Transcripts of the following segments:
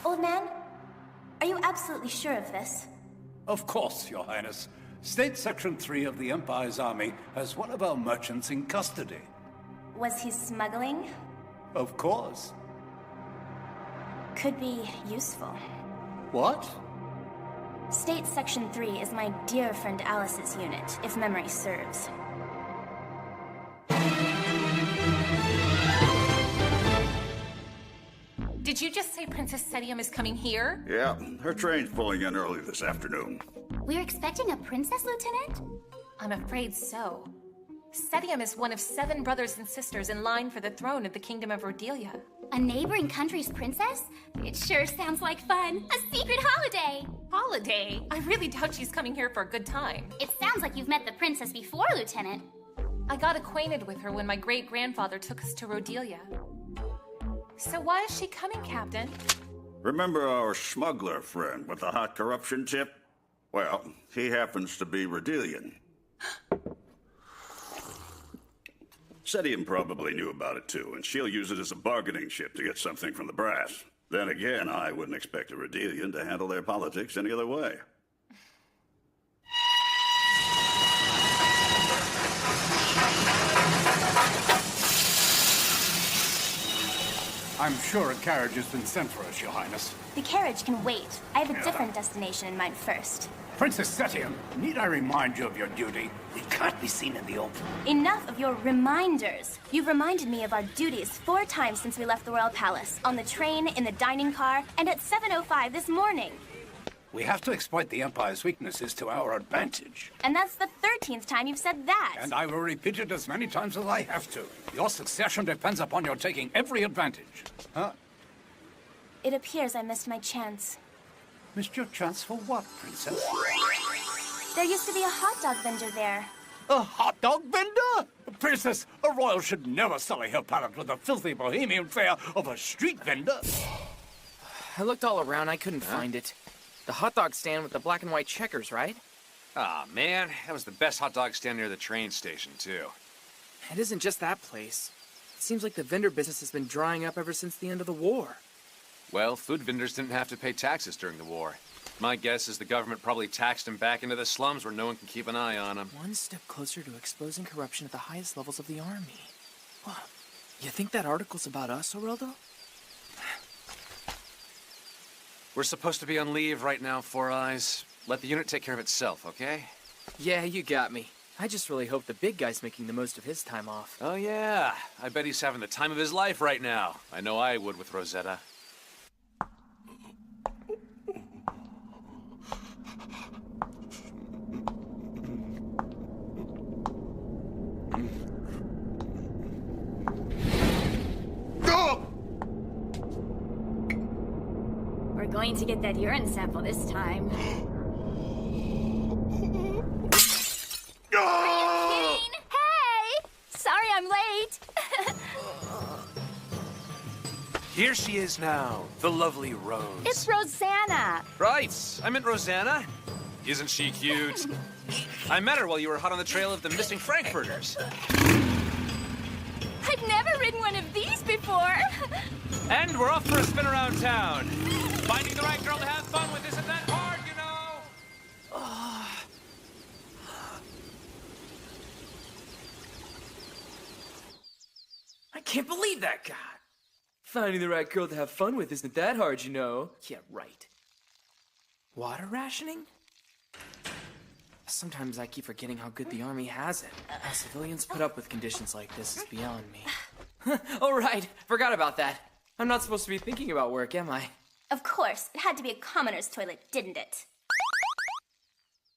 Old man, are you absolutely sure of this? Of course, Your Highness. State Section 3 of the Empire's army has one of our merchants in custody. Was he smuggling? Of course. Could be useful. What? State Section 3 is my dear friend Alice's unit, if memory serves. Did you just say Princess Cetium is coming here? Yeah, her train's pulling in early this afternoon. We're expecting a princess, Lieutenant? I'm afraid so. Cetium is one of 7 brothers and sisters in line for the throne of the Kingdom of Rhodelia. A neighboring country's princess? It sure sounds like fun. A secret holiday! Holiday? I really doubt she's coming here for a good time. It sounds like you've met the princess before, Lieutenant. I got acquainted with her when my great-grandfather took us to Rhodelia. So why is she coming, Captain? Remember our smuggler friend with the hot corruption tip? Well, he happens to be Rhodelian. Cetium probably knew about it too, and she'll use it as a bargaining chip to get something from the brass. Then again, I wouldn't expect a Rhodelian to handle their politics any other way. I'm sure a carriage has been sent for us, Your Highness. The carriage can wait. I have a different destination in mind first. Princess Cetium, need I remind you of your duty? We can't be seen in the open. Enough of your reminders. You've reminded me of our duties 4 times since we left the Royal Palace. On the train, in the dining car, and at 7:05 this morning. We have to exploit the Empire's weaknesses to our advantage. And that's the 13th time you've said that. And I will repeat it as many times as I have to. Your succession depends upon your taking every advantage. Huh? It appears I missed my chance. Missed your chance for what, Princess? There used to be a hot dog vendor there. A hot dog vendor? Princess, a royal should never sully her palate with the filthy bohemian fare of a street vendor. I looked all around, I couldn't find it. The hot dog stand with the black and white checkers, right? Aw, man, that was the best hot dog stand near the train station, too. It isn't just that place. It seems like the vendor business has been drying up ever since the end of the war. Well, food vendors didn't have to pay taxes during the war. My guess is the government probably taxed them back into the slums where no one can keep an eye on them. One step closer to exposing corruption at the highest levels of the army. Well, you think that article's about us, Aureldo? We're supposed to be on leave right now, Four Eyes. Let the unit take care of itself, okay? Yeah, you got me. I just really hope the big guy's making the most of his time off. Oh, yeah. I bet he's having the time of his life right now. I know I would with Rosetta. We're going to get that urine sample this time. Are you kidding? Hey! Sorry I'm late. Here she is now, the lovely Rose. It's Rosanna. Right, I meant Rosanna. Isn't she cute? I met her while you were hot on the trail of the missing Frankfurters. I've never ridden one of these before. And we're off for a spin around town. Finding the right girl to have fun with isn't that hard, you know. I can't believe that guy. Finding the right girl to have fun with isn't that hard, you know. Yeah, right. Water rationing? Sometimes I keep forgetting how good the army has it. How civilians put up with conditions like this is beyond me. Oh, right. Forgot about that. I'm not supposed to be thinking about work, am I? Of course, it had to be a commoner's toilet, didn't it?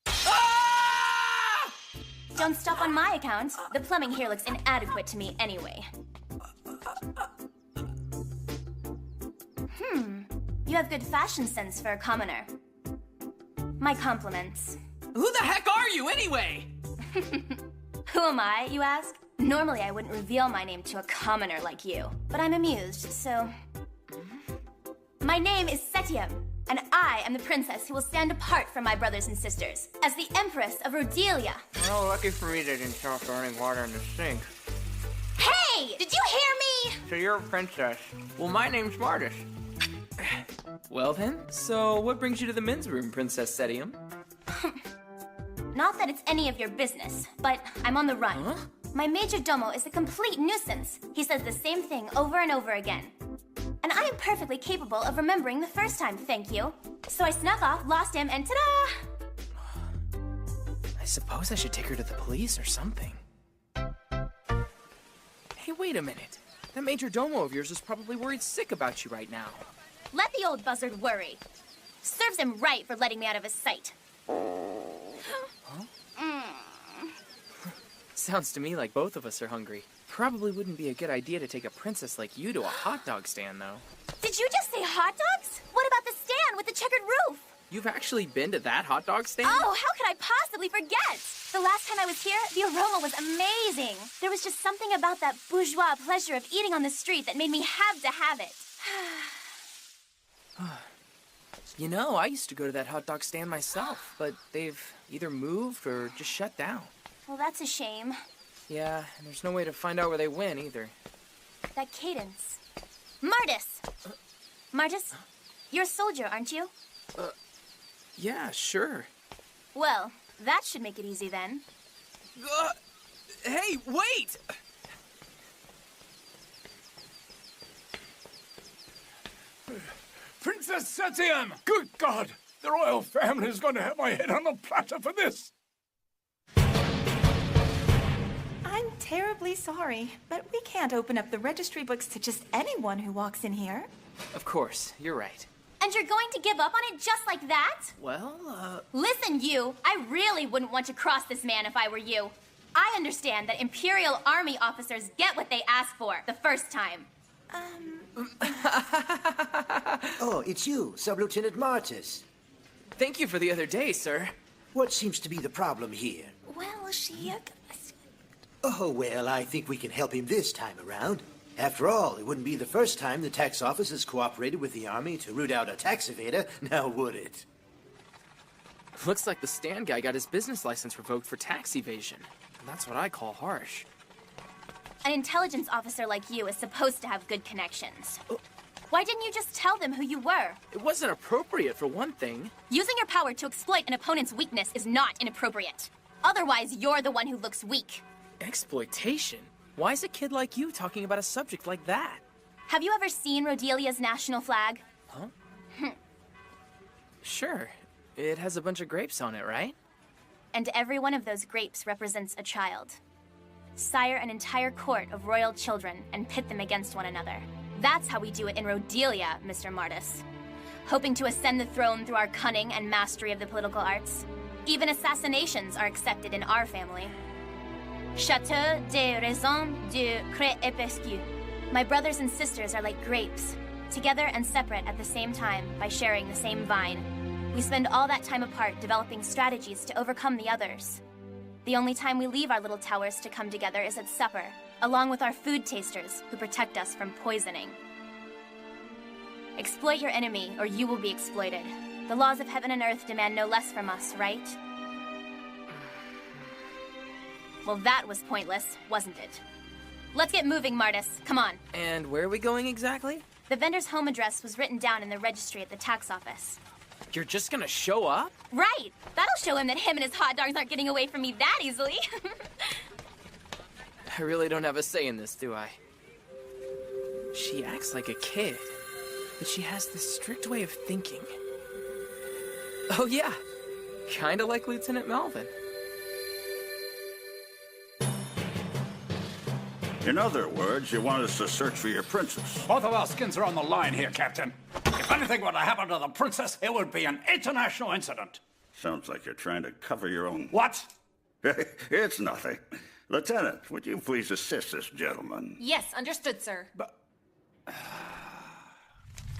Ah! Don't stop on my account. The plumbing here looks inadequate to me anyway. You have good fashion sense for a commoner. My compliments. Who the heck are you, anyway? Who am I, you ask? Normally I wouldn't reveal my name to a commoner like you, but I'm amused, so... My name is Cetium, and I am the princess who will stand apart from my brothers and sisters as the Empress of Rhodelia. Oh, lucky for me they didn't stop running water in the sink. Hey! Did you hear me? So you're a princess. Well, my name's Martis. Well then, so what brings you to the men's room, Princess Cetium? Not that it's any of your business, but I'm on the run. Huh? My major domo is a complete nuisance. He says the same thing over and over again. And I am perfectly capable of remembering the first time, thank you. So I snuck off, lost him, and ta-da! I suppose I should take her to the police or something. Hey, wait a minute. That major domo of yours is probably worried sick about you right now. Let the old buzzard worry. Serves him right for letting me out of his sight. Sounds to me like both of us are hungry. Probably wouldn't be a good idea to take a princess like you to a hot dog stand, though. Did you just say hot dogs? What about the stand with the checkered roof? You've actually been to that hot dog stand? Oh, how could I possibly forget? The last time I was here, the aroma was amazing. There was just something about that bourgeois pleasure of eating on the street that made me have to have it. You know, I used to go to that hot dog stand myself, but they've either moved or just shut down. Well, that's a shame. Yeah, and there's no way to find out where they went either. That cadence. Martis! Martis, you're a soldier, aren't you? Yeah, sure. Well, that should make it easy then. Hey, wait! Princess Cetium! Good God! The royal family is going to have my head on a platter for this! I'm terribly sorry, but we can't open up the registry books to just anyone who walks in here. Of course, you're right. And you're going to give up on it just like that? Well, Listen, you, I really wouldn't want to cross this man if I were you. I understand that Imperial Army officers get what they ask for the first time. Oh, it's you, Sub-Lieutenant Martis. thank you for the other day, sir. What seems to be the problem here? Well, she... Oh, well, I think we can help him this time around. After all, it wouldn't be the first time the tax office has cooperated with the Army to root out a tax evader, now would it? Looks like the stand guy got his business license revoked for tax evasion. That's what I call harsh. An intelligence officer like you is supposed to have good connections. Why didn't you just tell them who you were? It wasn't appropriate, for one thing. Using your power to exploit an opponent's weakness is not inappropriate. Otherwise, you're the one who looks weak. Exploitation? Why is a kid like you talking about a subject like that? Have you ever seen Rodelia's national flag? Sure. It has a bunch of grapes on it, right? And every one of those grapes represents a child. Sire an entire court of royal children and pit them against one another. That's how we do it in Rodelia, Mr. Martis. Hoping to ascend the throne through our cunning and mastery of the political arts. Even assassinations are accepted in our family. Chateau de raison de Crépescu. My brothers and sisters are like grapes, together and separate at the same time by sharing the same vine. We spend all that time apart developing strategies to overcome the others. The only time we leave our little towers to come together is at supper, along with our food tasters who protect us from poisoning. Exploit your enemy, or you will be exploited. The laws of heaven and earth demand no less from us, right? Well, that was pointless, wasn't it? Let's get moving, Martis. Come on. And where are we going exactly? The vendor's home address was written down in the registry at the tax office. You're just gonna show up? Right! That'll show him that him and his hot dogs aren't getting away from me that easily. I really don't have a say in this, do I? She acts like a kid, but she has this strict way of thinking. Oh yeah, kinda like Lieutenant Melvin. In other words, you want us to search for your princess. Both of our skins are on the line here, Captain. If anything were to happen to the princess, it would be an international incident. Sounds like you're trying to cover your own... What? It's nothing. Lieutenant, would you please assist this gentleman? Yes, understood, sir.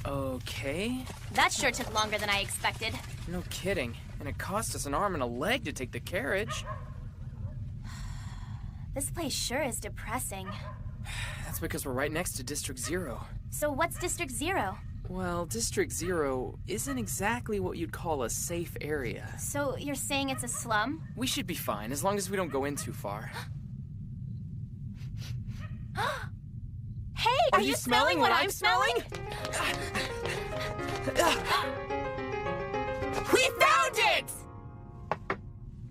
Okay. That sure took longer than I expected. No kidding. And it cost us an arm and a leg to take the carriage. This place sure is depressing. That's because we're right next to District 0. So what's District 0? Well, District 0 isn't exactly what you'd call a safe area. So you're saying it's a slum? We should be fine, as long as we don't go in too far. Hey, are you smelling what I'm smelling? We found it!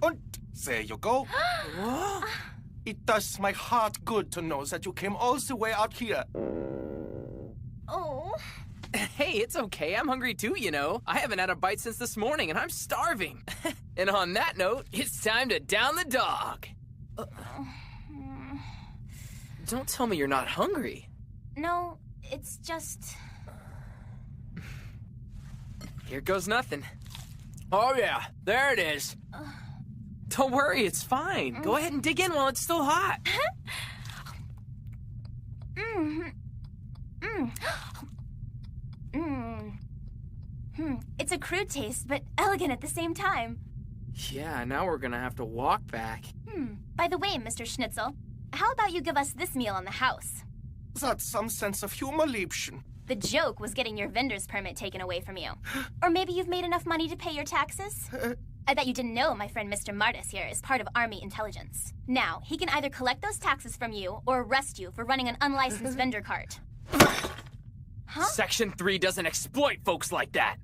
And there you go. It does my heart good to know that you came all the way out here. Oh. Hey, it's okay. I'm hungry too, you know. I haven't had a bite since this morning, and I'm starving. And on that note, it's time to down the dog. Don't tell me you're not hungry. No, it's just... Here goes nothing. Oh yeah, there it is. Don't worry, it's fine. Go ahead and dig in while it's still hot. It's a crude taste, but elegant at the same time. Yeah, now we're gonna have to walk back. By the way, Mr. Schnitzel, how about you give us this meal on the house? That's some sense of humor, Liebchen. The joke was getting your vendor's permit taken away from you. Or maybe you've made enough money to pay your taxes? I bet you didn't know my friend Mr. Martis here is part of Army intelligence. Now, he can either collect those taxes from you or arrest you for running an unlicensed vendor cart. Huh? Section 3 doesn't exploit folks like that.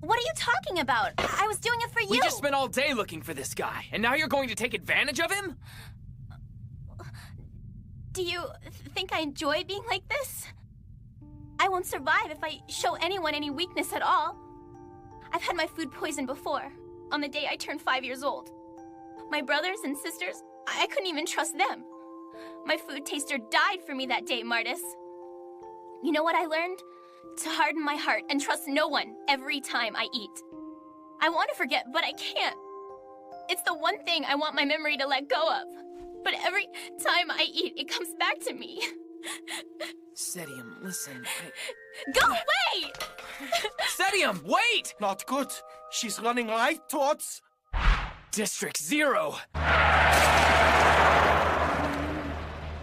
What are you talking about? I was doing it for you. We just spent all day looking for this guy, and now you're going to take advantage of him? Do you think I enjoy being like this? I won't survive if I show anyone any weakness at all. I've had my food poisoned before, on the day I turned 5 years old. My brothers and sisters, I couldn't even trust them. My food taster died for me that day, Martis. You know what I learned? To harden my heart and trust no one every time I eat. I want to forget, but I can't. It's the one thing I want my memory to let go of. But every time I eat, it comes back to me. Setium, listen, Go away! Setium, wait! Not good. She's running right towards... District 0!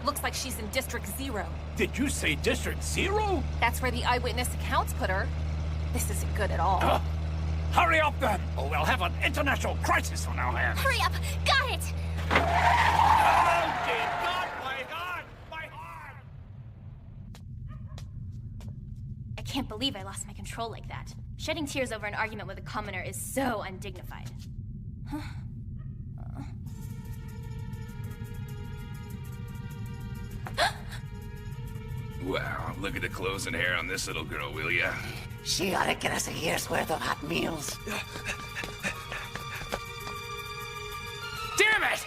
Looks like she's in District 0. Did you say District 0? That's where the eyewitness accounts put her. This isn't good at all. Hurry up then, or we'll have an international crisis on our hands. Hurry up! Got it! Oh, dear God, my heart! My heart! I can't believe I lost my control like that. Shedding tears over an argument with a commoner is so undignified. Wow, look at the clothes and hair on this little girl, will ya? She ought to get us a year's worth of hot meals. Damn it!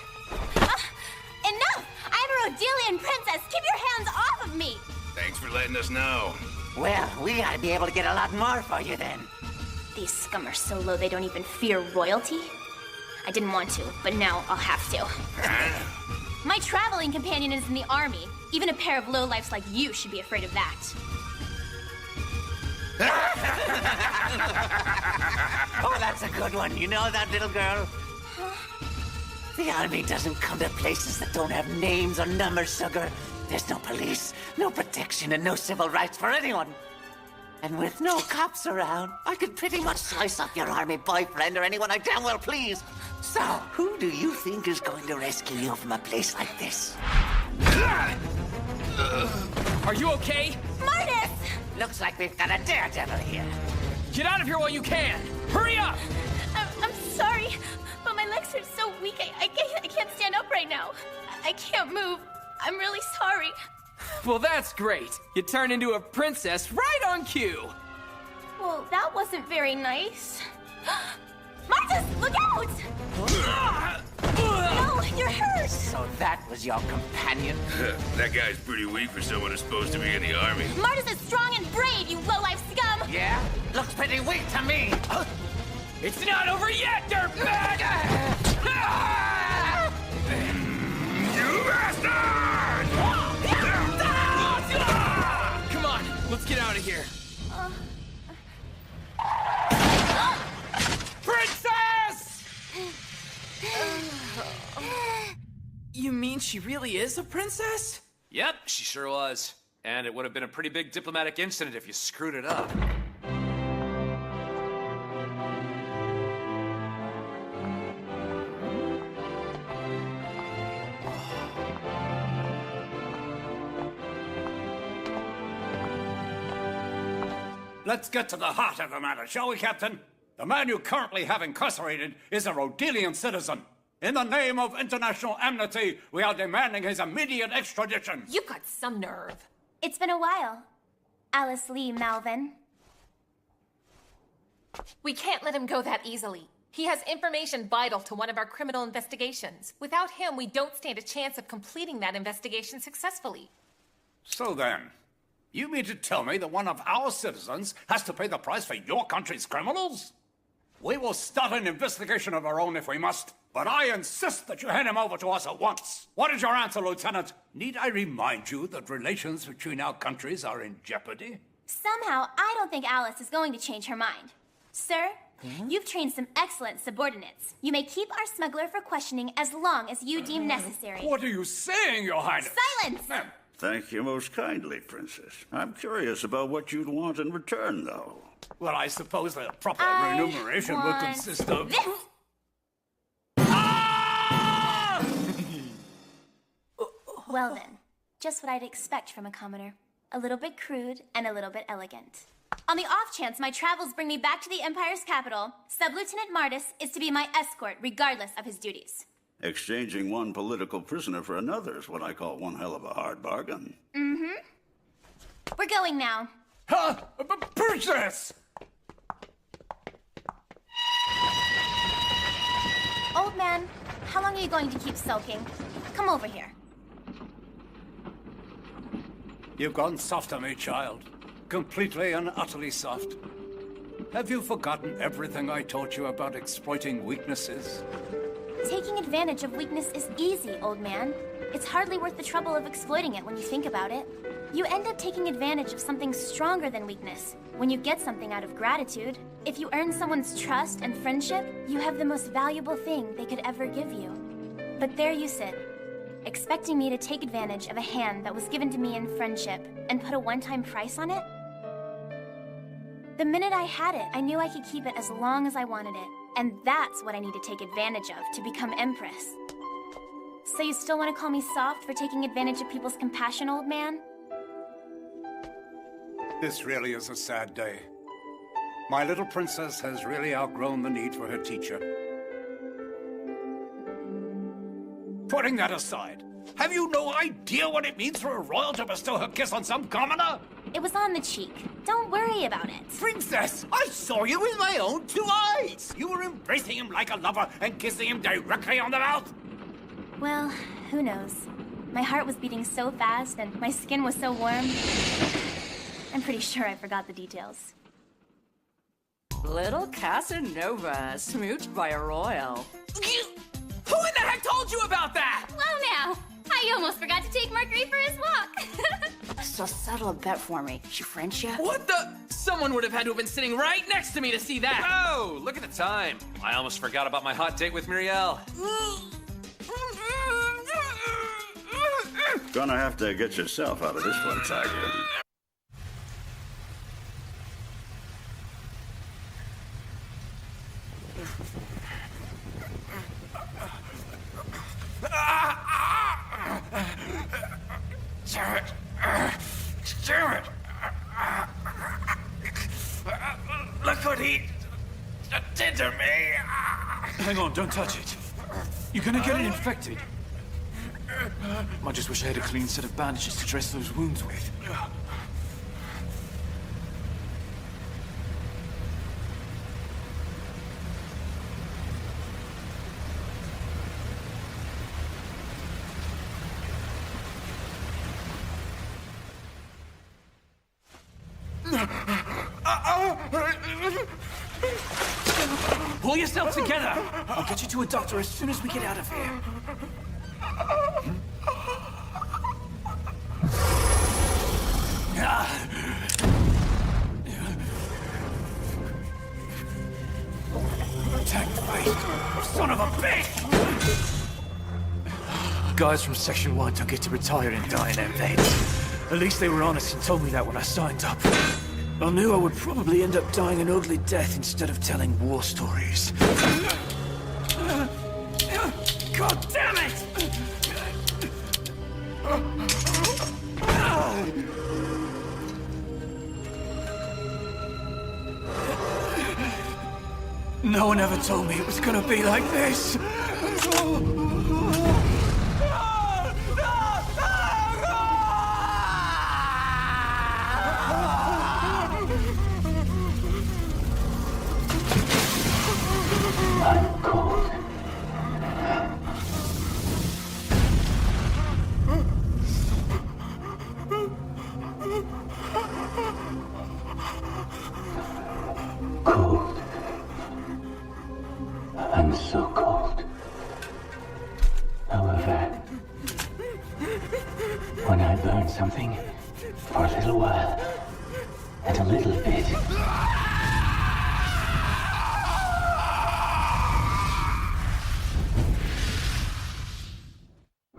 Enough! I'm a Rodelian princess! Keep your hands off of me! Thanks for letting us know. Well, we ought to be able to get a lot more for you then. These scum are so low they don't even fear royalty. I didn't want to, but now I'll have to. My traveling companion is in the army. Even a pair of lowlifes like you should be afraid of that. Oh, that's a good one. You know that, little girl? The army doesn't come to places that don't have names or numbers, sugar. There's no police, no protection, and no civil rights for anyone. And with no cops around, I could pretty much slice up your army boyfriend or anyone I damn well please. So, who do you think is going to rescue you from a place like this? Are you okay? Martis! Looks like we've got a daredevil here. Get out of here while you can! Hurry up! I'm sorry, but my legs are so weak. I can't stand up right now. I can't move. I'm really sorry. Well, that's great. You turned into a princess right on cue. Well, that wasn't very nice. Martis, look out! No, you're hurt! So that was your companion? That guy's pretty weak for someone who's supposed to be in the army. Martis is strong and brave, you low-life scum! Yeah? Looks pretty weak to me. It's not over yet, dirtbag! You bastard! Come on, let's get out of here. Princess! You mean she really is a princess? Yep, she sure was. And it would have been a pretty big diplomatic incident if you screwed it up. Let's get to the heart of the matter, shall we, Captain? The man you currently have incarcerated is a Rhodelian citizen. In the name of international amnesty, we are demanding his immediate extradition. You've got some nerve. It's been a while. Alice Lee Malvin. We can't let him go that easily. He has information vital to one of our criminal investigations. Without him, we don't stand a chance of completing that investigation successfully. So then, you mean to tell me that one of our citizens has to pay the price for your country's criminals? We will start an investigation of our own if we must, but I insist that you hand him over to us at once. What is your answer, Lieutenant? Need I remind you that relations between our countries are in jeopardy? Somehow, I don't think Alice is going to change her mind. Sir, you've trained some excellent subordinates. You may keep our smuggler for questioning as long as you deem necessary. What are you saying, Your Highness? Silence! Ma'am. Thank you most kindly, Princess. I'm curious about what you'd want in return, though. Well, I suppose the proper remuneration would consist of... This! Well then, just what I'd expect from a commoner. A little bit crude and a little bit elegant. On the off chance my travels bring me back to the Empire's capital, Sub-Lieutenant Martis is to be my escort regardless of his duties. Exchanging one political prisoner for another is what I call one hell of a hard bargain. Mm-hmm. We're going now. Huh? Princess! Old man, how long are you going to keep sulking? Come over here. You've gone soft on me, child. Completely and utterly soft. Have you forgotten everything I taught you about exploiting weaknesses? Taking advantage of weakness is easy, old man. It's hardly worth the trouble of exploiting it when you think about it. You end up taking advantage of something stronger than weakness. When you get something out of gratitude, if you earn someone's trust and friendship, you have the most valuable thing they could ever give you. But there you sit, expecting me to take advantage of a hand that was given to me in friendship and put a one-time price on it? The minute I had it, I knew I could keep it as long as I wanted it. And that's what I need to take advantage of to become Empress. So you still want to call me soft for taking advantage of people's compassion, old man? This really is a sad day. My little princess has really outgrown the need for her teacher. Putting that aside, have you no idea what it means for a royal to bestow her kiss on some commoner? It was on the cheek. Don't worry about it. Princess, I saw you with my own two eyes. You were embracing him like a lover and kissing him directly on the mouth. Well, who knows? My heart was beating so fast and my skin was so warm. I'm pretty sure I forgot the details. Little Casanova, smooched by a royal. Who in the heck told you about that? Whoa now! I almost forgot to take Mercury for his walk. So settle a bet for me. She French yet? What the? Someone would have had to have been sitting right next to me to see that. Whoa, look at the time. I almost forgot about my hot date with Muriel. Gonna have to get yourself out of this one, Tiger. Damn it! Look what he did to me! Hang on, don't touch it. You're gonna get it infected. I just wish I had a clean set of bandages to dress those wounds with. Pull yourself together! I'll get you to a doctor as soon as we get out of here. Tank-faced son of a bitch! Guys from Section 1 don't get to retire and die in M8. At least they were honest and told me that when I signed up. I knew I would probably end up dying an ugly death instead of telling war stories. God damn it! No one ever told me it was gonna be like this. I'm cold. Cold. I'm so cold. However, when I burn something for a little while, and a little bit,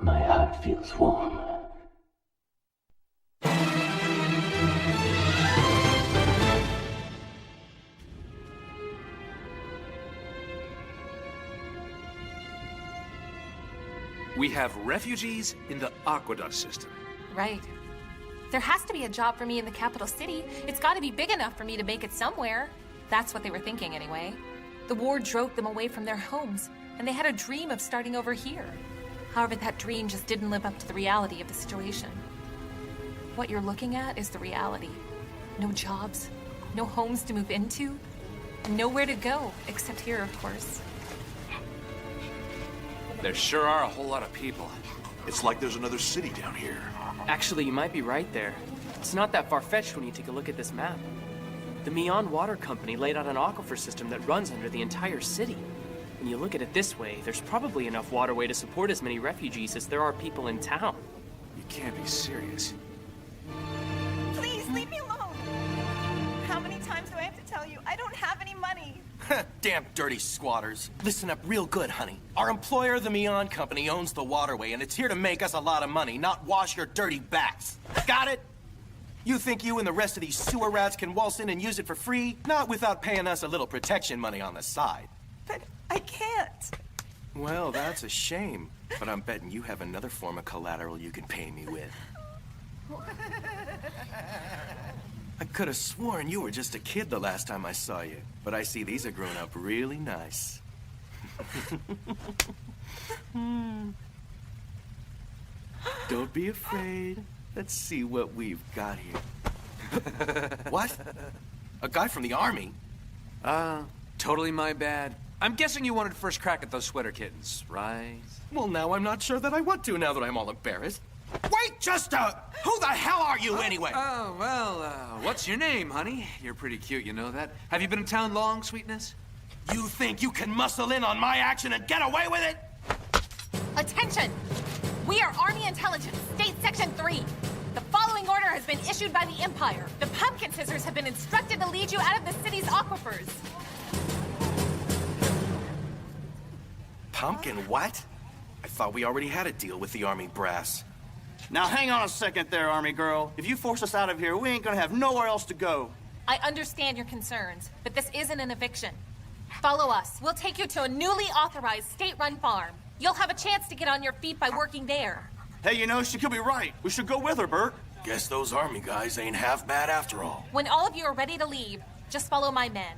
my heart feels warm. We have refugees in the aqueduct system. Right. There has to be a job for me in the capital city. It's got to be big enough for me to make it somewhere. That's what they were thinking anyway. The war drove them away from their homes, and they had a dream of starting over here. However, that dream just didn't live up to the reality of the situation. What you're looking at is the reality. No jobs, no homes to move into, and nowhere to go, except here, of course. There sure are a whole lot of people. It's like there's another city down here. Actually, you might be right there. It's not that far-fetched when you take a look at this map. The Mion Water Company laid out an aquifer system that runs under the entire city. When you look at it this way, there's probably enough waterway to support as many refugees as there are people in town. You can't be serious. Please, leave me alone. How many times do I have to tell you? I don't have any money. Damn dirty squatters. Listen up real good, honey. Our employer, the Mion Company, owns the waterway, and it's here to make us a lot of money, not wash your dirty backs. Got it? You think you and the rest of these sewer rats can waltz in and use it for free? Not without paying us a little protection money on the side. But I can't. Well, that's a shame. But I'm betting you have another form of collateral you can pay me with. I could have sworn you were just a kid the last time I saw you, but I see these are grown up really nice. Don't be afraid. Let's see what we've got here. What? A guy from the army? Totally my bad. I'm guessing you wanted first crack at those sweater kittens, right? Well, now I'm not sure that I want to now that I'm all embarrassed. Wait just a... Who the hell are you anyway? Oh, well, what's your name, honey? You're pretty cute, you know that. Have you been in town long, sweetness? You think you can muscle in on my action and get away with it? Attention! We are Army Intelligence, State Section 3. The following order has been issued by the Empire. The Pumpkin Scissors have been instructed to lead you out of the city's aquifers. Pumpkin what? I thought we already had a deal with the Army brass. Now hang on a second there, Army girl. If you force us out of here, we ain't gonna have nowhere else to go. I understand your concerns, but this isn't an eviction. Follow us. We'll take you to a newly authorized state-run farm. You'll have a chance to get on your feet by working there. Hey, you know, she could be right. We should go with her, Bert. Guess those Army guys ain't half bad after all. When all of you are ready to leave, just follow my men.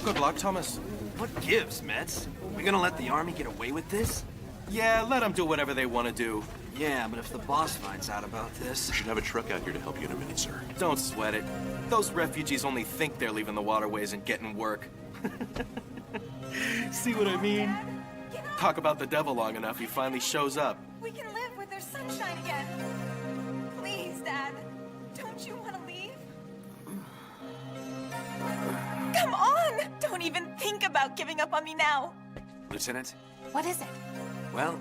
Good luck, Thomas. What gives, Mets? We gonna let the Army get away with this? Yeah, let them do whatever they want to do. Yeah, but if the boss finds out about this... We should have a truck out here to help you in a minute, sir. Don't sweat it. Those refugees only think they're leaving the waterways and getting work. See what I mean? Talk about the devil long enough, he finally shows up. We can live with their sunshine again. Please, Dad. Don't you want to leave? Come on! Don't even think about giving up on me now. Lieutenant? What is it? Well,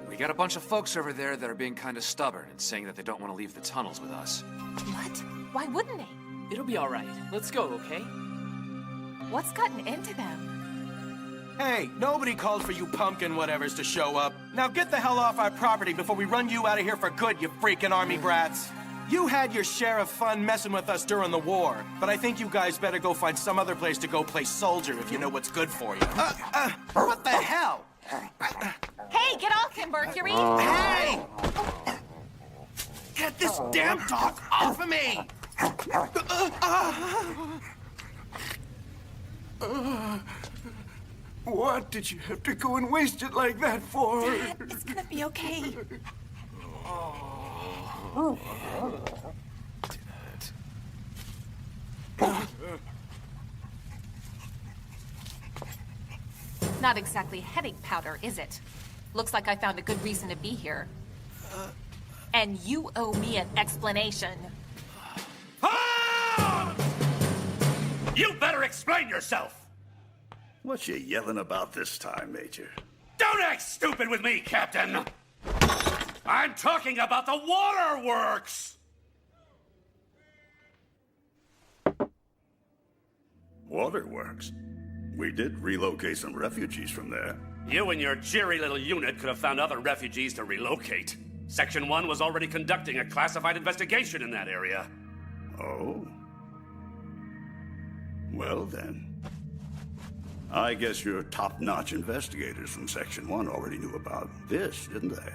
we got a bunch of folks over there that are being kind of stubborn and saying that they don't want to leave the tunnels with us. What? Why wouldn't they? It'll be all right. Let's go, okay? What's gotten into them? Hey, nobody called for you pumpkin whatevers to show up. Now get the hell off our property before we run you out of here for good, you freaking Army brats. You had your share of fun messing with us during the war, but I think you guys better go find some other place to go play soldier if you know what's good for you. What the hell? Hey, get off him, Mercury! Hey! Get this this damn dog off of me! What did you have to go and waste it like that for? Dad, it's gonna be okay. Not exactly headache powder, is it? Looks like I found a good reason to be here. And you owe me an explanation. You better explain yourself! What you yelling about this time, Major? Don't act stupid with me, Captain! I'm talking about the waterworks! Waterworks? We did relocate some refugees from there. You and your cheery little unit could have found other refugees to relocate. Section 1 was already conducting a classified investigation in that area. Oh? Well then. I guess your top-notch investigators from Section 1 already knew about this, didn't they?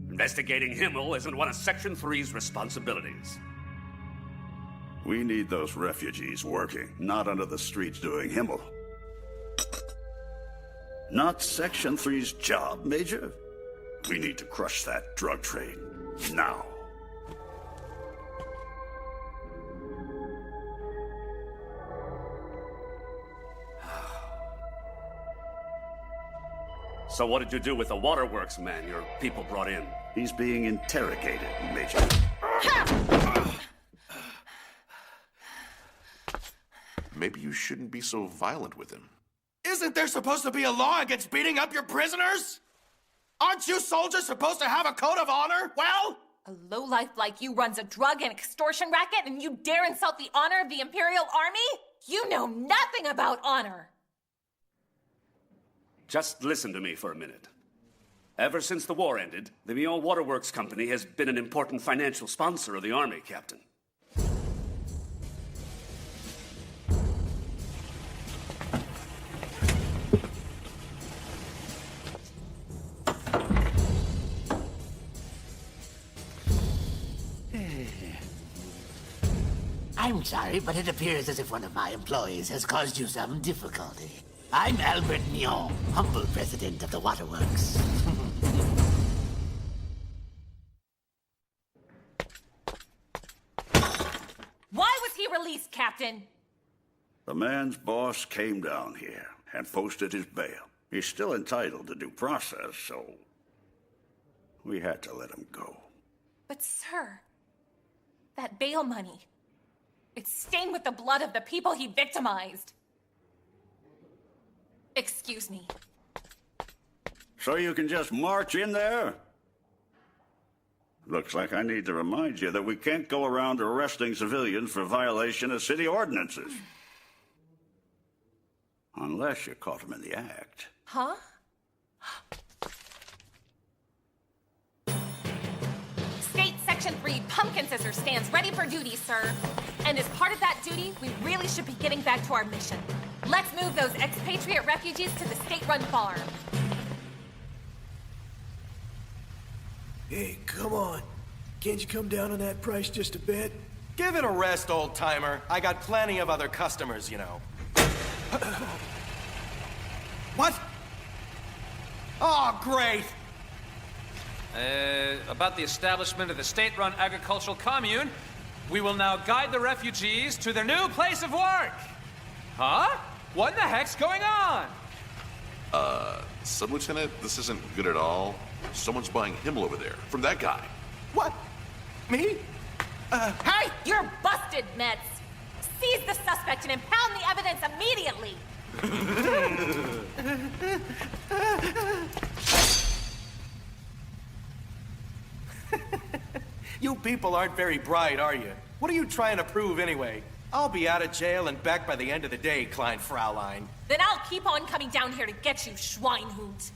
Investigating Himmel isn't one of Section 3's responsibilities. We need those refugees working, not under the streets doing Himmel. Not Section 3's job, Major. We need to crush that drug trade. Now. So what did you do with the waterworks man your people brought in? He's being interrogated, Major. Maybe you shouldn't be so violent with him. Isn't there supposed to be a law against beating up your prisoners? Aren't you soldiers supposed to have a code of honor? Well? A lowlife like you runs a drug and extortion racket, and you dare insult the honor of the Imperial Army? You know nothing about honor! Just listen to me for a minute. Ever since the war ended, the Mion Waterworks Company has been an important financial sponsor of the Army, Captain. I'm sorry, but it appears as if one of my employees has caused you some difficulty. I'm Albert Mion, humble president of the Waterworks. Why was he released, Captain? The man's boss came down here and posted his bail. He's still entitled to due process, so we had to let him go. But sir, that bail money, it's stained with the blood of the people he victimized. Excuse me. So you can just march in there? Looks like I need to remind you that we can't go around arresting civilians for violation of city ordinances. Unless you caught them in the act. Huh? State Section 3 Pumpkin Scissors stands ready for duty, sir. And as part of that duty, we really should be getting back to our mission. Let's move those expatriate refugees to the state-run farm. Hey, come on. Can't you come down on that price just a bit? Give it a rest, old-timer. I got plenty of other customers, you know. What? Oh, great! About the establishment of the state-run agricultural commune, we will now guide the refugees to their new place of work. Huh? What in the heck's going on? Sub-Lieutenant, this isn't good at all. Someone's buying Himmel over there, from that guy. What? Me? Hey! You're busted, Mets! Seize the suspect and impound the evidence immediately! You people aren't very bright, are you? What are you trying to prove anyway? I'll be out of jail and back by the end of the day, Klein Fraulein. Then I'll keep on coming down here to get you, Schweinhund.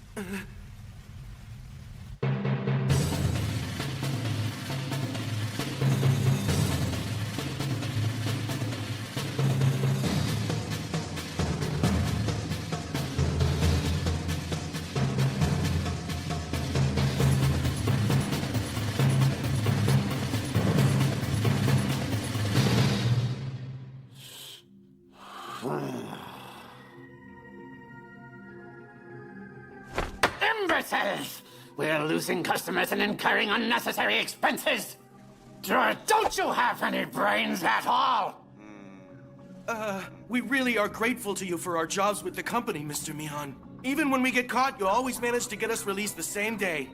imbeciles! We're losing customers and incurring unnecessary expenses. Don't you have any brains at all? We really are grateful to you for our jobs with the company, Mr. Mihan. Even when we get caught, you always manage to get us released the same day.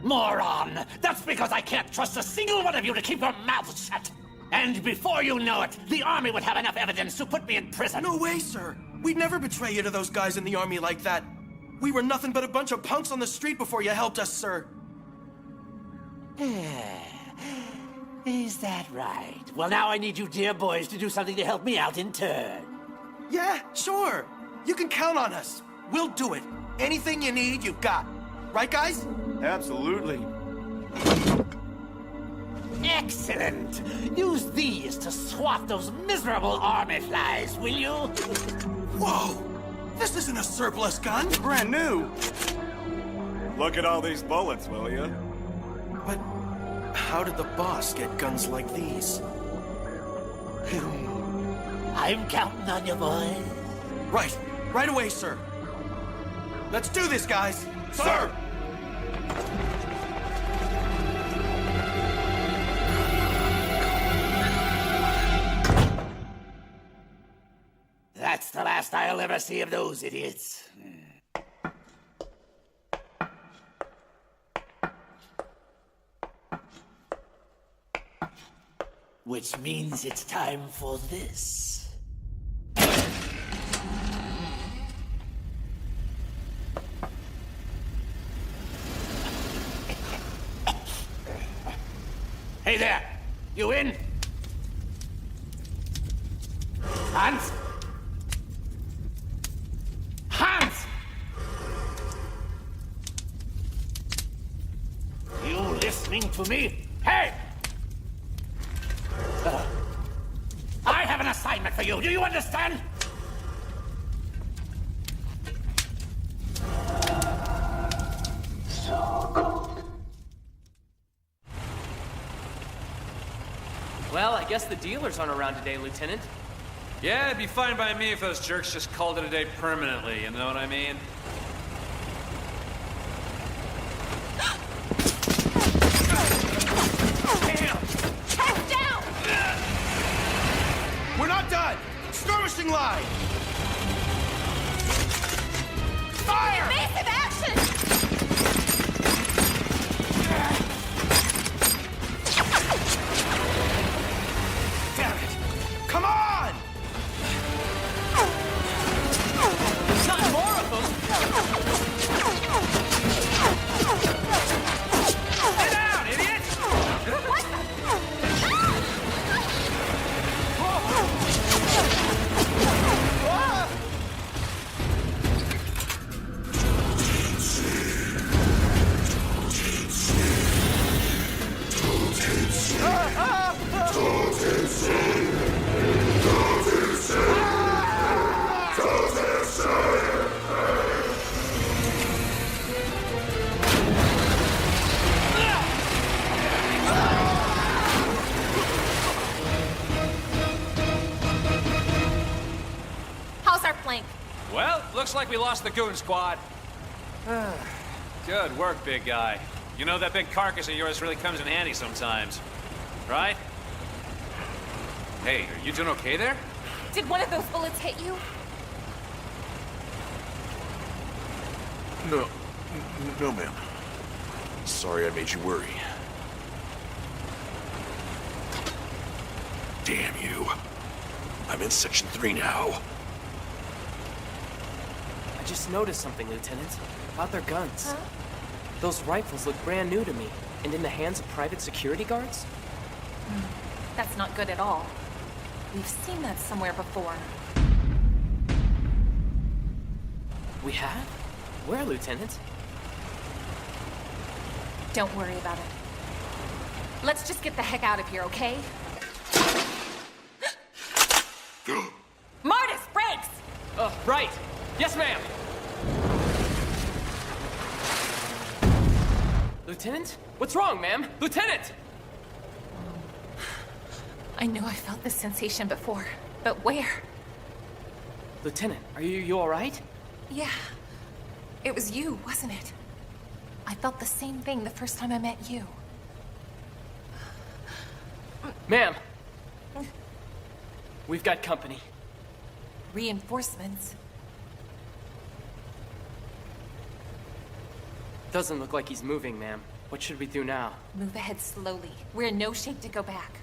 Moron! That's because I can't trust a single one of you to keep your mouths shut. And before you know it, the army would have enough evidence to put me in prison. No way, sir. We'd never betray you to those guys in the army like that. We were nothing but a bunch of punks on the street before you helped us, sir. Is that right? Well, now I need you dear boys to do something to help me out in turn. Yeah, sure. You can count on us. We'll do it. Anything you need, you've got. Right, guys? Absolutely. Excellent. Use these to swat those miserable army flies, will you? Whoa! This isn't a surplus gun. Brand new. Look at all these bullets, will you? But how did the boss get guns like these? I'm counting on you, boys. Right. Right away, sir. Let's do this, guys. Sir! That's the last I'll ever see of those idiots. Which means it's time for this. Hey there! You in? Hans? Hans! You listening to me? Hey! I have an assignment for you. Do you understand? So cold. Well, I guess the dealers aren't around today, Lieutenant. Yeah, it'd be fine by me if those jerks just called it a day permanently, you know what I mean? We're not done! Skirmishing line! Fire! Evasive action! Damn it! Come on! Not more of them! Sit down, idiot! What? How's our flank? Well, looks like we lost the goon squad. Good work, big guy. You know that big carcass of yours really comes in handy sometimes, right? Hey, are you doing okay there? Did one of those bullets hit you? No. No, ma'am. Sorry I made you worry. Damn you. I'm in Section 3 now. I just noticed something, Lieutenant. About their guns. Huh? Those rifles look brand new to me, and in the hands of private security guards? That's not good at all. We've seen that somewhere before. We have? Where, Lieutenant? Don't worry about it. Let's just get the heck out of here, okay? Martis, brakes! Right. Yes, ma'am. Lieutenant? What's wrong, ma'am? Lieutenant! I know I felt this sensation before, but where? Lieutenant, are you all right? Yeah. It was you, wasn't it? I felt the same thing the first time I met you. Ma'am! We've got company. Reinforcements. Doesn't look like he's moving, ma'am. What should we do now? Move ahead slowly. We're in no shape to go back.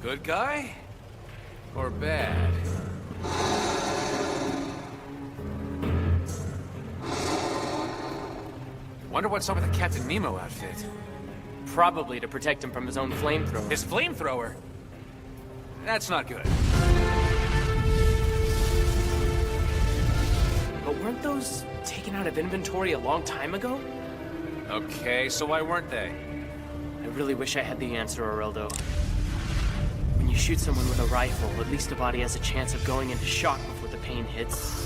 Good guy? Or bad? Wonder what's up with the Captain Nemo outfit. Probably to protect him from his own flamethrower. His flamethrower? That's not good. But weren't those taken out of inventory a long time ago? Okay, so why weren't they? I really wish I had the answer, Arildo. When you shoot someone with a rifle, at least the body has a chance of going into shock before the pain hits.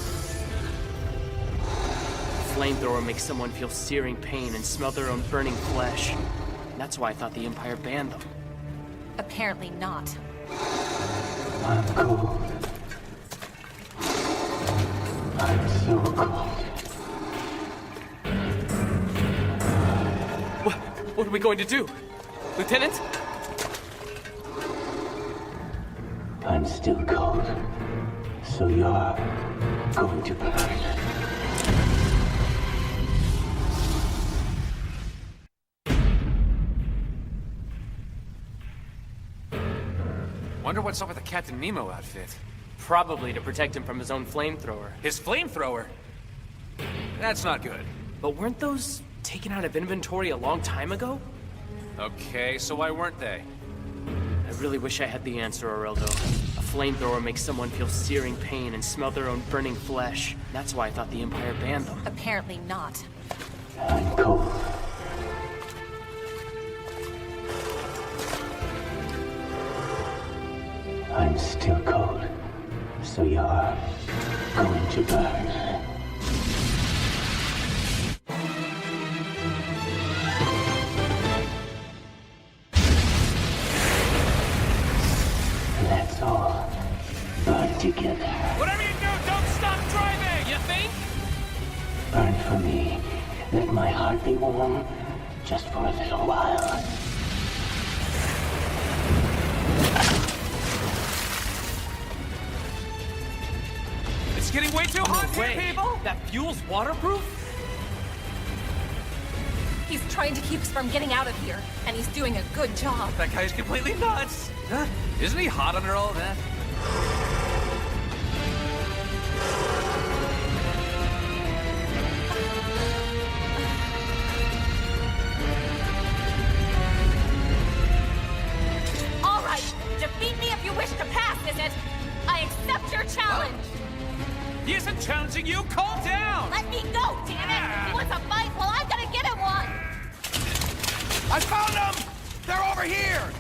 A flamethrower makes someone feel searing pain and smell their own burning flesh. That's why I thought the Empire banned them. Apparently not. I'm cold. I'm so cold. What are we going to do? Lieutenant? I'm still cold. So you're going to burn. Wonder what's up with the Captain Nemo outfit. Probably to protect him from his own flamethrower. His flamethrower? That's not good. But weren't those taken out of inventory a long time ago? Okay, so why weren't they? I really wish I had the answer, Arildo. A flamethrower makes someone feel searing pain and smell their own burning flesh. That's why I thought the Empire banned them. Apparently not. I'm cold. I'm still cold. So you're going to burn. Let's all burn together. Whatever you do, don't stop driving, you think? Burn for me. Let my heart be warm just for a little while. It's getting way too hot here, people! That fuel's waterproof? He's trying to keep us from getting out of here, and he's doing a good job. That guy's completely nuts! Huh? Isn't he hot under all that? All right, defeat me if you wish to pass, is it? I accept your challenge. He isn't challenging you! Calm down! Let me go, damn it! He wants a fight, well, I'm gonna get him one! I found them! They're over here!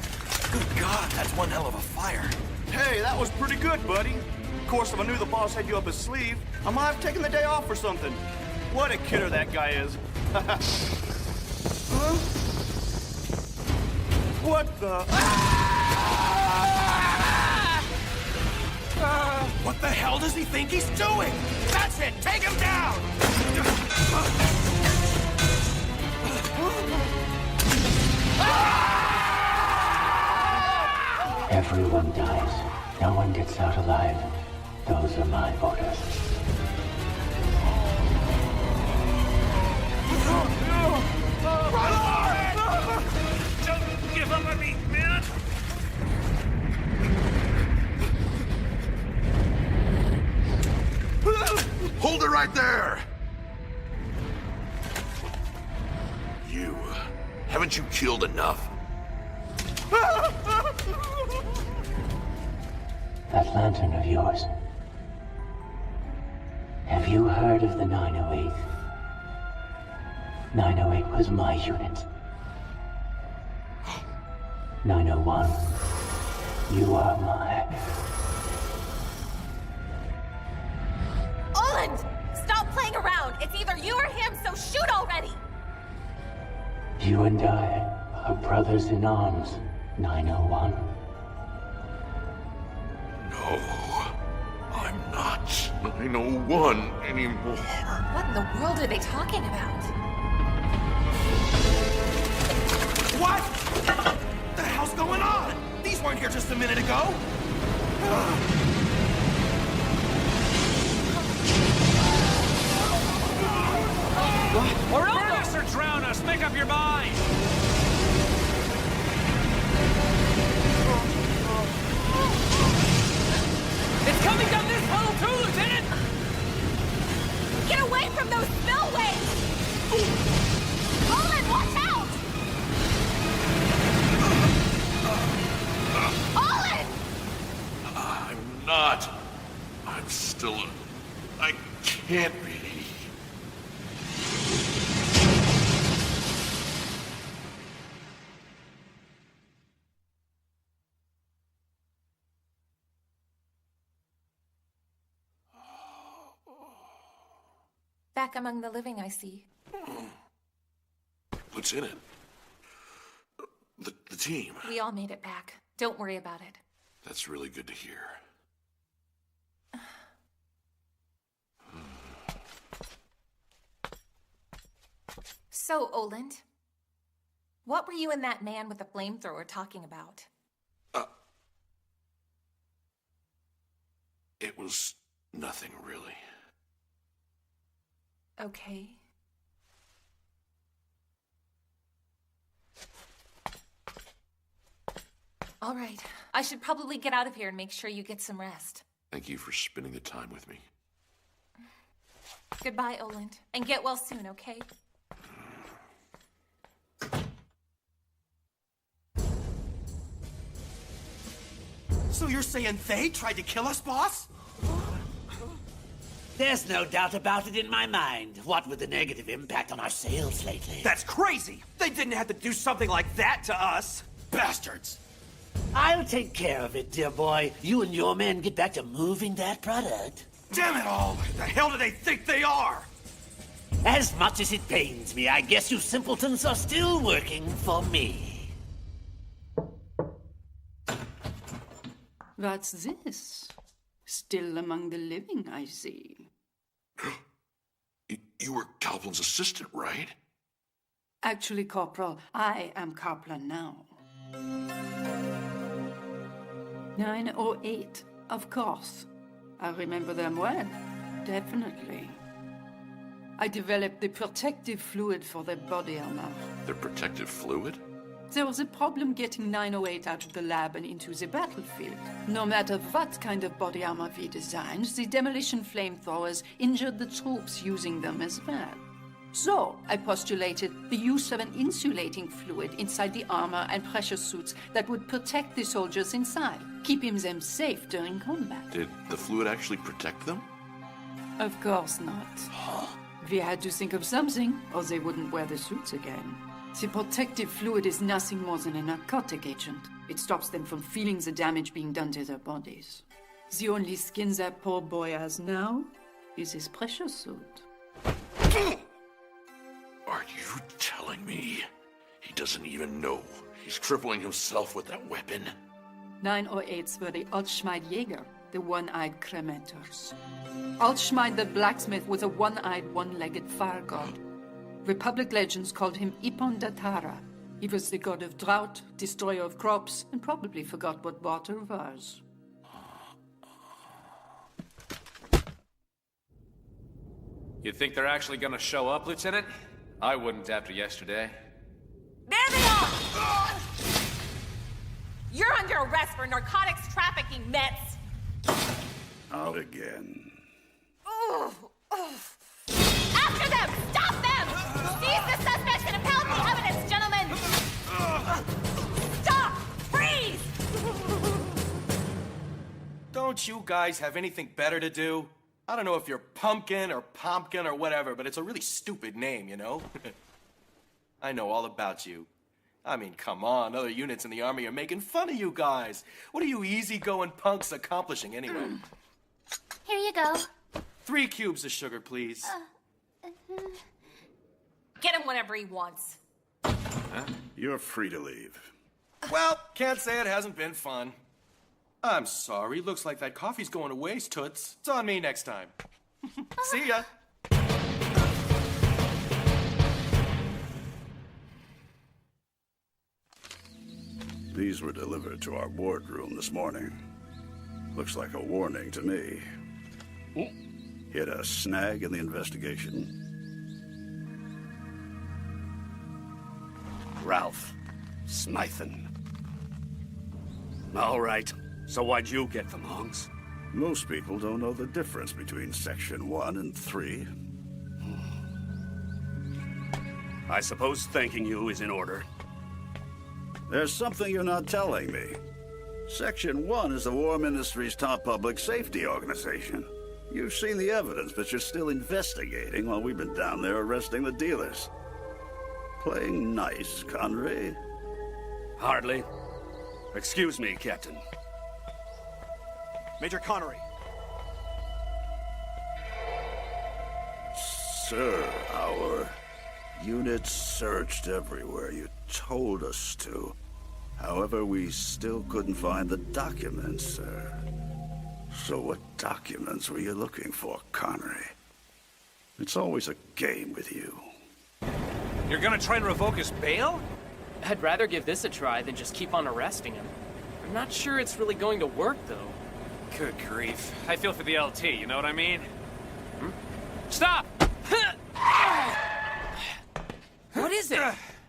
Good God, that's one hell of a fire. Hey, that was pretty good, buddy. Of course, if I knew the boss had you up his sleeve, I might have taken the day off or something. What a kidder that guy is. Huh? What the? What the hell does he think he's doing? That's it! Take him down! Everyone dies. No one gets out alive. Those are my orders. Don't give up on me, man! Hold it right there! You... haven't you killed enough? That lantern of yours. Have you heard of the 908? 908 was my unit. 901. You are my... Oland! Stop playing around! It's either you or him, so shoot already! You and I are brothers in arms, 901. No, I'm not 901 anymore. What in the world are they talking about? What? The hell's going on? These weren't here just a minute ago. Or burn us or drown us. Make up your mind. It's coming down this tunnel too, Lieutenant! Get away from those spillways! Olin, watch out! Olin! I'm not. I'm still. I can't be. Back among the living, I see. Lieutenant. The team. We all made it back. Don't worry about it. That's really good to hear. So, Oland, what were you and that man with the flamethrower talking about? It was nothing, really. Okay. All right. I should probably get out of here and make sure you get some rest. Thank you for spending the time with me. Goodbye, Oland. And get well soon, okay? So you're saying they tried to kill us, boss? There's no doubt about it in my mind. What with the negative impact on our sales lately? That's crazy! They didn't have to do something like that to us! Bastards! I'll take care of it, dear boy. You and your men get back to moving that product. Damn it all! The hell do they think they are? As much as it pains me, I guess you simpletons are still working for me. What's this? Still among the living, I see. You were Kaplan's assistant, right? Actually, Corporal, I am Kaplan now. 908, of course. I remember them well. Definitely. I developed the protective fluid for their body armor. Their protective fluid? There was a problem getting 908 out of the lab and into the battlefield. No matter what kind of body armor we designed, the demolition flamethrowers injured the troops using them as well. So, I postulated the use of an insulating fluid inside the armor and pressure suits that would protect the soldiers inside, keeping them safe during combat. Did the fluid actually protect them? Of course not. We had to think of something, or they wouldn't wear the suits again. The protective fluid is nothing more than a narcotic agent. It stops them from feeling the damage being done to their bodies. The only skin that poor boy has now is his pressure suit. Are you telling me he doesn't even know he's crippling himself with that weapon? 908s were the Altschmied Jäger, the one-eyed Krementors. Altschmied the blacksmith was a one-eyed, one-legged fire god. Republic legends called him Ipon Datara. He was the god of drought, destroyer of crops, and probably forgot what water was. You think they're actually gonna show up, Lieutenant? I wouldn't after yesterday. There they are! You're under arrest for narcotics trafficking, Mets! Out again. After them! Stop them! Seize the suspects and impound the evidence, gentlemen! Stop! Freeze! Don't you guys have anything better to do? I don't know if you're Pumpkin or Pompkin or whatever, but it's a really stupid name, you know? I know all about you. I mean, come on, other units in the army are making fun of you guys. What are you easygoing punks accomplishing anyway? Here you go. 3 cubes of sugar, please. Get him whatever he wants. You're free to leave. Well, can't say it hasn't been fun. I'm sorry. Looks like that coffee's going to waste, Toots. It's on me next time. See ya. These were delivered to our wardroom this morning. Looks like a warning to me. Hit a snag in the investigation. Ralph Smythen. All right. So why'd you get them, Monks? Most people don't know the difference between Section 1 and 3. I suppose thanking you is in order. There's something you're not telling me. Section 1 is the War Ministry's top public safety organization. You've seen the evidence, but you're still investigating while we've been down there arresting the dealers. Playing nice, Connery? Hardly. Excuse me, Captain. Major Connery. Sir, our unit searched everywhere you told us to. However, we still couldn't find the documents, sir. So what documents were you looking for, Connery? It's always a game with you. You're gonna try and revoke his bail? I'd rather give this a try than just keep on arresting him. I'm not sure it's really going to work, though. Good grief. I feel for the LT, you know what I mean? Stop! What is it?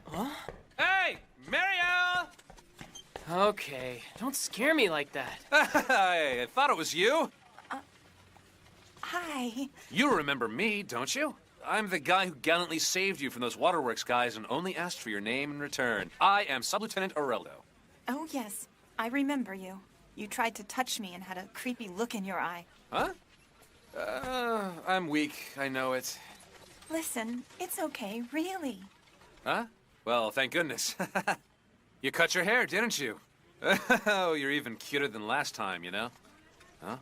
Huh? Hey, Marielle! Okay, don't scare me like that. I thought it was you. Hi. You remember me, don't you? I'm the guy who gallantly saved you from those waterworks guys and only asked for your name in return. I am Sub-Lieutenant Oreldo. Oh, yes. I remember you. You tried to touch me and had a creepy look in your eye. Huh? I'm weak, I know it. Listen, it's okay, really. Huh? Well, thank goodness. You cut your hair, didn't you? Oh, you're even cuter than last time, you know? Huh?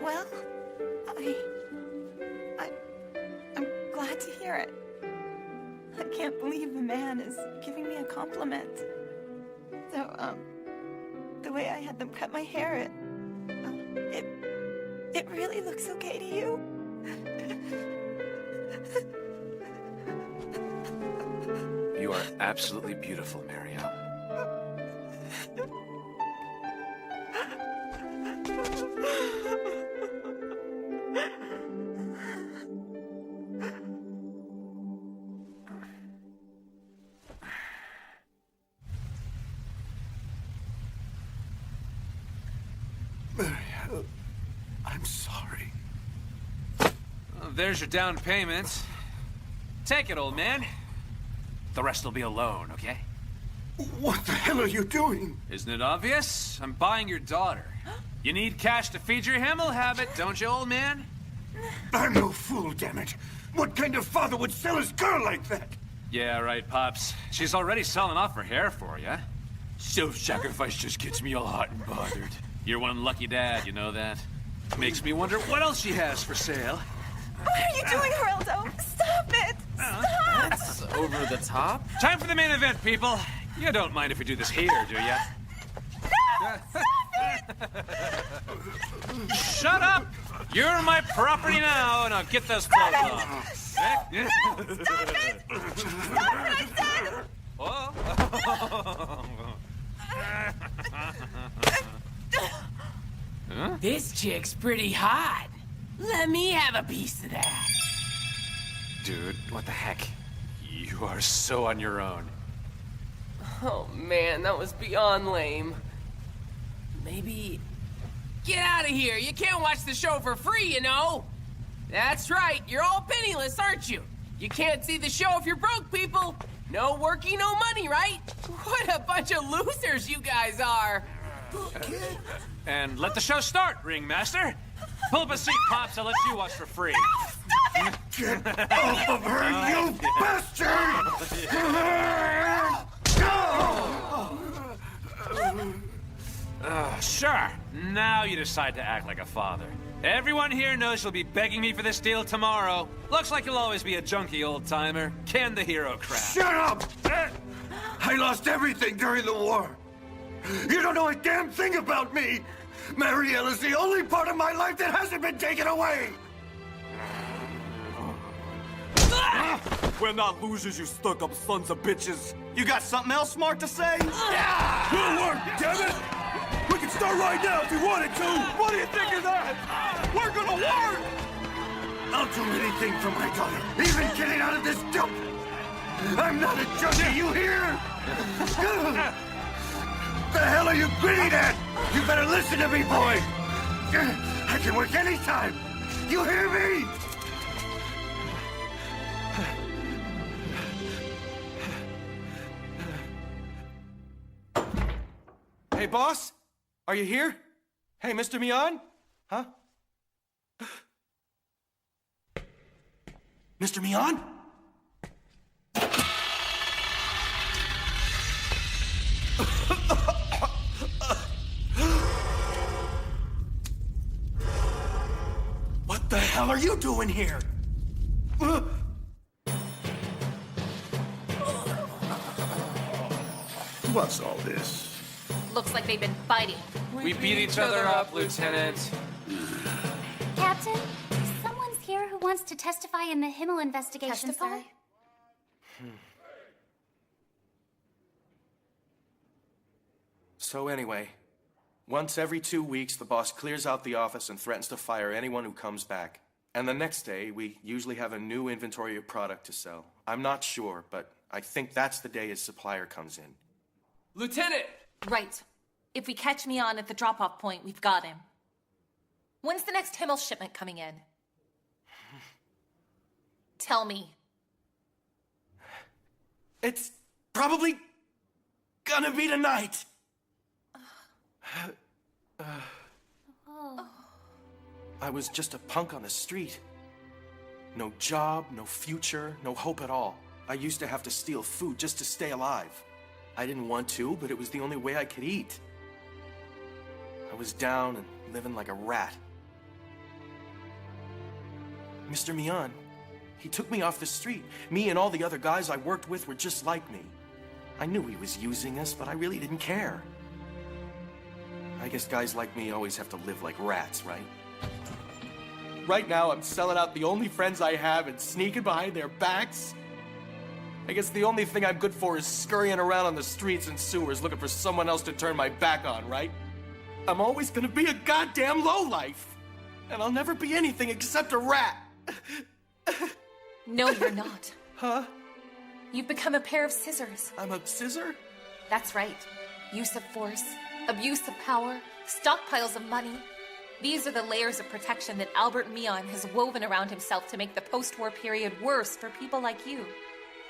Well, I'm glad to hear it. I can't believe the man is giving me a compliment. So, the way I had them cut my hair, it really looks okay to you? You are absolutely beautiful, Marielle. Marielle, I'm sorry. Well, there's your down payment. Take it, old man. The rest will be a loan, okay? What the hell are you doing? Isn't it obvious? I'm buying your daughter. You need cash to feed your Himmel habit, don't you, old man? I'm no fool, damn it. What kind of father would sell his girl like that? Yeah, right, Pops. She's already selling off her hair for you. Self-sacrifice just gets me all hot and bothered. You're one lucky dad, you know that? Makes me wonder what else she has for sale. What are you doing, Geraldo? Stop it! Stop! That's over the top. Time for the main event, people. You don't mind if we do this here, do you? No! Stop it! Shut up! You're my property now, and I'll get those clothes off. No! Stop it! Stop it, I said! Huh? This chick's pretty hot. Let me have a piece of that. Dude, what the heck? You are so on your own. Oh man, that was beyond lame. Maybe... Get out of here! You can't watch the show for free, you know! That's right, you're all penniless, aren't you? You can't see the show if you're broke, people! No working, no money, right? What a bunch of losers you guys are! And let the show start, Ringmaster. Pull up a seat, Pops. I'll let you watch for free. No, stop it! Get off of her, you bastard! Sure. Now you decide to act like a father. Everyone here knows you'll be begging me for this deal tomorrow. Looks like you'll always be a junky old-timer. Can the hero crap. Shut up! I lost everything during the war. You don't know a damn thing about me. Marielle is the only part of my life that hasn't been taken away. We're not losers, you stuck-up sons of bitches. You got something else smart to say? Yeah! We'll work, damn it! We can start right now if you wanted to! What do you think of that? We're gonna work! I'll do anything for my daughter, even getting out of this dump. I'm not a junkie, you hear? The hell are you grinning at? You better listen to me, boy. I can work anytime. You hear me? Hey, boss? Are you here? Hey, Mr. Mian? Huh? Mr. Mian? What the hell are you doing here? What's all this? Looks like they've been fighting. We beat each other up, Lieutenant. Captain, someone's here who wants to testify in the Himmel investigation, sir. So anyway, once every 2 weeks, the boss clears out the office and threatens to fire anyone who comes back. And the next day, we usually have a new inventory of product to sell. I'm not sure, but I think that's the day his supplier comes in. Lieutenant! Right. If we catch Mian at the drop-off point, we've got him. When's the next Himmel shipment coming in? Tell me. It's probably gonna be tonight. I was just a punk on the street. No job, no future, no hope at all. I used to have to steal food just to stay alive. I didn't want to, but it was the only way I could eat. I was down and living like a rat. Mr. Mian, he took me off the street. Me and all the other guys I worked with were just like me. I knew he was using us, but I really didn't care. I guess guys like me always have to live like rats, right? Right now, I'm selling out the only friends I have and sneaking behind their backs. I guess the only thing I'm good for is scurrying around on the streets and sewers looking for someone else to turn my back on, right? I'm always gonna be a goddamn lowlife. And I'll never be anything except a rat. No, you're not. Huh? You've become a pair of scissors. I'm a scissor? That's right. Use of force, abuse of power, stockpiles of money. These are the layers of protection that Albert Mian has woven around himself to make the post-war period worse for people like you.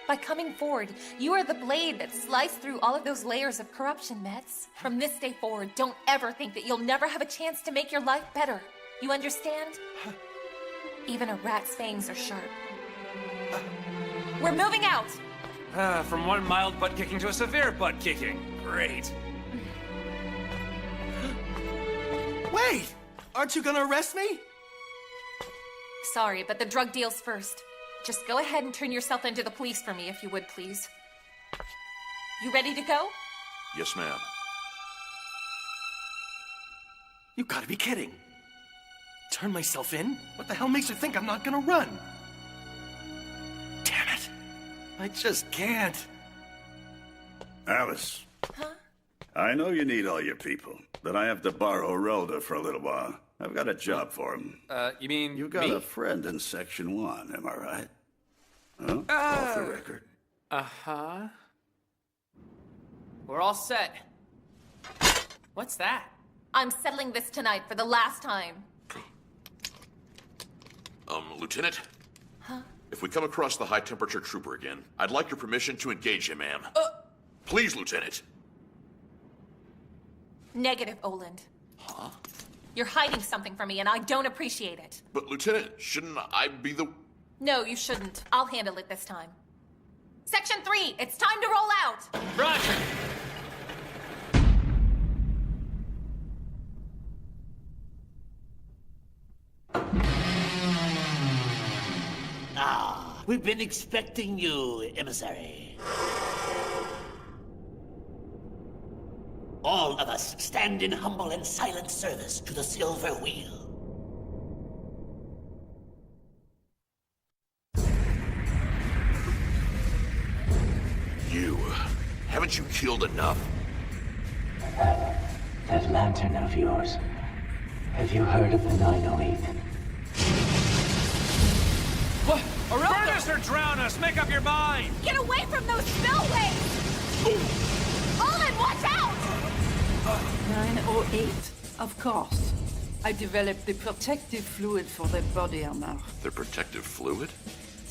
By coming forward, you are the blade that sliced through all of those layers of corruption, Metz. From this day forward, don't ever think that you'll never have a chance to make your life better. You understand? Even a rat's fangs are sharp. We're moving out! From one mild butt-kicking to a severe butt-kicking. Great. Wait! Aren't you gonna arrest me? Sorry, but the drug deal's first. Just go ahead and turn yourself into the police for me, if you would, please. You ready to go? Yes, ma'am. You gotta be kidding. Turn myself in? What the hell makes you think I'm not gonna run? Damn it. I just can't. Alice. Huh? I know you need all your people, but I have to borrow Relda for a little while. I've got a job for him. You mean You got me? a friend in Section 1, am I right? Huh? Off the record. Uh-huh. We're all set. What's that? I'm settling this tonight for the last time. Lieutenant? Huh? If we come across the high-temperature trooper again, I'd like your permission to engage him, ma'am. Please, Lieutenant. Negative, Oland. Huh? You're hiding something from me, and I don't appreciate it. But, Lieutenant, shouldn't I be the... No, you shouldn't. I'll handle it this time. Section 3, it's time to roll out! Roger! We've been expecting you, emissary. All of us stand in humble and silent service to the Silver Wheel. You, haven't you killed enough? That lantern of yours. Have you heard of the 908? What? Burn us or drown us! Make up your mind! Get away from those spillways! Olin, watch out! 908? Of course. I developed the protective fluid for their body armor. The protective fluid?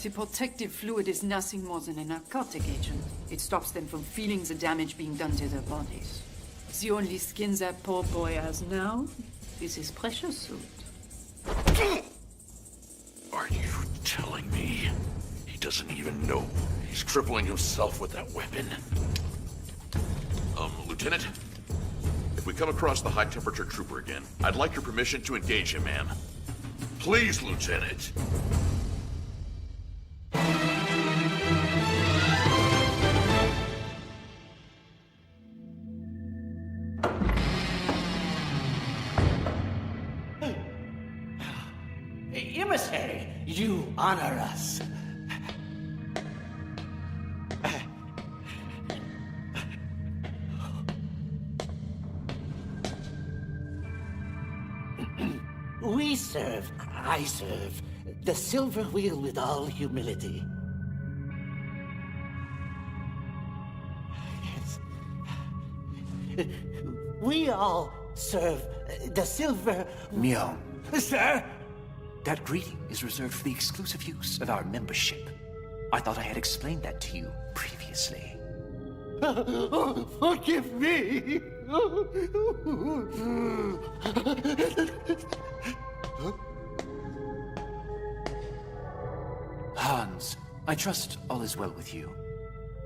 The protective fluid is nothing more than a narcotic agent. It stops them from feeling the damage being done to their bodies. The only skin that poor boy has now is his precious suit. Are you telling me he doesn't even know he's crippling himself with that weapon? Lieutenant? If we come across the high-temperature trooper again, I'd like your permission to engage him, ma'am. Please, Lieutenant. Emissary, you honor us. I serve, the Silver Wheel with all humility. Yes. We all serve the Silver... Mio. Sir? That greeting is reserved for the exclusive use of our membership. I thought I had explained that to you previously. Forgive me! Hans, I trust all is well with you.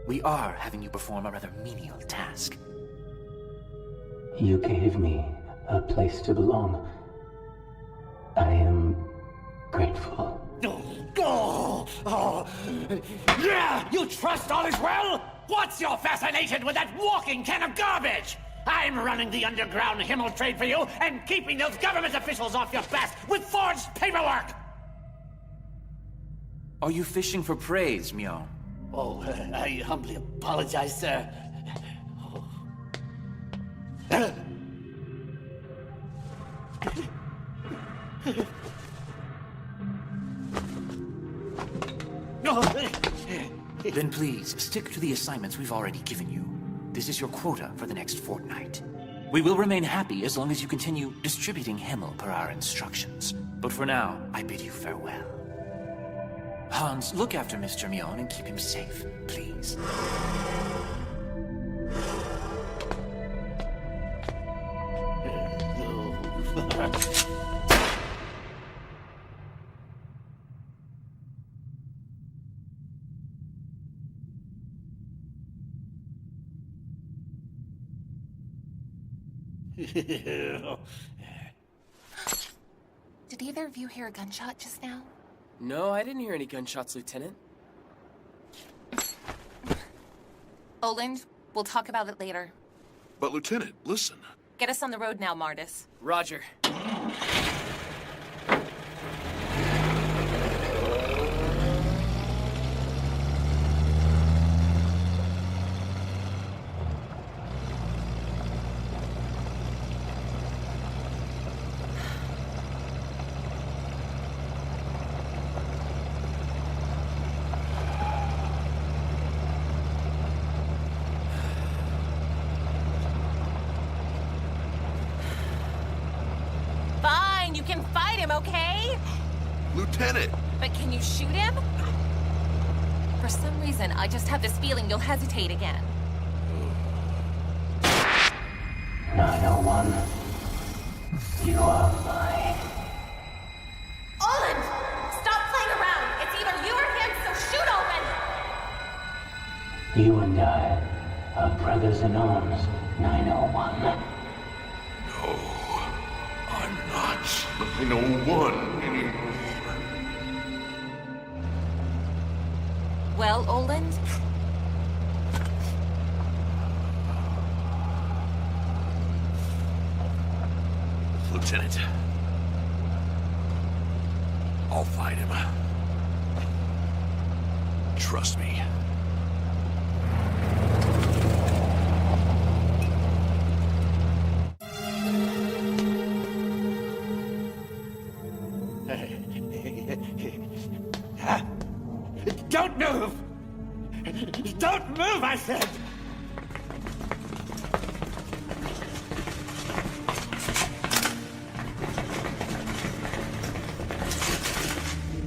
We are having you perform a rather menial task. You gave me a place to belong. I am grateful. Yeah! You trust all is well? What's your fascination with that walking can of garbage? I'm running the underground Himmel trade for you and keeping those government officials off your back with forged paperwork! Are you fishing for praise, Mio? Oh, I humbly apologize, sir. Then please, stick to the assignments we've already given you. This is your quota for the next fortnight. We will remain happy as long as you continue distributing Himmel per our instructions. But for now, I bid you farewell. Hans, look after Mr. Mion and keep him safe, please. Did either of you hear a gunshot just now? No, I didn't hear any gunshots, Lieutenant. Oland, we'll talk about it later. But Lieutenant, listen. Get us on the road now, Mardis. Roger. You can fight him, okay? Lieutenant! But can you shoot him? For some reason, I just have this feeling you'll hesitate again. 901. You are mine. Oland! Stop playing around! It's either you or him, so shoot already! You and I are brothers in arms, 901. No. I'm not 901 anymore. Well, Oland? Lieutenant. I'll fight him. Trust me. Don't move! Don't move, I said!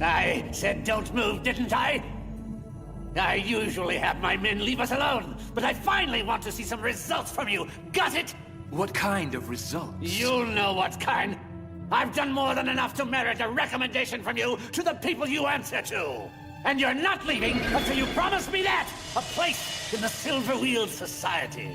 I said don't move, didn't I? I usually have my men leave us alone, but I finally want to see some results from you. Got it? What kind of results? You'll know what kind. I've done more than enough to merit a recommendation from you to the people you answer to. And you're not leaving until you promise me that! A place in the Silver Wheel Society.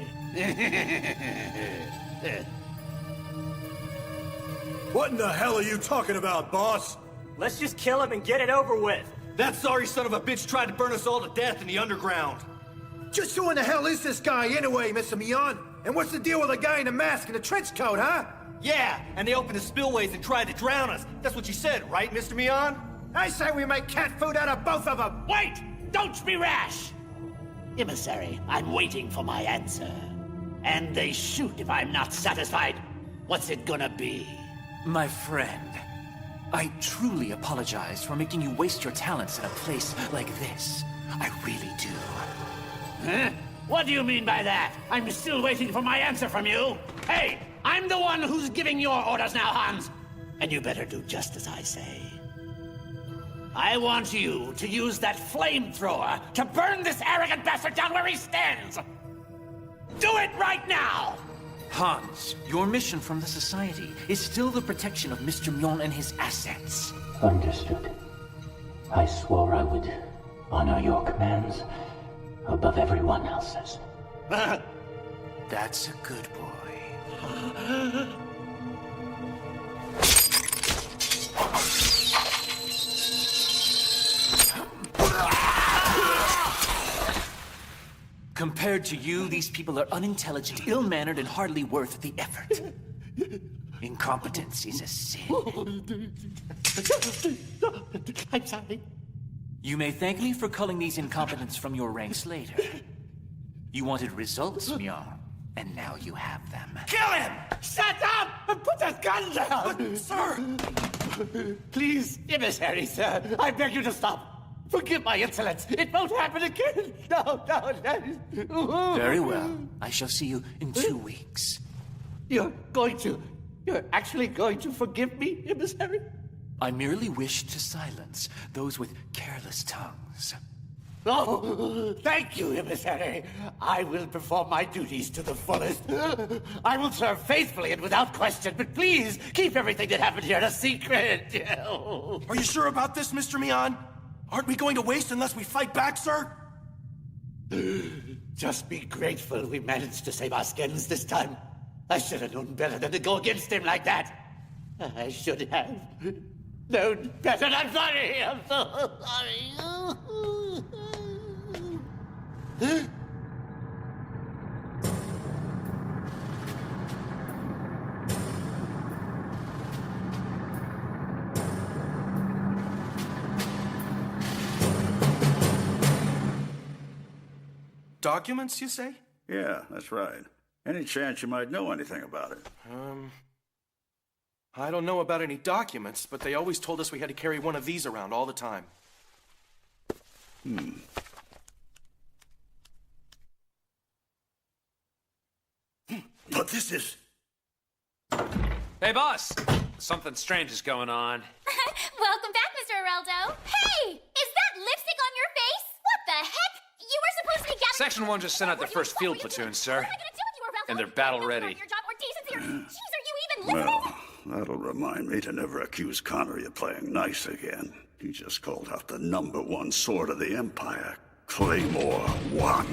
What in the hell are you talking about, boss? Let's just kill him and get it over with. That sorry son of a bitch tried to burn us all to death in the underground. Just who in the hell is this guy anyway, Mr. Mion? And what's the deal with the guy in the mask and the trench coat, huh? Yeah, and they opened the spillways and tried to drown us. That's what you said, right, Mr. Mion? I say we make cat food out of both of them! Wait! Don't be rash! Emissary, I'm waiting for my answer. And they shoot if I'm not satisfied. What's it gonna be? My friend, I truly apologize for making you waste your talents in a place like this. I really do. Huh? What do you mean by that? I'm still waiting for my answer from you. Hey, I'm the one who's giving your orders now, Hans. And you better do just as I say. I want you to use that flamethrower to burn this arrogant bastard down where he stands. Do it right now! Hans, your mission from the Society is still the protection of Mr. Mion and his assets. Understood. I swore I would honor your commands above everyone else's. That's a good boy. Compared to you, these people are unintelligent, ill-mannered, and hardly worth the effort. Incompetence is a sin. I'm sorry. You may thank me for culling these incompetents from your ranks later. You wanted results, Mion, and now you have them. Kill him! Shut up! And put that gun down! But, sir! Please, emissary, sir, I beg you to stop. Forgive my insolence. It won't happen again. No. Very well. I shall see you in 2 weeks. You're actually going to forgive me, emissary? I merely wish to silence those with careless tongues. Oh, thank you, emissary. I will perform my duties to the fullest. I will serve faithfully and without question, but please keep everything that happened here a secret. Are you sure about this, Mr. Mion? Aren't we going to waste unless we fight back, sir? Just be grateful we managed to save our skins this time. I should have known better than to go against him like that. I should have known better. I'm sorry. I'm so sorry. Documents, you say? Yeah, that's right. Any chance you might know anything about it? I don't know about any documents, but they always told us we had to carry one of these around all the time. But this is... Hey, boss! Something strange is going on. Welcome back, Mr. Areldo. Hey! Is that lipstick on your face? What the heck? You were supposed to be gathering... Section 1 just sent out their first field platoon, sir. And they're battle ready. Well, that'll remind me to never accuse Connery of playing nice again. He just called out the #1 sword of the Empire, Claymore 1.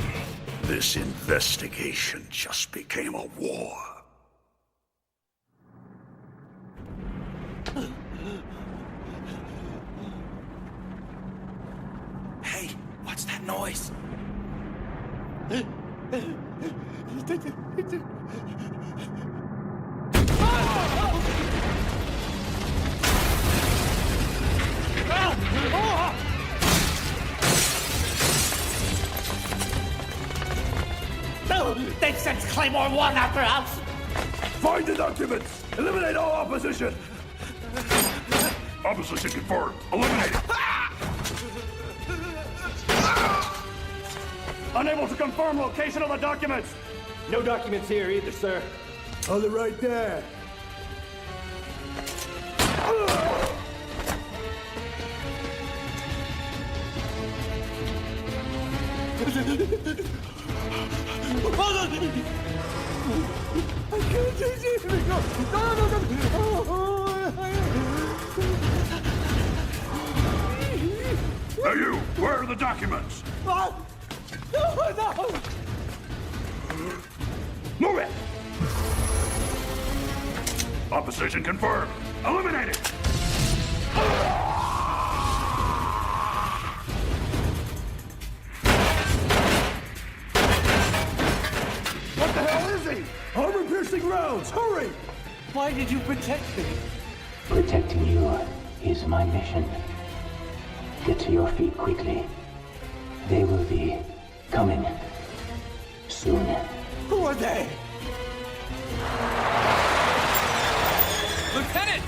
This investigation just became a war. Hey, what's that that noise? No! They've sent Claymore 1 after us! Find the documents! Eliminate all opposition! Opposition confirmed. Eliminate it! Unable to confirm location of the documents! No documents here either, sir. Oh, they're right there. I can't take anything. No. Hey, you! Where are the documents? No! Move it! Opposition confirmed. Eliminate it! What the hell is he? Armor-piercing rounds! Hurry! Why did you protect me? Protecting you is my mission. Get to your feet quickly. They will be coming soon. Who are they? Lieutenant!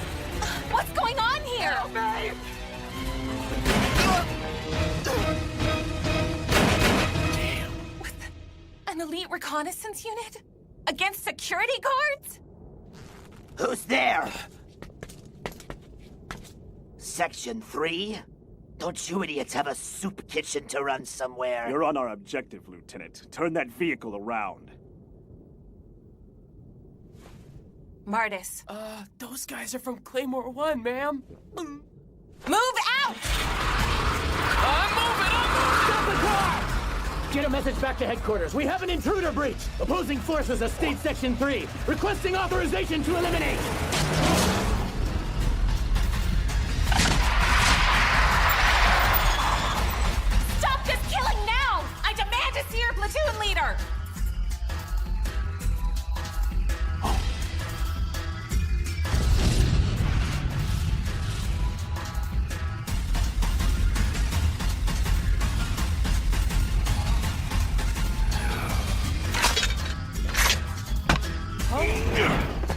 What's going on here? Help me! Damn. An elite reconnaissance unit? Against security guards? Who's there? Section 3? Don't you idiots have a soup kitchen to run somewhere? You're on our objective, Lieutenant. Turn that vehicle around. Martis. Those guys are from Claymore 1, ma'am. Move out! I'm moving! Stop the car! Get a message back to headquarters. We have an intruder breach. Opposing forces of State Section 3. Requesting authorization to eliminate. Stop this killing now! I demand to see your platoon leader!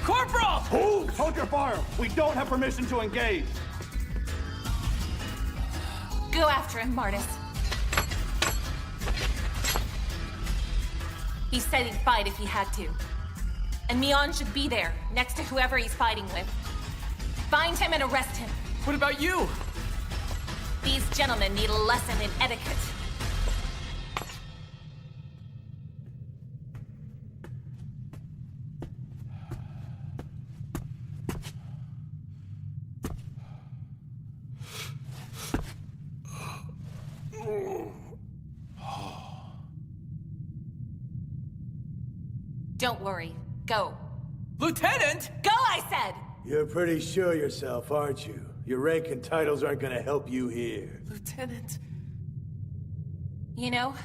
Corporal! Hold your fire! We don't have permission to engage! Go after him, Martis. He said he'd fight if he had to. And Mion should be there, next to whoever he's fighting with. Find him and arrest him. What about you? These gentlemen need a lesson in etiquette. Don't worry. Go. Lieutenant! Go, I said! You're pretty sure yourself, aren't you? Your rank and titles aren't gonna help you here. Lieutenant. You know,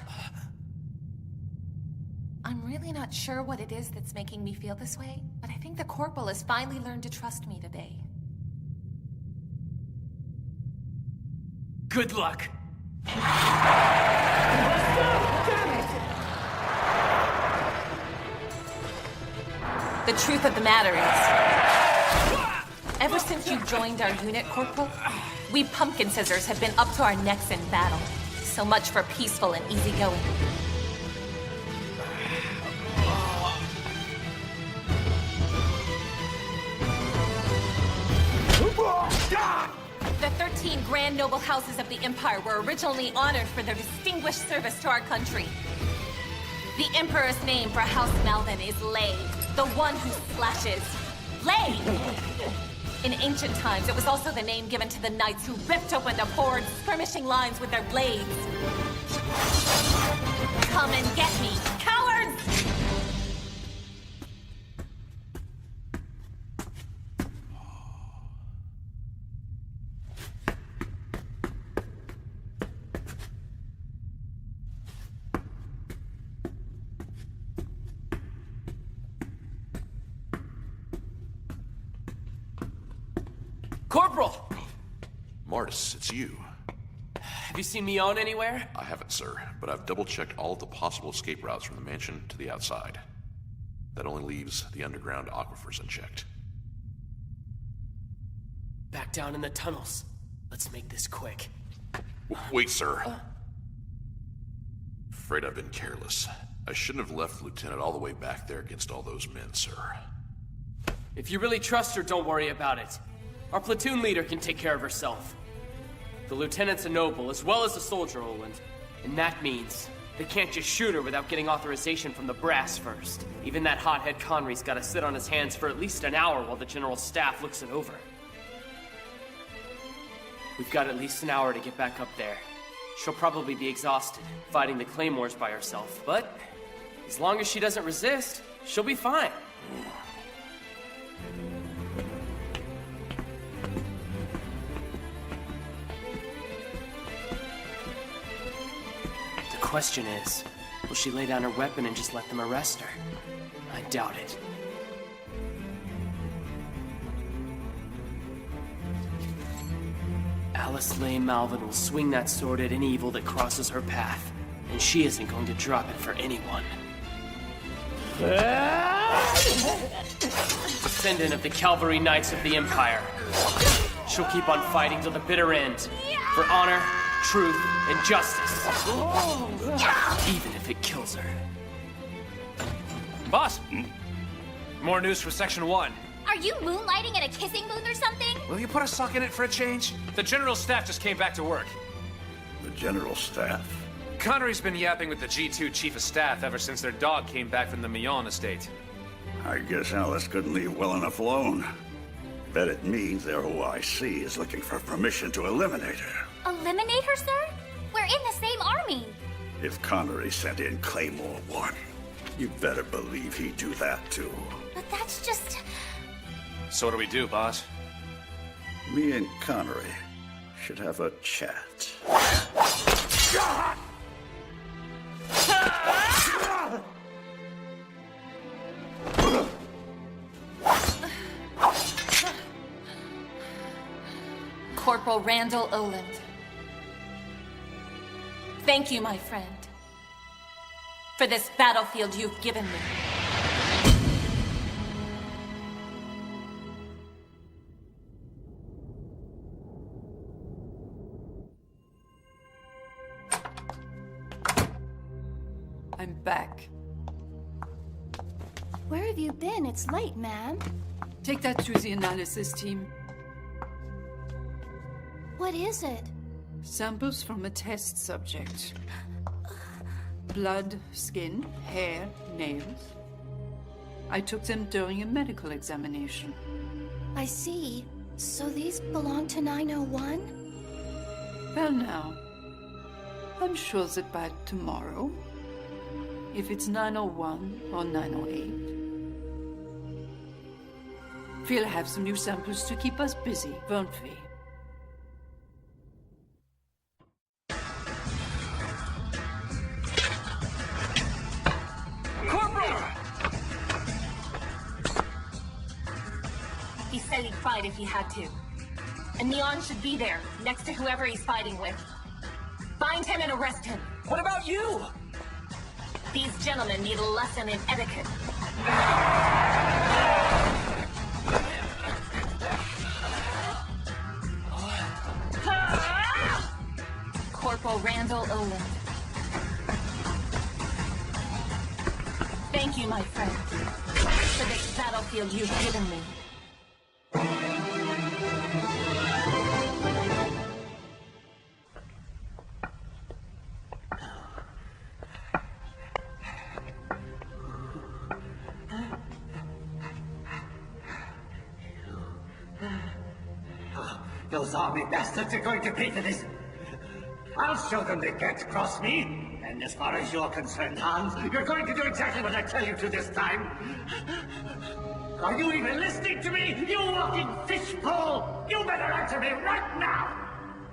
I'm really not sure what it is that's making me feel this way, but I think the Corporal has finally learned to trust me today. Good luck. The truth of the matter is, ever since you joined our unit, Corporal, we pumpkin scissors have been up to our necks in battle. So much for peaceful and easygoing. The 13 Grand Noble Houses of the Empire were originally honored for their distinguished service to our country. The Emperor's name for House Malvin is Lei, the one who slashes. Lei! In ancient times, it was also the name given to the knights who ripped open the forward skirmishing lines with their blades. Come and get me, cowards! Corporal! Martis, it's you. Have you seen Mion anywhere? I haven't, sir, but I've double-checked all of the possible escape routes from the mansion to the outside. That only leaves the underground aquifers unchecked. Back down in the tunnels. Let's make this quick. Wait, sir. Afraid I've been careless. I shouldn't have left the Lieutenant all the way back there against all those men, sir. If you really trust her, don't worry about it. Our platoon leader can take care of herself. The Lieutenant's a noble, as well as a soldier, Oland. And that means they can't just shoot her without getting authorization from the brass first. Even that hothead Conry's gotta sit on his hands for at least an hour while the General Staff looks it over. We've got at least an hour to get back up there. She'll probably be exhausted, fighting the Claymores by herself, but as long as she doesn't resist, she'll be fine. The question is, will she lay down her weapon and just let them arrest her? I doubt it. Alice Lane Malvin will swing that sword at any evil that crosses her path, and she isn't going to drop it for anyone. Descendant of the Cavalry Knights of the Empire. She'll keep on fighting till the bitter end, for honor, truth, and justice. Even if it kills her. Boss! More news for Section 1. Are you moonlighting at a kissing booth or something? Will you put a sock in it for a change? The General Staff just came back to work. The General Staff? Connery's been yapping with the G2 Chief of Staff ever since their dog came back from the Mion estate. I guess Alice couldn't leave well enough alone. Bet it means their OIC is looking for permission to eliminate her. Eliminate her, sir? We're in the same army. If Connery sent in Claymore 1, you better believe he'd do that too. But that's just... So what do we do, boss? Me and Connery should have a chat. Corporal Randall Oland. Thank you, my friend, for this battlefield you've given me. I'm back. Where have you been? It's late, ma'am. Take that to the analysis team. What is it? Samples from a test subject. Blood, skin, hair, nails. I took them during a medical examination. I see. So these belong to 901? Well now, I'm sure that by tomorrow, if it's 901 or 908, we'll have some new samples to keep us busy, won't we? He said he'd fight if he had to. And Neon should be there, next to whoever he's fighting with. Find him and arrest him. What about you? These gentlemen need a lesson in etiquette. Corporal Randall Oland. Thank you, my friend, for this battlefield you've given me. Those army bastards are going to pay for this. I'll show them they can't cross me. And as far as you're concerned, Hans, you're going to do exactly what I tell you to this time. Are you even listening to me, you walking fishbowl? You better answer me right now.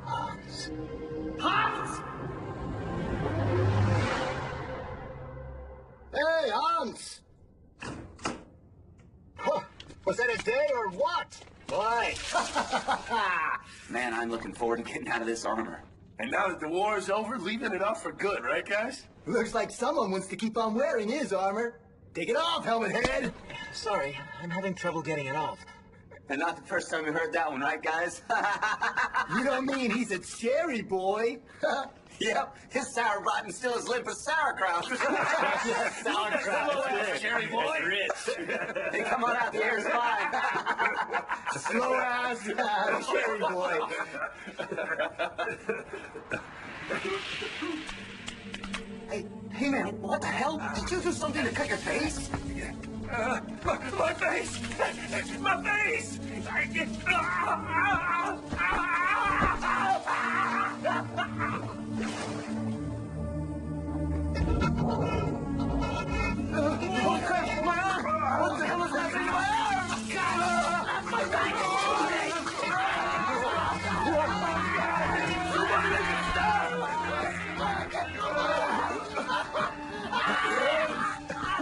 Hans? Hans? Hey, Hans! Oh, was that a day or what? Boy! Man, I'm looking forward to getting out of this armor. And now that the war is over, leaving it off for good, right, guys? Looks like someone wants to keep on wearing his armor. Take it off, Helmet Head! Sorry, I'm having trouble getting it off. And not the first time we heard that one, right, guys? You don't mean he's a cherry boy? Yep, his sour button still as limp as sauerkraut. Sauerkraut, cherry boy. Hey, come on out, the air's fine. Slow ass cherry boy. Hey, man, what the hell? Did you do something to cut your face? My face! My face! Oh, crap! My arm! What the hell is happening to my arm? God! My back!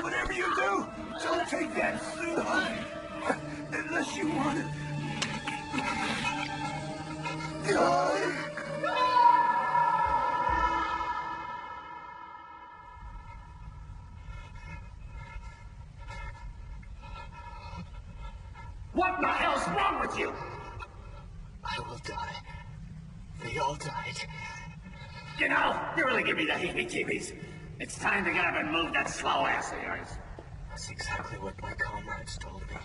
Whatever you do, don't take that suit off. Unless you want it. What the hell's wrong with you? I will die. They all died. You know, you really give me the heebie-jeebies. It's time to get up and move that slow ass of yours. That's exactly what my comrades told me.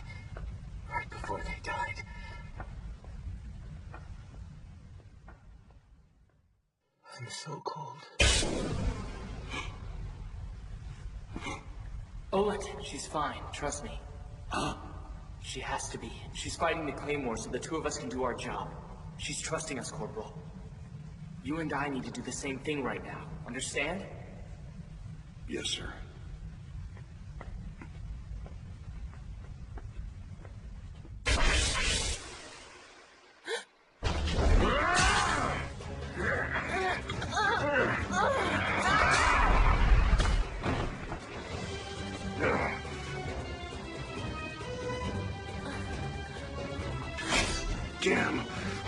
Right before they died. I'm so cold. Olet, she's fine. Trust me. She has to be. She's fighting the Claymore so the two of us can do our job. She's trusting us, Corporal. You and I need to do the same thing right now. Understand? Yes, sir. Damn,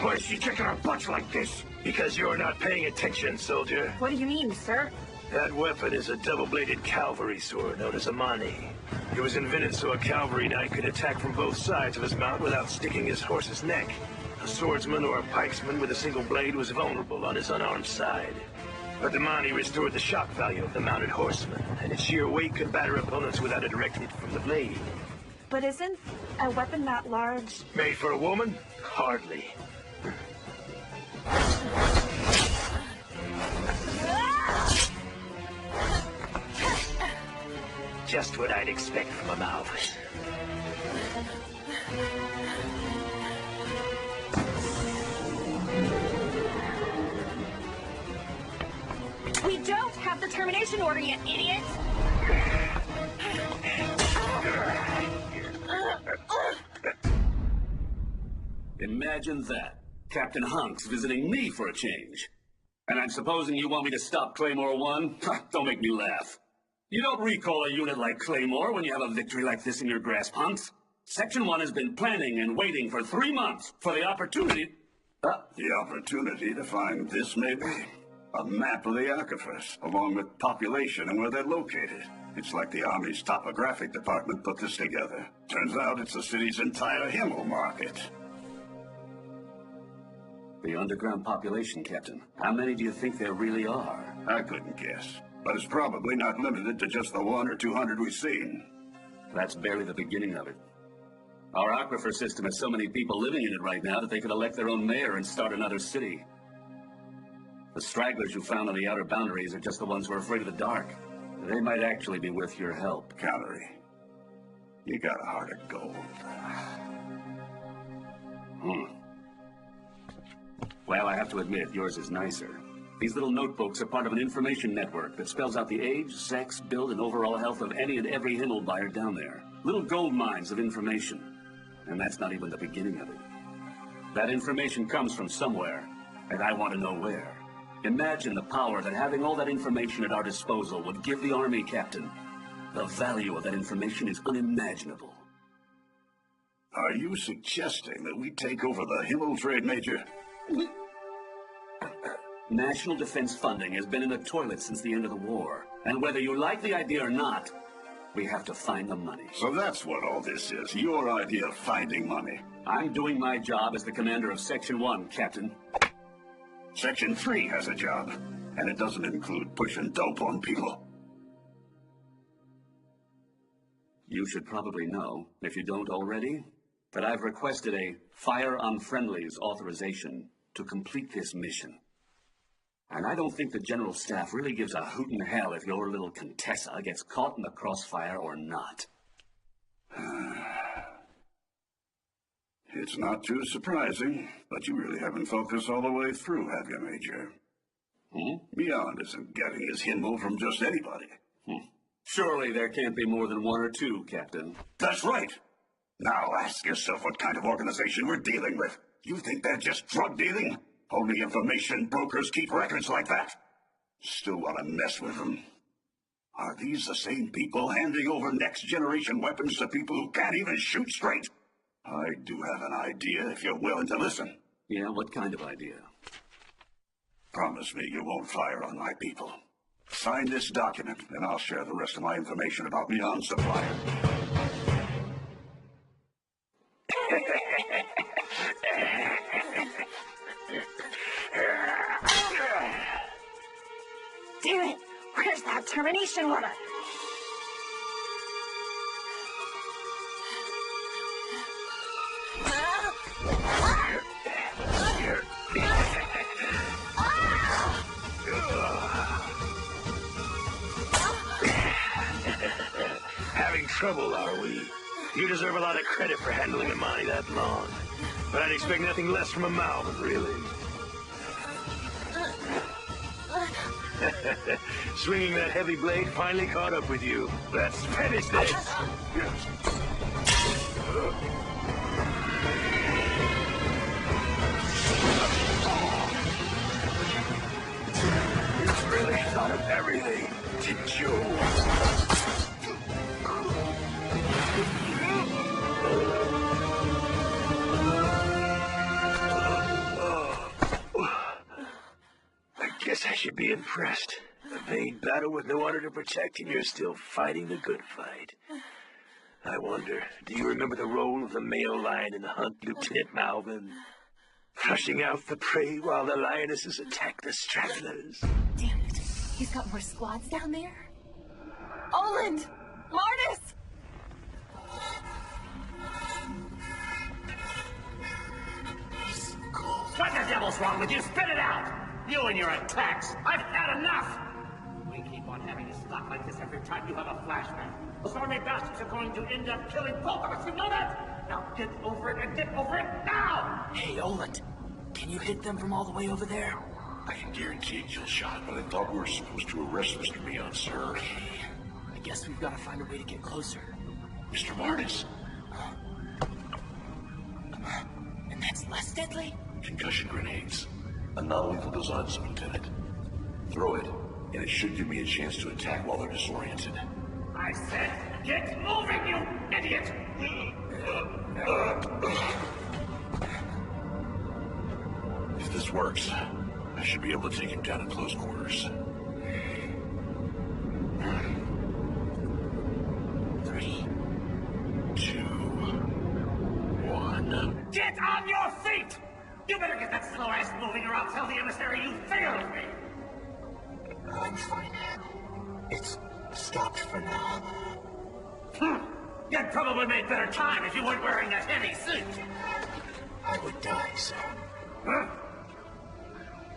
why is she kicking our butts like this? Because you're not paying attention, soldier. What do you mean, sir? That weapon is a double-bladed cavalry sword known as a mani. It was invented so a cavalry knight could attack from both sides of his mount without sticking his horse's neck. A swordsman or a pikesman with a single blade was vulnerable on his unarmed side. But the mani restored the shock value of the mounted horseman, and its sheer weight could batter opponents without a direct hit from the blade. But isn't a weapon that large? Made for a woman? Hardly. Just what I'd expect from a mouth. We don't have the termination order yet, idiot! Imagine that. Captain Hunks visiting me for a change. And I'm supposing you want me to stop Claymore 1? Don't make me laugh. You don't recall a unit like Claymore when you have a victory like this in your grasp, Hunks. Section 1 has been planning and waiting for 3 months for the opportunity... The opportunity to find this, maybe? A map of the Aquifers, along with population and where they're located. It's like the Army's topographic department put this together. Turns out it's the city's entire Himmel market. The underground population, Captain. How many do you think there really are? I couldn't guess. But it's probably not limited to just the 100 or 200 we've seen. That's barely the beginning of it. Our aquifer system has so many people living in it right now that they could elect their own mayor and start another city. The stragglers you found on the outer boundaries are just the ones who are afraid of the dark. They might actually be worth your help. Connery, you got a heart of gold. Well, I have to admit, yours is nicer. These little notebooks are part of an information network that spells out the age, sex, build, and overall health of any and every Himmel buyer down there. Little gold mines of information. And that's not even the beginning of it. That information comes from somewhere, and I want to know where. Imagine the power that having all that information at our disposal would give the Army, Captain. The value of that information is unimaginable. Are you suggesting that we take over the Himmel trade, Major? National defense funding has been in the toilet since the end of the war. And whether you like the idea or not, we have to find the money. So that's what all this is, your idea of finding money. I'm doing my job as the commander of Section 1, Captain. Section 3 has a job, and it doesn't include pushing dope on people. You should probably know, if you don't already, that I've requested a Fire on Friendlies authorization to complete this mission. And I don't think the General Staff really gives a hoot in hell if your little Contessa gets caught in the crossfire or not. It's not too surprising, but you really haven't focused all the way through, have you, Major? Beyond isn't getting his Himmel from just anybody. Surely there can't be more than one or two, Captain. That's right. Now ask yourself what kind of organization we're dealing with. You think they're just drug dealing? Only information brokers keep records like that. Still want to mess with them? Are these the same people handing over next-generation weapons to people who can't even shoot straight? I do have an idea if you're willing to listen. Yeah, what kind of idea? Promise me you won't fire on my people. Sign this document, and I'll share the rest of my information about Beyond Supplier. Damn it! Where's that termination order? Having trouble, are we? You deserve a lot of credit for handling the money that long. But I'd expect nothing less from a Malvin, really. Swinging that heavy blade finally caught up with you. Let's finish this! You really thought of everything, didn't you? I guess I should be impressed. A vain battle with no honor to protect, and you're still fighting the good fight. I wonder, do you remember the role of the male lion in the hunt, Lieutenant Malvin? Flushing out the prey while the lionesses attack the stragglers. Damn it. He's got more squads down there? Oland! Martis! What the devil's wrong with you? Spit it out! You and your attacks! I've had enough! We keep on having to stop like this every time you have a flashback. Those army bastards are going to end up killing both of us, you know that? Now get over it and get over it now! Hey, Oland, can you hit them from all the way over there? I can guarantee a kill shot, but I thought we were supposed to arrest Mr. Beyond, sir. I guess we've got to find a way to get closer. Mr. Martis. And that's less deadly? Concussion grenades. A non-lethal design, Lieutenant. Throw it, and it should give me a chance to attack while they're disoriented. I said, get moving, you idiot! If this works, I should be able to take him down in close quarters. 3, 2, 1. Get on your feet! You better get that slow ass moving or I'll tell the emissary you failed me! I'm fine. It's stopped for now. You'd probably made better time if you weren't wearing that heavy suit! I would die, sir. Huh?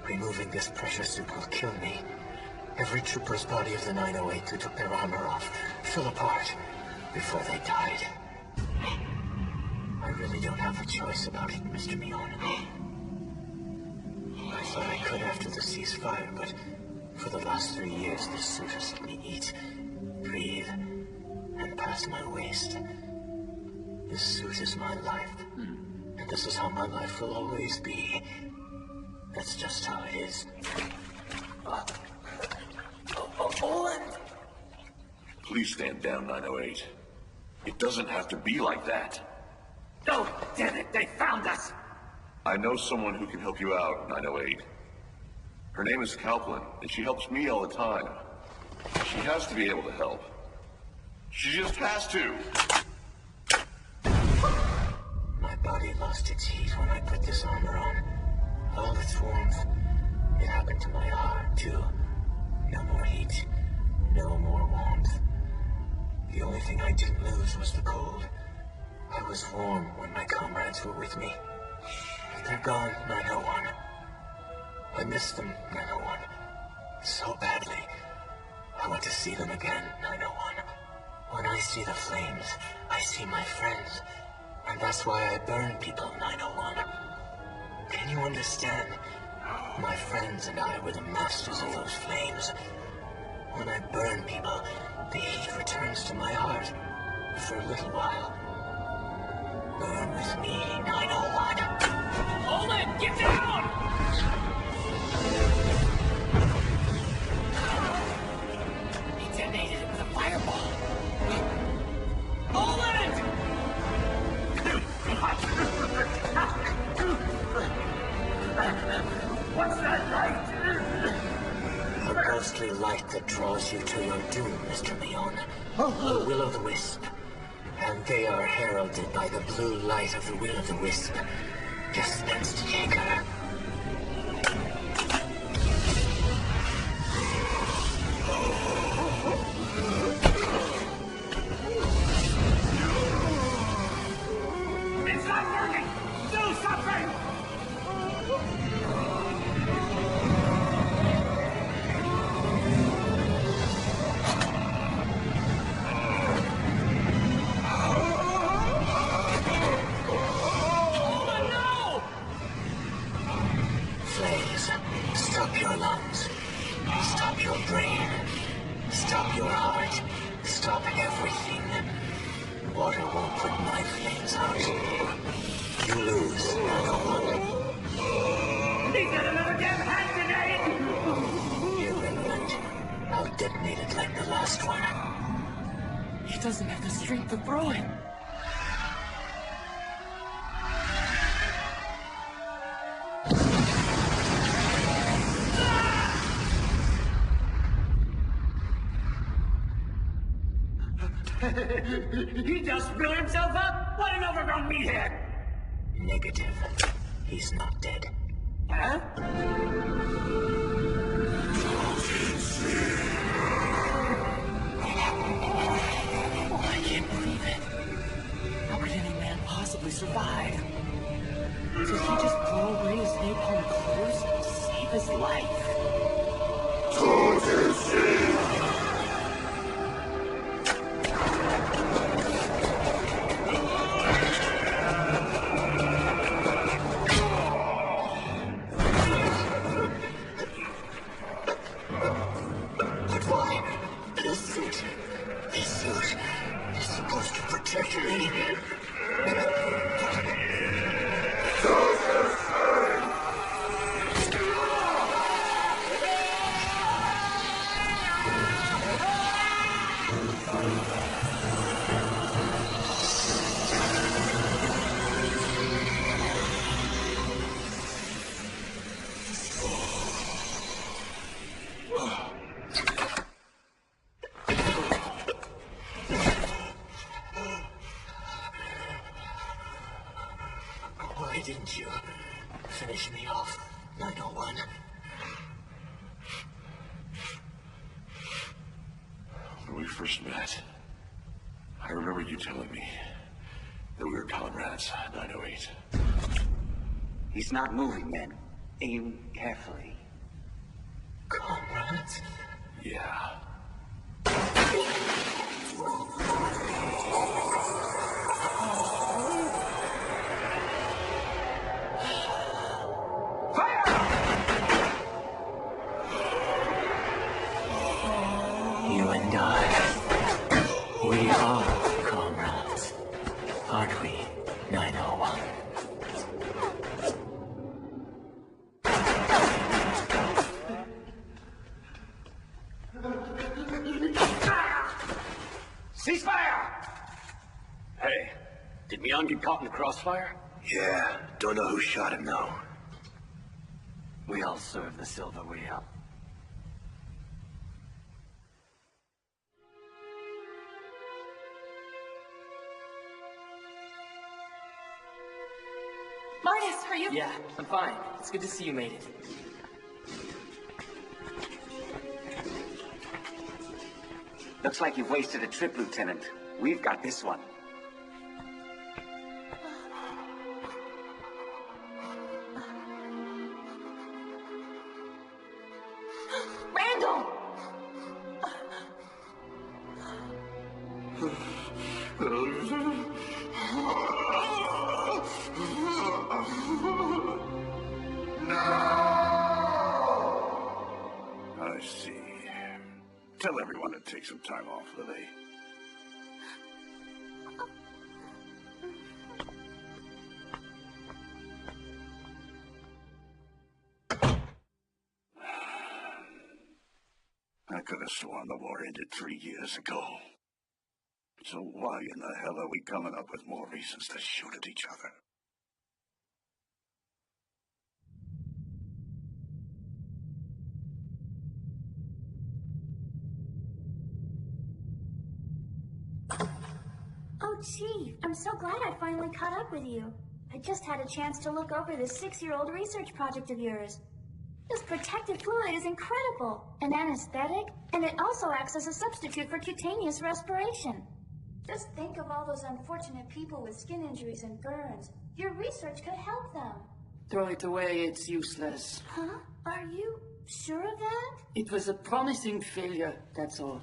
Removing this pressure suit will kill me. Every trooper's body of the 908 who took their armor off fell apart before they died. I really don't have a choice about it, Mr. Mion. I thought I could after the ceasefire, but for the last 3 years, this suit has let me eat, breathe, and pass my waste. This suit is my life, and this is how my life will always be. That's just how it is. Oland! Please stand down, 908. It doesn't have to be like that. Oh, damn it, they found us! I know someone who can help you out, 908. Her name is Kauplin, and she helps me all the time. She has to be able to help. She just has to. My body lost its heat when I put this armor on. All its warmth. It happened to my heart, too. No more heat. No more warmth. The only thing I didn't lose was the cold. I was warm when my comrades were with me. But they're gone, 901. I miss them, 901. So badly. I want to see them again, 901. When I see the flames, I see my friends. And that's why I burn people, 901. Can you understand? My friends and I were the masters of those flames. When I burn people, the heat returns to my heart. For a little while. Burn with me, 901. Hold it! Get down! He detonated it with a fireball. Hold it! What's that light? A ghostly light that draws you to your doom, Mr. Leon. A will-o'-the-wisp. And they are heralded by the blue light of the will-o'-the-wisp. Dispensed Jaeger. It's not working! Do something! Flames, stop your lungs. Stop your brain. Stop your heart. Stop everything. Water won't put my flames out. You lose, 901. He's got another damn hand grenade! Irrelevant. I'll detonate it like the last one. He doesn't have the strength to throw it. He just blew himself up? What an overgrown meathead! Negative. He's not dead. Huh? Oh, I can't believe it. How could any man possibly survive? Did he just blow away his napalm clothes to save his life? But why? This suit is supposed to protect me. Why didn't you finish me off, 901? When we first met, I remember you telling me that we were comrades, 908. He's not moving, men. Aim carefully. Comrades? Yeah. You and I, we are comrades, aren't we, 901? Ceasefire! Hey, did Leon get caught in the crossfire? Yeah, don't know who shot him, though. We all serve the Silver Wheel. Marcus, are you? Yeah, I'm fine. It's good to see you made it. Looks like you've wasted a trip, Lieutenant. We've got this one. Randall! I see. Tell everyone to take some time off, Lily. I could have sworn the war ended 3 years ago. So why in the hell are we coming up with more reasons to shoot at each other? Oh, Chief, I'm so glad I finally caught up with you. I just had a chance to look over this 6-year-old research project of yours. This protective fluid is incredible. An anesthetic, and it also acts as a substitute for cutaneous respiration. Just think of all those unfortunate people with skin injuries and burns. Your research could help them. Throw it away, it's useless. Huh? Are you sure of that? It was a promising failure, that's all.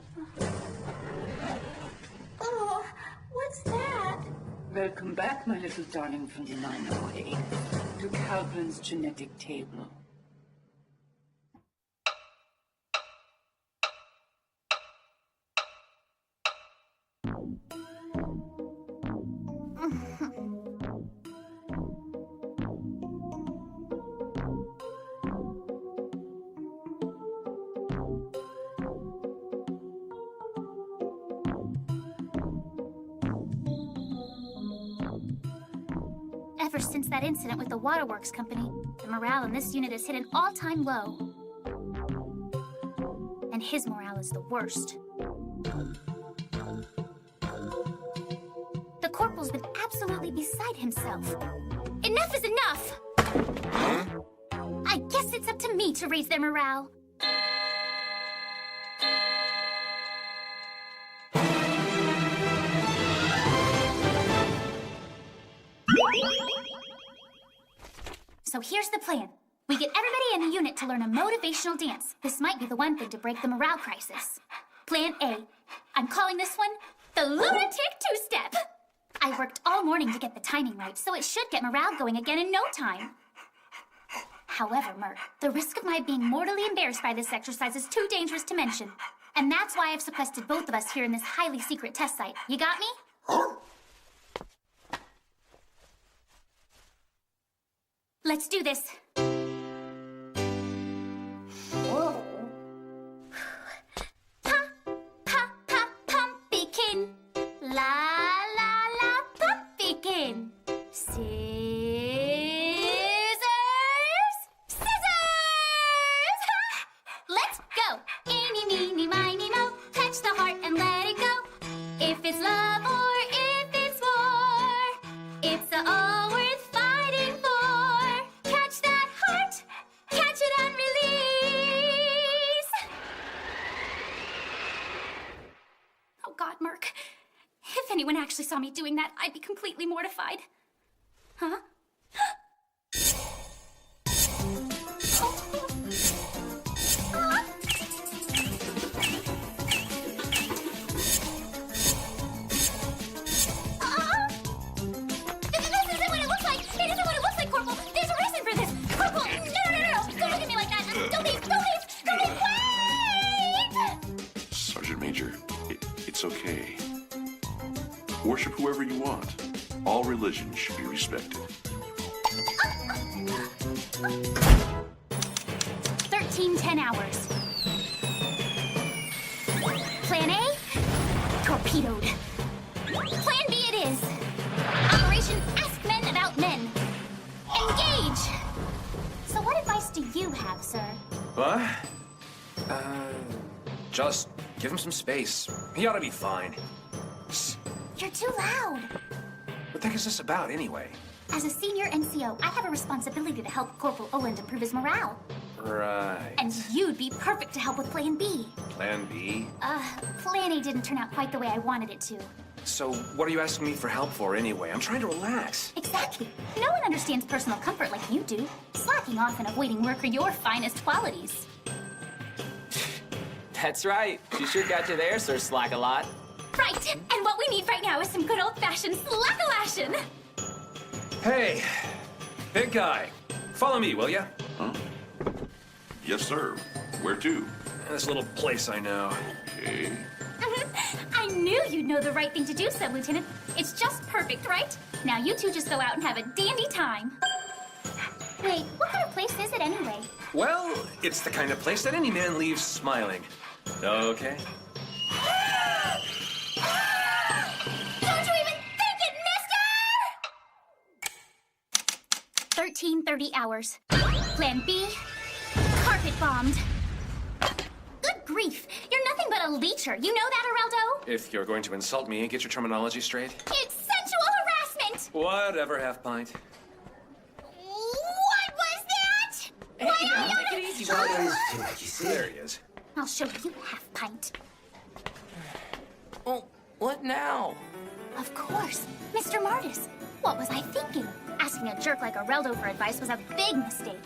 Oh, what's that? Welcome back, my little darling from the 908, to Calplin's genetic table. Ever since that incident with the Waterworks Company, the morale in this unit has hit an all-time low. And his morale is the worst. The corporal's been absolutely beside himself. Enough is enough! I guess it's up to me to raise their morale. So here's the plan. We get everybody in the unit to learn a motivational dance. This might be the one thing to break the morale crisis. Plan A. I'm calling this one the Lunatic Two-Step. I worked all morning to get the timing right, so it should get morale going again in no time. However, Merc, the risk of my being mortally embarrassed by this exercise is too dangerous to mention. And that's why I've sequestered both of us here in this highly secret test site. You got me? Let's do this. Whoa. Pa, pa, pa, pumpkin. La, la, la, pumpkin. Scissors! Scissors! Let's go. Eeny, meeny, miny, mo. Touch the heart and let it go. If it's love or if it's war, it's all worth fighting for. Catch that heart, catch it and release. Oh God, Merc. If anyone actually saw me doing that, I'd be completely mortified. Huh? It's okay. Worship whoever you want. All religions should be respected. 13-10 hours. Plan A? Torpedoed. Plan B it is. Operation sir? What? Just give him some space. He ought to be fine. Shh! You're too loud. What the heck is this about, anyway? As a senior NCO, I have a responsibility to help Corporal Oland improve his morale. Right. And you'd be perfect to help with Plan B. Plan B? Plan A didn't turn out quite the way I wanted it to. So, what are you asking me for help for, anyway? I'm trying to relax. Exactly. No one understands personal comfort like you do. Slacking off and avoiding work are your finest qualities. That's right. She sure got you there, Sir Slack-a-lot. Right! And what we need right now is some good old-fashioned slack-a-lashing! Hey, big guy. Follow me, will ya? Huh? Yes, sir. Where to? This little place I know. Okay. I knew you'd know the right thing to do, Sub-Lieutenant. It's just perfect, right? Now you two just go out and have a dandy time. Wait, what kind of place is it anyway? Well, it's the kind of place that any man leaves smiling. Okay. Don't you even think it, mister! 13:30 hours. Plan B, carpet bombed. Good grief, you're nothing but a leecher. You know that, Areldo? If you're going to insult me, get your terminology straight. It's sensual harassment! Whatever, half pint. What was that? Hey, now, take it easy, There he is. I'll show you, half pint. Oh, what now? Of course, Mr. Martis. What was I thinking? Asking a jerk like Areldo for advice was a big mistake.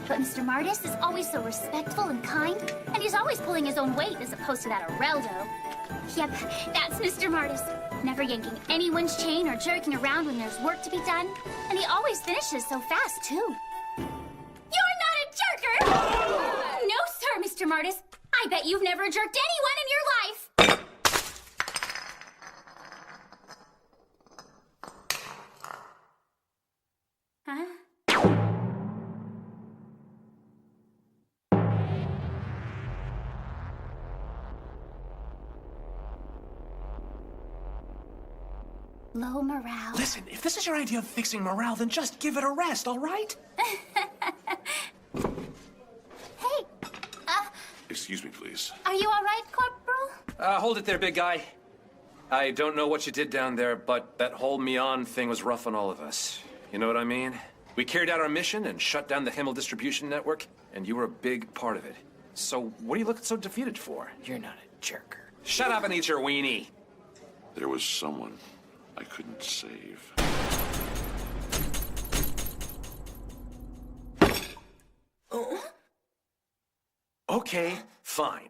But Mr. Martis is always so respectful and kind, and he's always pulling his own weight as opposed to that Areldo. Yep, that's Mr. Martis. Never yanking anyone's chain or jerking around when there's work to be done. And he always finishes so fast, too. You're not a jerker! No, sir, Mr. Martis. I bet you've never jerked anyone in your life! Huh? Low morale. Listen, if this is your idea of fixing morale, then just give it a rest, all right? Hey, Excuse me, please. are you all right, Corporal? Hold it there, big guy. I don't know what you did down there, but that whole Mion thing was rough on all of us. You know what I mean? We carried out our mission and shut down the Himmel distribution network, and you were a big part of it. So what are you looking so defeated for? You're not a jerker. Shut up and eat your weenie. There was someone I couldn't save. Okay, fine.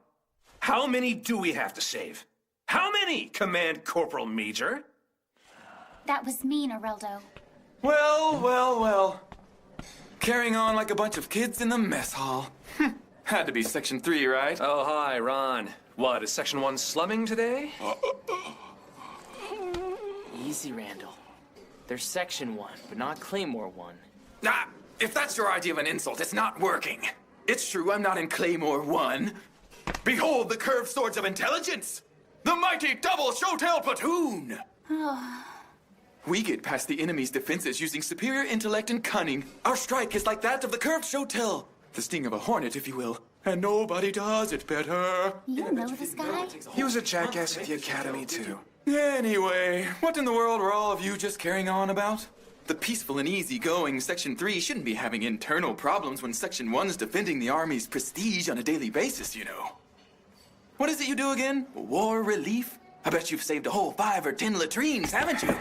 How many do we have to save? How many, Command Corporal Major? That was mean, Areldo. Well, well, well. Carrying on like a bunch of kids in the mess hall. Had to be Section 3, right? Oh, hi, Ron. What, is Section 1 slumming today? Easy, Randall. There's Section 1, but not Claymore 1. Ah, if that's your idea of an insult, it's not working. It's true, I'm not in Claymore 1. Behold the curved swords of intelligence! The mighty double Shotel platoon! We get past the enemy's defenses using superior intellect and cunning. Our strike is like that of the curved Shotel. The sting of a hornet, if you will. And nobody does it better. You know this guy? He was a jackass at the academy, too. Anyway, what in the world were all of you just carrying on about? The peaceful and easygoing Section 3 shouldn't be having internal problems when Section 1's defending the Army's prestige on a daily basis, you know. What is it you do again? War relief? I bet you've saved a whole 5 or 10 latrines, haven't you?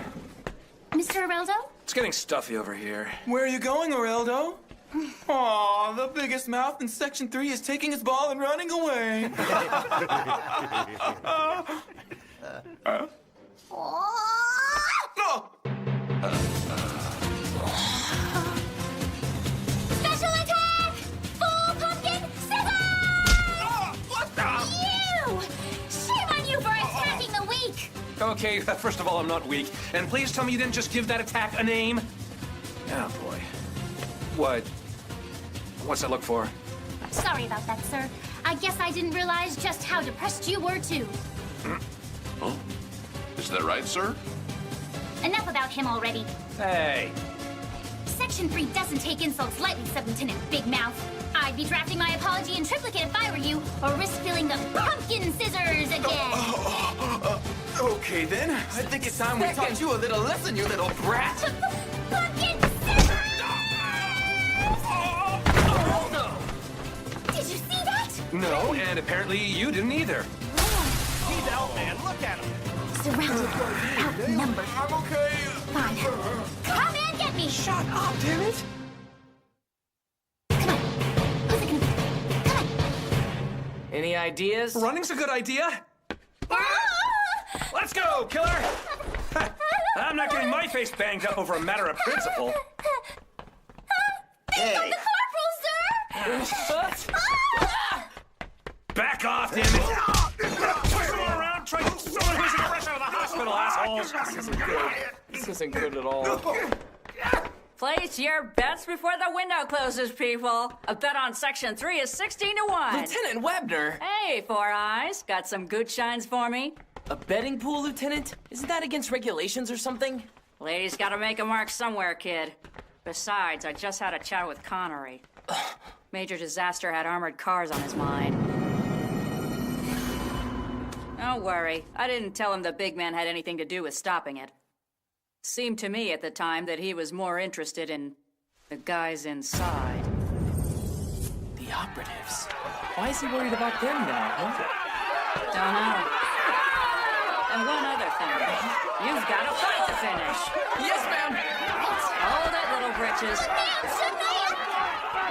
Mr. Areldo? It's getting stuffy over here. Where are you going, Areldo? Aw, the biggest mouth in Section 3 is taking his ball and running away. Special attack! Full pumpkin scissors! What the? You! Shame on you for attacking the weak! Okay, first of all, I'm not weak. And please tell me you didn't just give that attack a name. Oh, boy. What? What's that look for? Sorry about that, sir. I guess I didn't realize just how depressed you were, too. Huh? Is that right, sir? Enough about him already. Hey. Section 3 doesn't take insults lightly, Sub-Lieutenant Big Mouth. I'd be drafting my apology in triplicate if I were you, or risk feeling the pumpkin scissors again. Okay then. I think it's time we taught you a little lesson, you little brat. Pumpkin scissors! Did you see that? No, and apparently you didn't either. He's out, man. Look at him. Surrounded, outnumbered. I'm okay. Fine. Come and get me! Shut up, damn it. Any ideas? Running's a good idea. Let's go, killer! I'm not getting my face banged up over a matter of principle. Hey! The corporal, sir! Back off, damn it! Twist them all around, try someone who's fresh out of the hospital, assholes! This isn't good. This isn't good at all. Place your bets before the window closes, people. A bet on Section 3 is 16-1. Lieutenant Webner! Hey, Four Eyes. Got some good shines for me? A betting pool, Lieutenant? Isn't that against regulations or something? Ladies gotta make a mark somewhere, kid. Besides, I just had a chat with Connery. Major Disaster had armored cars on his mind. Don't worry. I didn't tell him the big man had anything to do with stopping it. Seemed to me at the time that he was more interested in the guys inside. The operatives. Why is he worried about them now, huh? Don't know. And one other thing. You've got a fight to finish. Yes, ma'am! Hold it, little britches.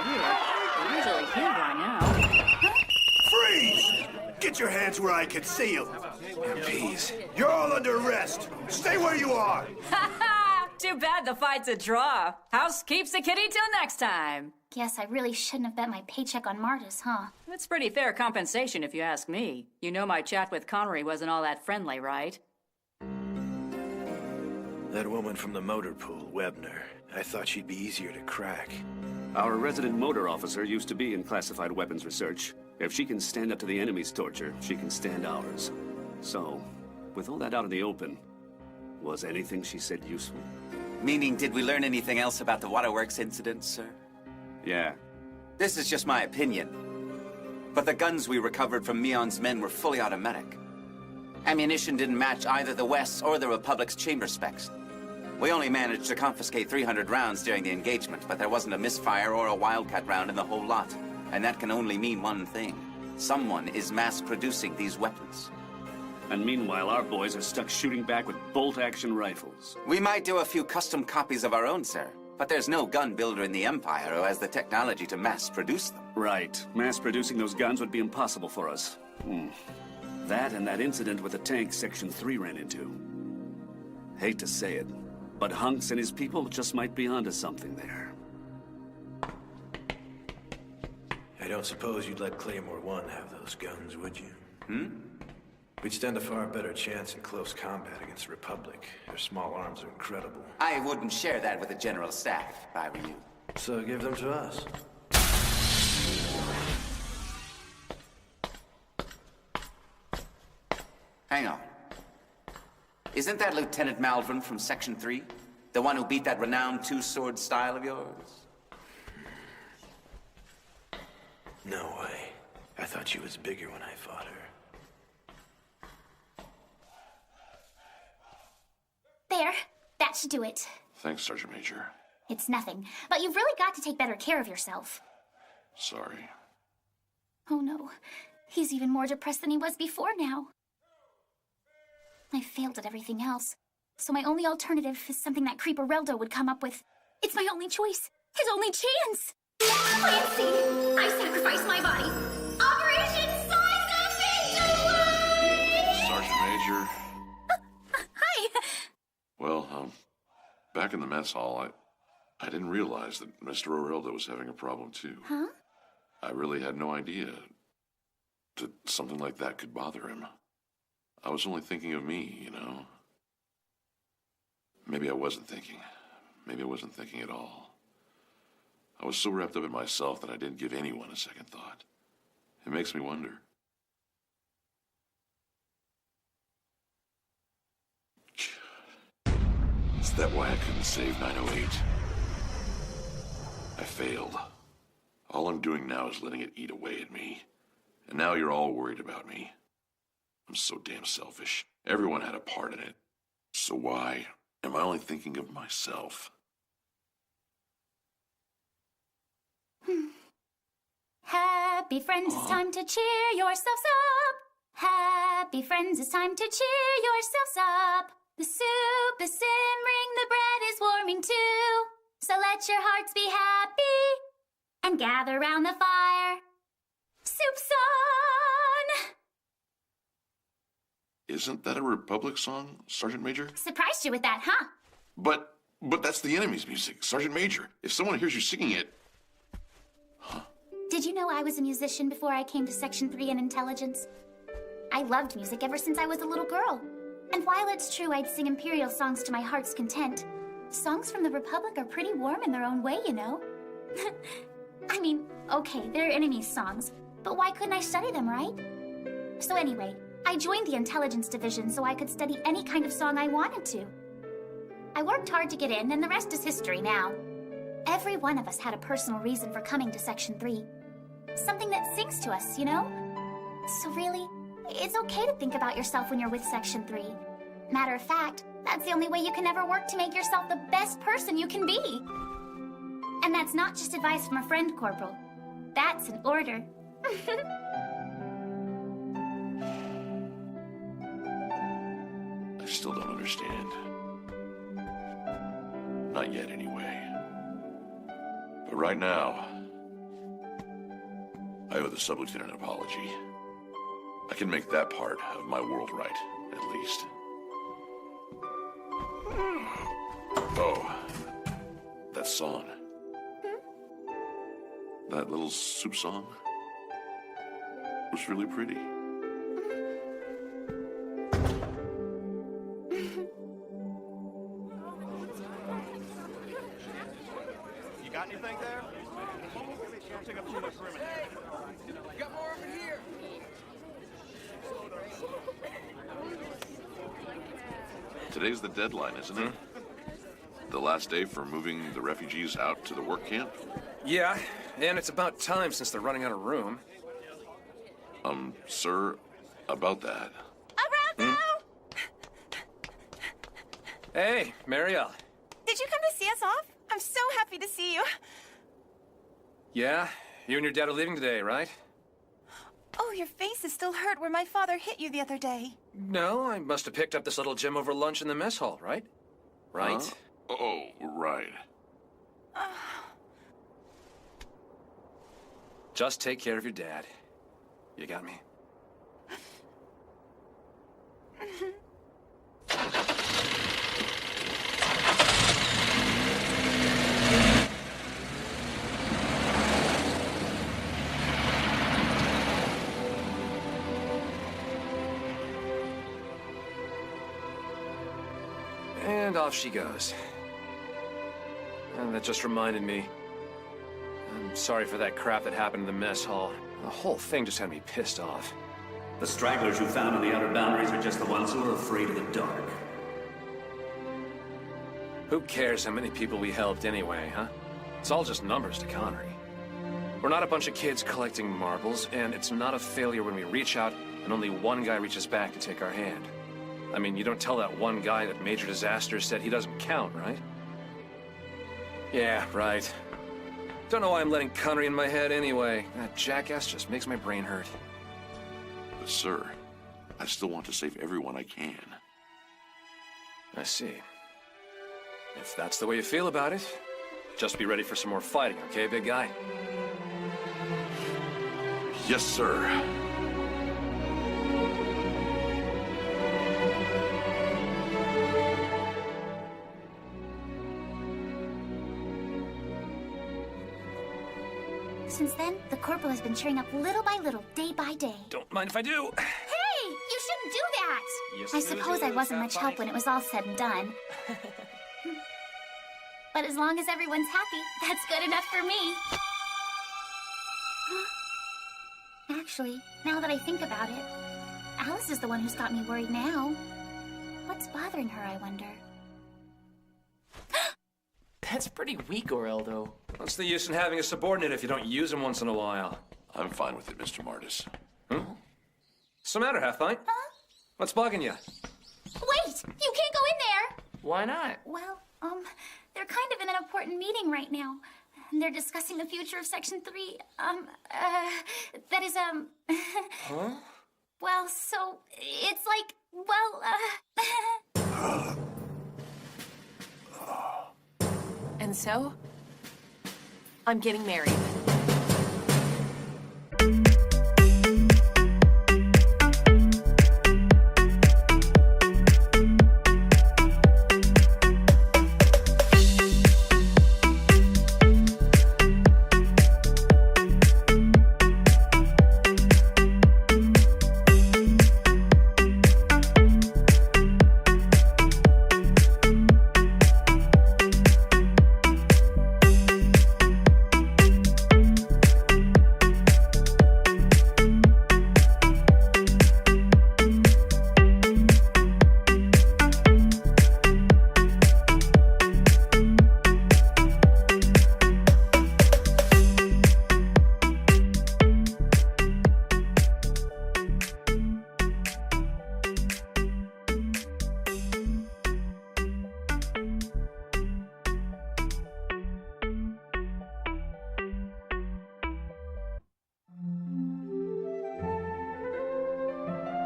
You're usually here by now. Freeze! Get your hands where I can see them. MPs. You're all under arrest. Stay where you are. Too bad the fight's a draw. House keeps the kitty till next time. Guess I really shouldn't have bet my paycheck on Martis, huh? That's pretty fair compensation if you ask me. You know my chat with Connery wasn't all that friendly, right? That woman from the motor pool, Webner. I thought she'd be easier to crack. Our resident motor officer used to be in classified weapons research. If she can stand up to the enemy's torture, she can stand ours. So, with all that out in the open, was anything she said useful? Meaning, did we learn anything else about the waterworks incident, sir? Yeah. This is just my opinion. But the guns we recovered from Mion's men were fully automatic. Ammunition didn't match either the West's or the Republic's chamber specs. We only managed to confiscate 300 rounds during the engagement, but there wasn't a misfire or a wildcat round in the whole lot. And that can only mean one thing. Someone is mass-producing these weapons. And meanwhile, our boys are stuck shooting back with bolt-action rifles. We might do a few custom copies of our own, sir. But there's no gun builder in the Empire who has the technology to mass-produce them. Right. Mass-producing those guns would be impossible for us. That and that incident with the tank Section 3 ran into. Hate to say it, but Hunks and his people just might be onto something there. I don't suppose you'd let Claymore 1 have those guns, would you? We'd stand a far better chance in close combat against the Republic. Their small arms are incredible. I wouldn't share that with the General Staff, if I were you. So give them to us. Hang on. Isn't that Lieutenant Malvern from Section 3? The one who beat that renowned two-sword style of yours? No way. I thought she was bigger when I fought her. There. That should do it. Thanks, Sergeant Major. It's nothing. But you've really got to take better care of yourself. Sorry. Oh no. He's even more depressed than he was before now. I failed at everything else. So my only alternative is something that Creeper Reldo would come up with. It's my only choice. His only chance! Plan C. I sacrificed my body. Operation Size of Victory! Sergeant Major. Hi. Well, back in the mess hall, I didn't realize that Mr. Orelda was having a problem too. Huh? I really had no idea that something like that could bother him. I was only thinking of me, you know. Maybe I wasn't thinking. Maybe I wasn't thinking at all. I was so wrapped up in myself that I didn't give anyone a second thought. It makes me wonder. Is that why I couldn't save 908? I failed. All I'm doing now is letting it eat away at me. And now you're all worried about me. I'm so damn selfish. Everyone had a part in it. So why am I only thinking of myself? Happy friends, it's time to cheer yourselves up. Happy friends, it's time to cheer yourselves up. The soup is simmering, the bread is warming too. So let your hearts be happy and gather round the fire. Soup's on! Isn't that a Republic song, Sergeant Major? Surprised you with that, huh? But that's the enemy's music, Sergeant Major. If someone hears you singing it... Did you know I was a musician before I came to Section 3 in Intelligence? I loved music ever since I was a little girl. And while it's true I'd sing Imperial songs to my heart's content, songs from the Republic are pretty warm in their own way, you know? I mean, okay, they're enemy's songs, but why couldn't I study them, right? So anyway, I joined the Intelligence Division so I could study any kind of song I wanted to. I worked hard to get in, and the rest is history now. Every one of us had a personal reason for coming to Section 3. Something that sings to us, you know? So really, it's okay to think about yourself when you're with Section 3. Matter of fact, that's the only way you can ever work to make yourself the best person you can be. And that's not just advice from a friend, Corporal. That's an order. I still don't understand. Not yet, anyway. But right now, I owe the sub-lieutenant an apology. I can make that part of my world right, at least. Oh, that song. That little soup song was really pretty. You got anything there? Don't take up too much room in here. You got more over here. Today's the deadline, isn't it? The last day for moving the refugees out to the work camp? Yeah, and it's about time since they're running out of room. Sir, about that. Hey, Marielle. Did you come to see us off? I'm so happy to see you. Yeah? You and your dad are leaving today, right? Oh, your face is still hurt where my father hit you the other day. No, I must have picked up this little gem over lunch in the mess hall, right? Right? Huh? Oh, right. Just take care of your dad. You got me? And off she goes. And that just reminded me. I'm sorry for that crap that happened in the mess hall. The whole thing just had me pissed off. The stragglers you found on the outer boundaries are just the ones who are afraid of the dark. Who cares how many people we helped anyway, huh? It's all just numbers to Connery. We're not a bunch of kids collecting marbles, and it's not a failure when we reach out and only one guy reaches back to take our hand. I mean, you don't tell that one guy that Major Disaster said he doesn't count, right? Yeah, right. Don't know why I'm letting Connery in my head anyway. That jackass just makes my brain hurt. But sir, I still want to save everyone I can. I see. If that's the way you feel about it, just be ready for some more fighting, okay, big guy? Yes, sir. Since then, the Corporal has been cheering up little by little, day by day. Don't mind if I do. Hey! You shouldn't do that! Yes, I suppose I wasn't much help when it was all said and done. But as long as everyone's happy, that's good enough for me. Actually, now that I think about it, Alice is the one who's got me worried now. What's bothering her, I wonder? That's pretty weak, Oreldo. What's the use in having a subordinate if you don't use him once in a while? I'm fine with it, Mr. Martis. What's the matter, Half-Pint? Huh? What's bugging you? Wait! You can't go in there! Why not? Well, they're kind of in an important meeting right now. They're discussing the future of Section 3. That is, Huh? Well, so, it's like, well, And so, I'm getting married.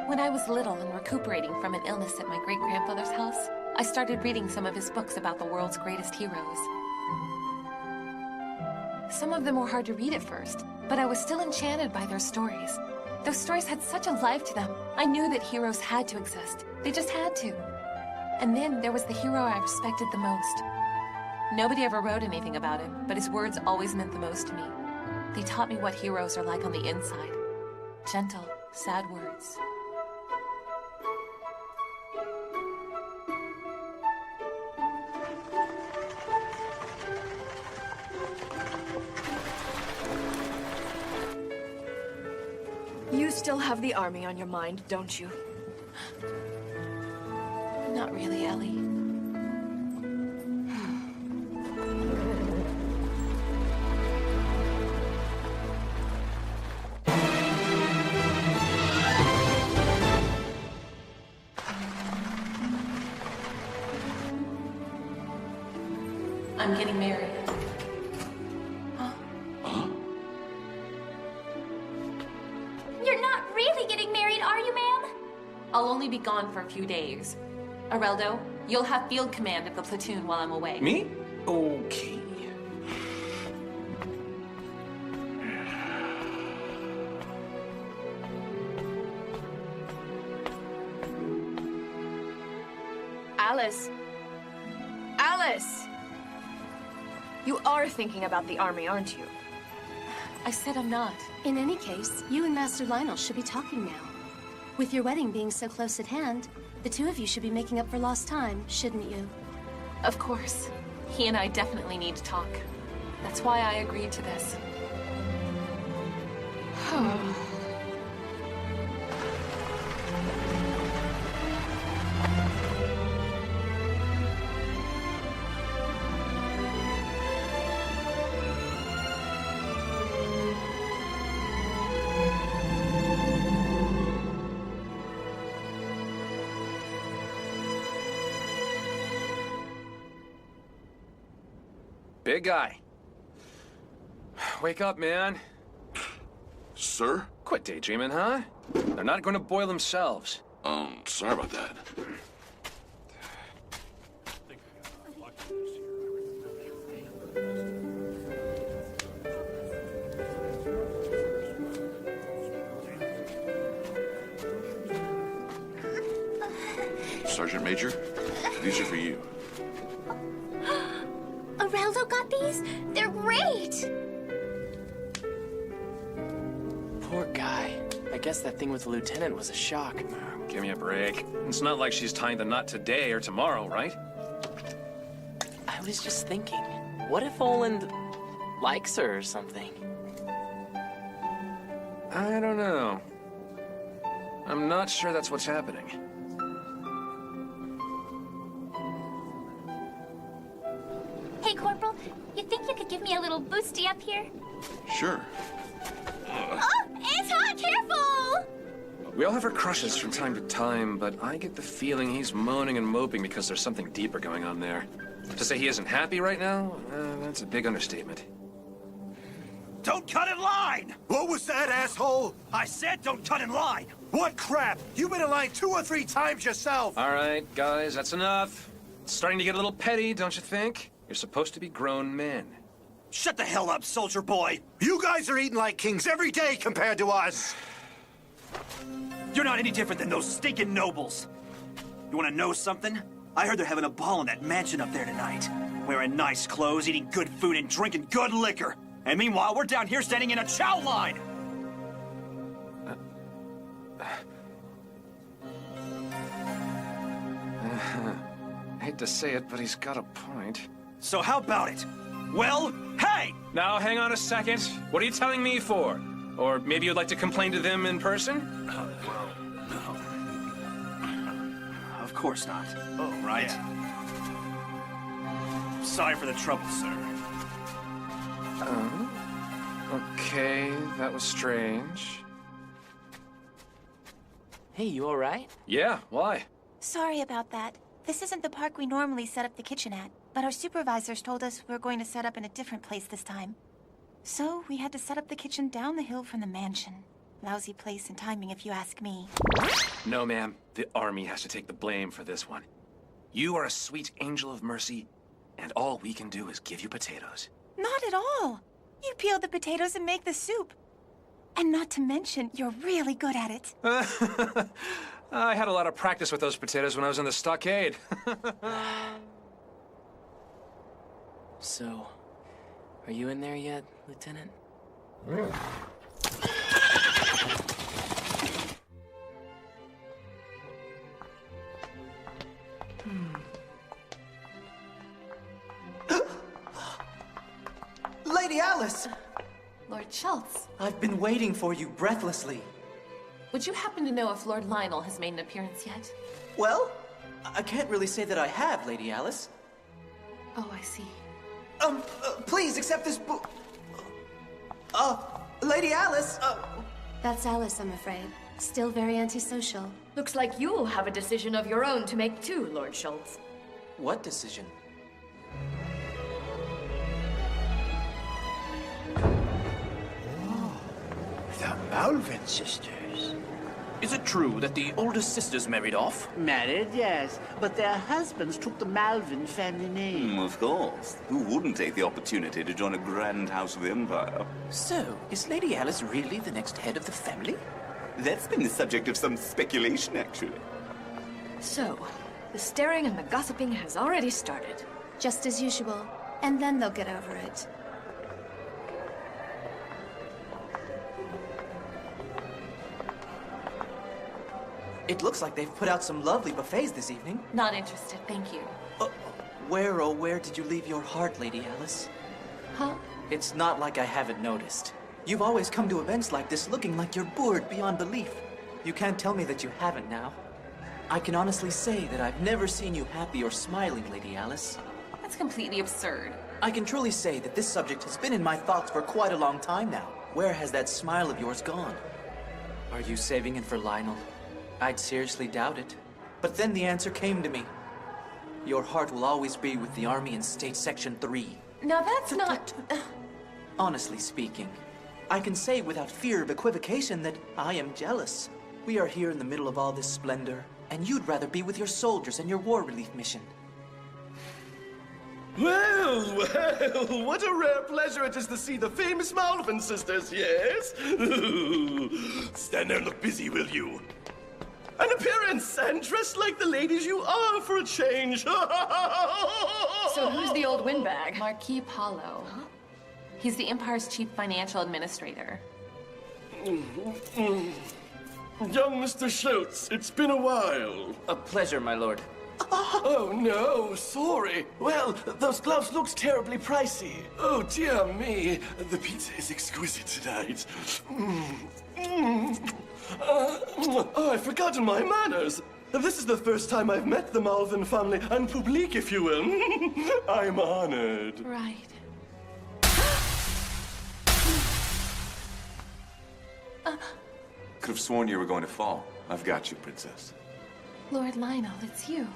When I was little and recuperating from an illness at my great-grandfather's house, I started reading some of his books about the world's greatest heroes. Some of them were hard to read at first, but I was still enchanted by their stories. Those stories had such a life to them. I knew that heroes had to exist. They just had to. And then there was the hero I respected the most. Nobody ever wrote anything about him, but his words always meant the most to me. They taught me what heroes are like on the inside. Gentle, sad words. You still have the army on your mind, don't you? Not really, Ellie. I'm getting married. You're not really getting married, are you, ma'am? I'll only be gone for a few days. Areldo, you'll have field command of the platoon while I'm away. Me? Okay. Alice. Alice! You are thinking about the army, aren't you? I said I'm not. In any case, you and Master Lionel should be talking now. With your wedding being so close at hand, the two of you should be making up for lost time, shouldn't you? Of course. He and I definitely need to talk. That's why I agreed to this. Big guy. Wake up, man. Sir? Quit daydreaming, huh? They're not going to boil themselves. Sorry about that. Sergeant Major, these are for you. Areldo got these? They're great! Poor guy. I guess that thing with the lieutenant was a shock. Give me a break. It's not like she's tying the knot today or tomorrow, right? I was just thinking, what if Oland likes her or something? I don't know. I'm not sure that's what's happening. Hey Corporal, you think you could give me a little boosty up here? Sure. Oh, Anton, careful! We all have our crushes from time to time, but I get the feeling he's moaning and moping because there's something deeper going on there. To say he isn't happy right now, that's a big understatement. Don't cut in line! What was that, asshole? I said don't cut in line! What crap? You've been in line 2 or 3 times yourself! All right, guys, that's enough. It's starting to get a little petty, don't you think? You're supposed to be grown men. Shut the hell up, soldier boy! You guys are eating like kings every day compared to us! You're not any different than those stinking nobles. You wanna know something? I heard they're having a ball in that mansion up there tonight. Wearing nice clothes, eating good food, and drinking good liquor. And meanwhile, we're down here standing in a chow line! I hate to say it, but he's got a point. So how about it? Well, hey! Now, hang on a second. What are you telling me for? Or maybe you'd like to complain to them in person? Well, no. Of course not. Oh, right. Yeah. Sorry for the trouble, sir. Okay, that was strange. Hey, you alright? Yeah, why? Sorry about that. This isn't the park we normally set up the kitchen at, but our supervisors told us we're going to set up in a different place this time. So we had to set up the kitchen down the hill from the mansion. Lousy place and timing, if you ask me. No, ma'am. The army has to take the blame for this one. You are a sweet angel of mercy, and all we can do is give you potatoes. Not at all. You peel the potatoes and make the soup. And not to mention, you're really good at it. I had a lot of practice with those potatoes when I was in the stockade. So, are you in there yet, Lieutenant? Lady Alice! Lord Schultz, I've been waiting for you breathlessly. would you happen to know if Lord Lionel has made an appearance yet? Well, I can't really say that I have, Lady Alice. Oh, I see. Please accept this book. Lady Alice, That's Alice, I'm afraid. Still very antisocial. Looks like you'll have a decision of your own to make too, Lord Schultz. What decision? The Malvin sisters. Is it true that the oldest sisters married off? Married, yes, but their husbands took the Malvin family name. Of course. Who wouldn't take the opportunity to join a grand house of the Empire? So, is Lady Alice really the next head of the family? That's been the subject of some speculation, actually. So, the staring and the gossiping has already started. Just as usual. And then they'll get over it. It looks like they've put out some lovely buffets this evening. Not interested, thank you. Where, oh, where did you leave your heart, Lady Alice? Huh? It's not like I haven't noticed. You've always come to events like this looking like you're bored beyond belief. You can't tell me that you haven't now. I can honestly say that I've never seen you happy or smiling, Lady Alice. That's completely absurd. I can truly say that this subject has been in my thoughts for quite a long time now. Where has that smile of yours gone? Are you saving it for Lionel? I'd seriously doubt it. But then the answer came to me. Your heart will always be with the Army in State Section 3. Now that's not... Honestly speaking, I can say without fear of equivocation that I am jealous. We are here in the middle of all this splendor, and you'd rather be with your soldiers and your war relief mission. Well, well, what a rare pleasure it is to see the famous Malvin sisters, yes? Stand there and look busy, will you? An appearance, and dressed like the ladies you are for a change. So who's the old windbag? Marquis Paulo. He's the Empire's chief financial administrator. Young Mr. Schultz, it's been a while. A pleasure, my lord. Oh, no, sorry. Well, those gloves look terribly pricey. Oh, dear me. The pizza is exquisite tonight. Oh, I've forgotten my manners. This is the first time I've met the Malvin family, en public, if you will. I'm honored. Right. Could have sworn you were going to fall. I've got you, Princess. Lord Lionel, it's you.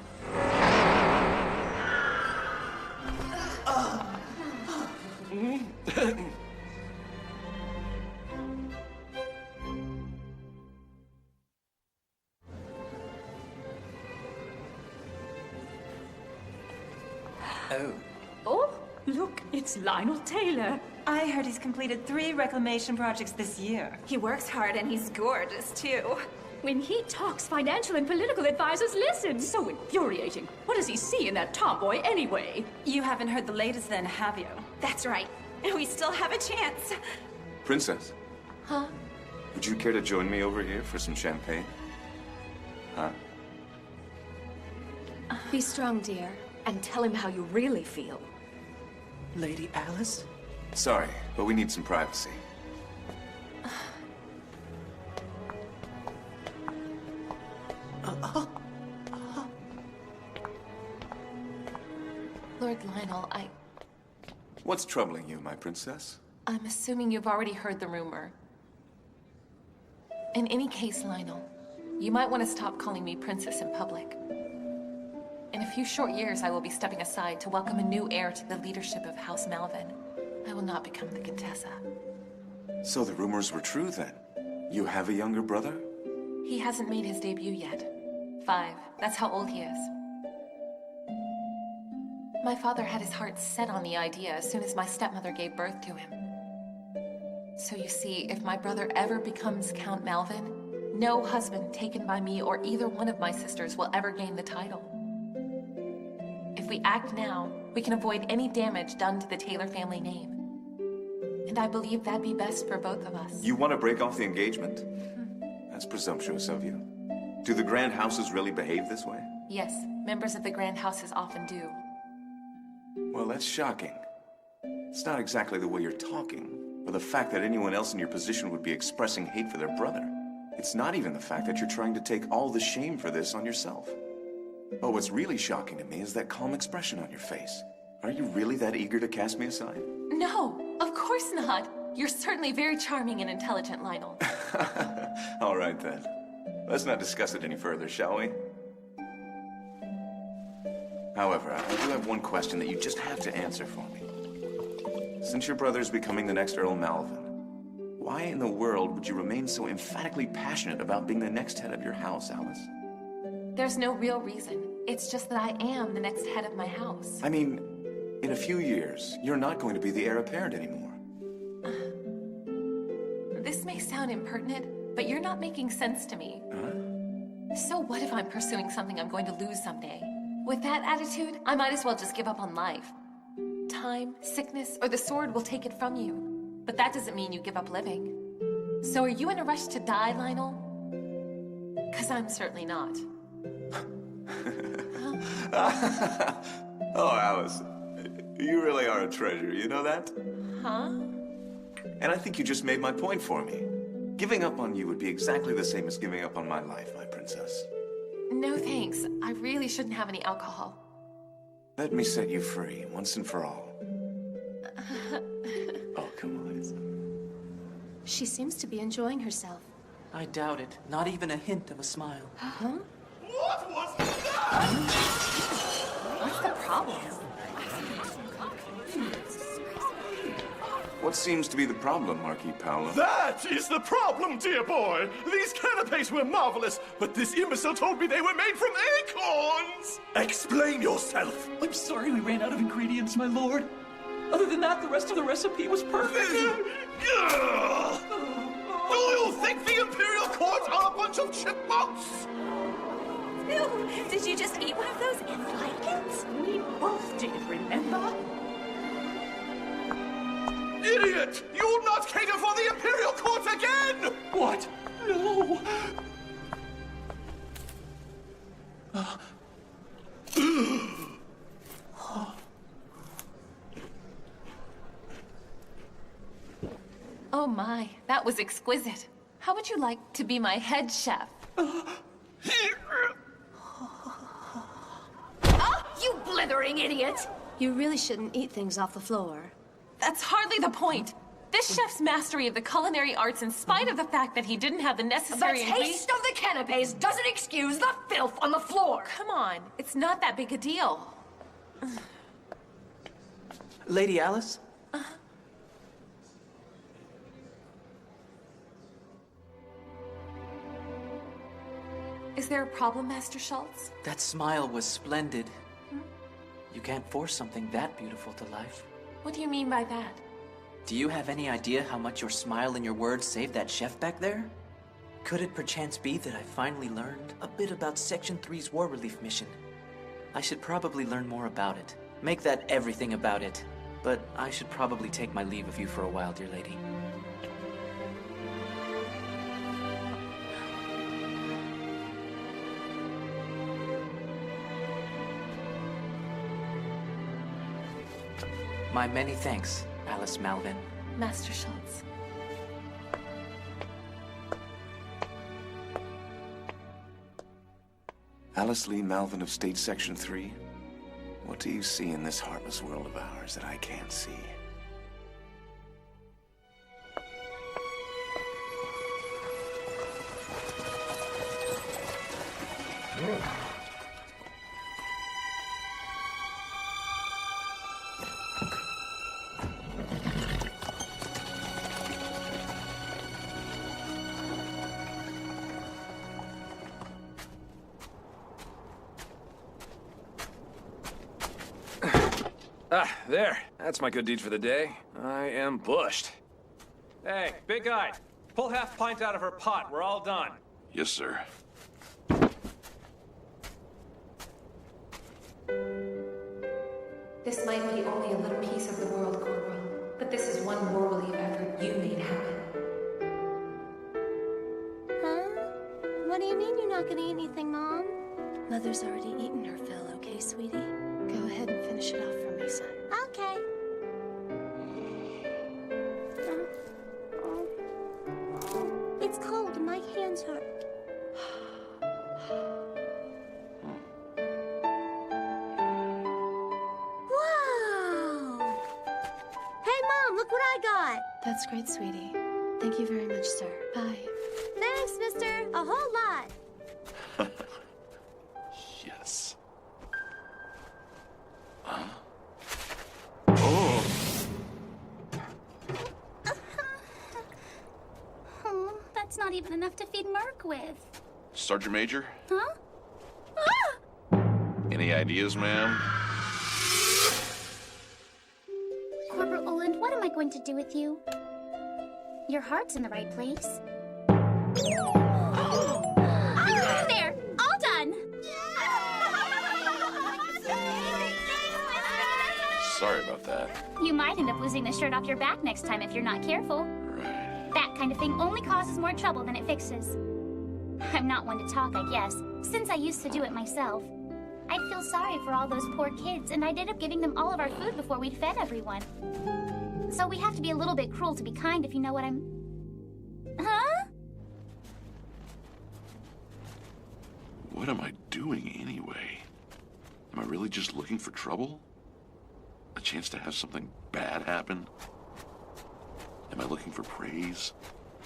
Oh, look, it's Lionel Taylor. I heard he's completed 3 reclamation projects this year. He works hard and he's gorgeous, too. When he talks, financial and political advisors listen. So infuriating. What does he see in that tomboy anyway? You haven't heard the latest then, have you? That's right. We still have a chance. Princess, Huh? would you care to join me over here for some champagne? Huh? Be strong, dear, and tell him how you really feel. Lady Alice? Sorry, but we need some privacy. Lord Lionel, What's troubling you, my princess? I'm assuming you've already heard the rumor. In any case, Lionel, you might want to stop calling me princess in public. In a few short years, I will be stepping aside to welcome a new heir to the leadership of House Malvin. I will not become the Contessa. So the rumors were true then? You have a younger brother? He hasn't made his debut yet. 5. That's how old he is. My father had his heart set on the idea as soon as my stepmother gave birth to him. So you see, if my brother ever becomes Count Malvin, no husband taken by me or either one of my sisters will ever gain the title. If we act now, we can avoid any damage done to the Taylor family name. And I believe that'd be best for both of us. You want to break off the engagement? That's presumptuous of you. Do the grand houses really behave this way? Yes, members of the grand houses often do. Well, that's shocking. It's not exactly the way you're talking, or the fact that anyone else in your position would be expressing hate for their brother. It's not even the fact that you're trying to take all the shame for this on yourself. Oh, what's really shocking to me is that calm expression on your face. Are you really that eager to cast me aside? No, of course not. You're certainly very charming and intelligent, Lionel. All right, then. Let's not discuss it any further, shall we? However, I do have one question that you just have to answer for me. Since your brother's becoming the next Earl Malvin, why in the world would you remain so emphatically passionate about being the next head of your house, Alice? There's no real reason. It's just that I am the next head of my house. I mean, in a few years, you're not going to be the heir apparent anymore. This may sound impertinent, but you're not making sense to me. Huh? So what if I'm pursuing something I'm going to lose someday? With that attitude, I might as well just give up on life. Time, sickness, or the sword will take it from you. But that doesn't mean you give up living. So are you in a rush to die, Lionel? 'Cause I'm certainly not. Oh, Alice, you really are a treasure, you know that? Huh? And I think you just made my point for me. Giving up on you would be exactly the same as giving up on my life, my princess. No thanks. I really shouldn't have any alcohol. Let me set you free, once and for all. Oh, come on. She seems to be enjoying herself. I doubt it. Not even a hint of a smile. Huh? What was that? What's the problem? What seems to be the problem, Marquis Paolo? That is the problem, dear boy. These canapes were marvelous, but this imbecile told me they were made from acorns. Explain yourself. I'm sorry we ran out of ingredients, my lord. Other than that, the rest of the recipe was perfect. Do you think the Imperial Court are a bunch of chipmunks? Ew, did you just eat one of those and like it? We both did, remember? Idiot! You'll not cater for the Imperial Court again! What? No! Oh my, that was exquisite. How would you like to be my head chef? blithering idiot! You really shouldn't eat things off the floor. That's hardly the point. This chef's mastery of the culinary arts, in spite of the fact that he didn't have the The necessary taste of the canapes doesn't excuse the filth on the floor! Come on, it's not that big a deal. Lady Alice? Is there a problem, Master Schultz? That smile was splendid. You can't force something that beautiful to life. What do you mean by that? Do you have any idea how much your smile and your words saved that chef back there? Could it perchance be that I finally learned a bit about Section 3's war relief mission? I should probably learn more about it. Make that everything about it. But I should probably take my leave of you for a while, dear lady. My many thanks, Alice Malvin. Master Schultz. Alice Lee Malvin of State Section 3? What do you see in this heartless world of ours that I can't see? Ah, there. That's my good deed for the day. I am bushed. Hey, big guy. Pull half pint out of her pot. We're all done. Yes, sir. This might be only a little piece of the world, Corporal, but this is one war relief effort you made happen. Huh? What do you mean you're not gonna eat anything, Mom? Mother's already eaten her fill, okay, sweetie? Go ahead and finish it off for me, son. Okay. It's cold and my hands hurt. Wow! Hey, Mom, look what I got. That's great, sweetie. Thank you very much, sir. Bye. Thanks, mister. A whole lot. Yes. Oh, that's not even enough to feed Merc with. Sergeant Major? Huh? Any ideas, ma'am? Corporal Oland, what am I going to do with you? Your heart's in the right place. There! All done! Sorry about that. You might end up losing the shirt off your back next time if you're not careful. That kind of thing only causes more trouble than it fixes. I'm not one to talk, I guess, since I used to do it myself. I feel sorry for all those poor kids, and I ended up giving them all of our food before we'd fed everyone. So we have to be a little bit cruel to be kind, if you know what I'm... Huh? What am I doing anyway? Am I really just looking for trouble? A chance to have something bad happen? Am I looking for praise?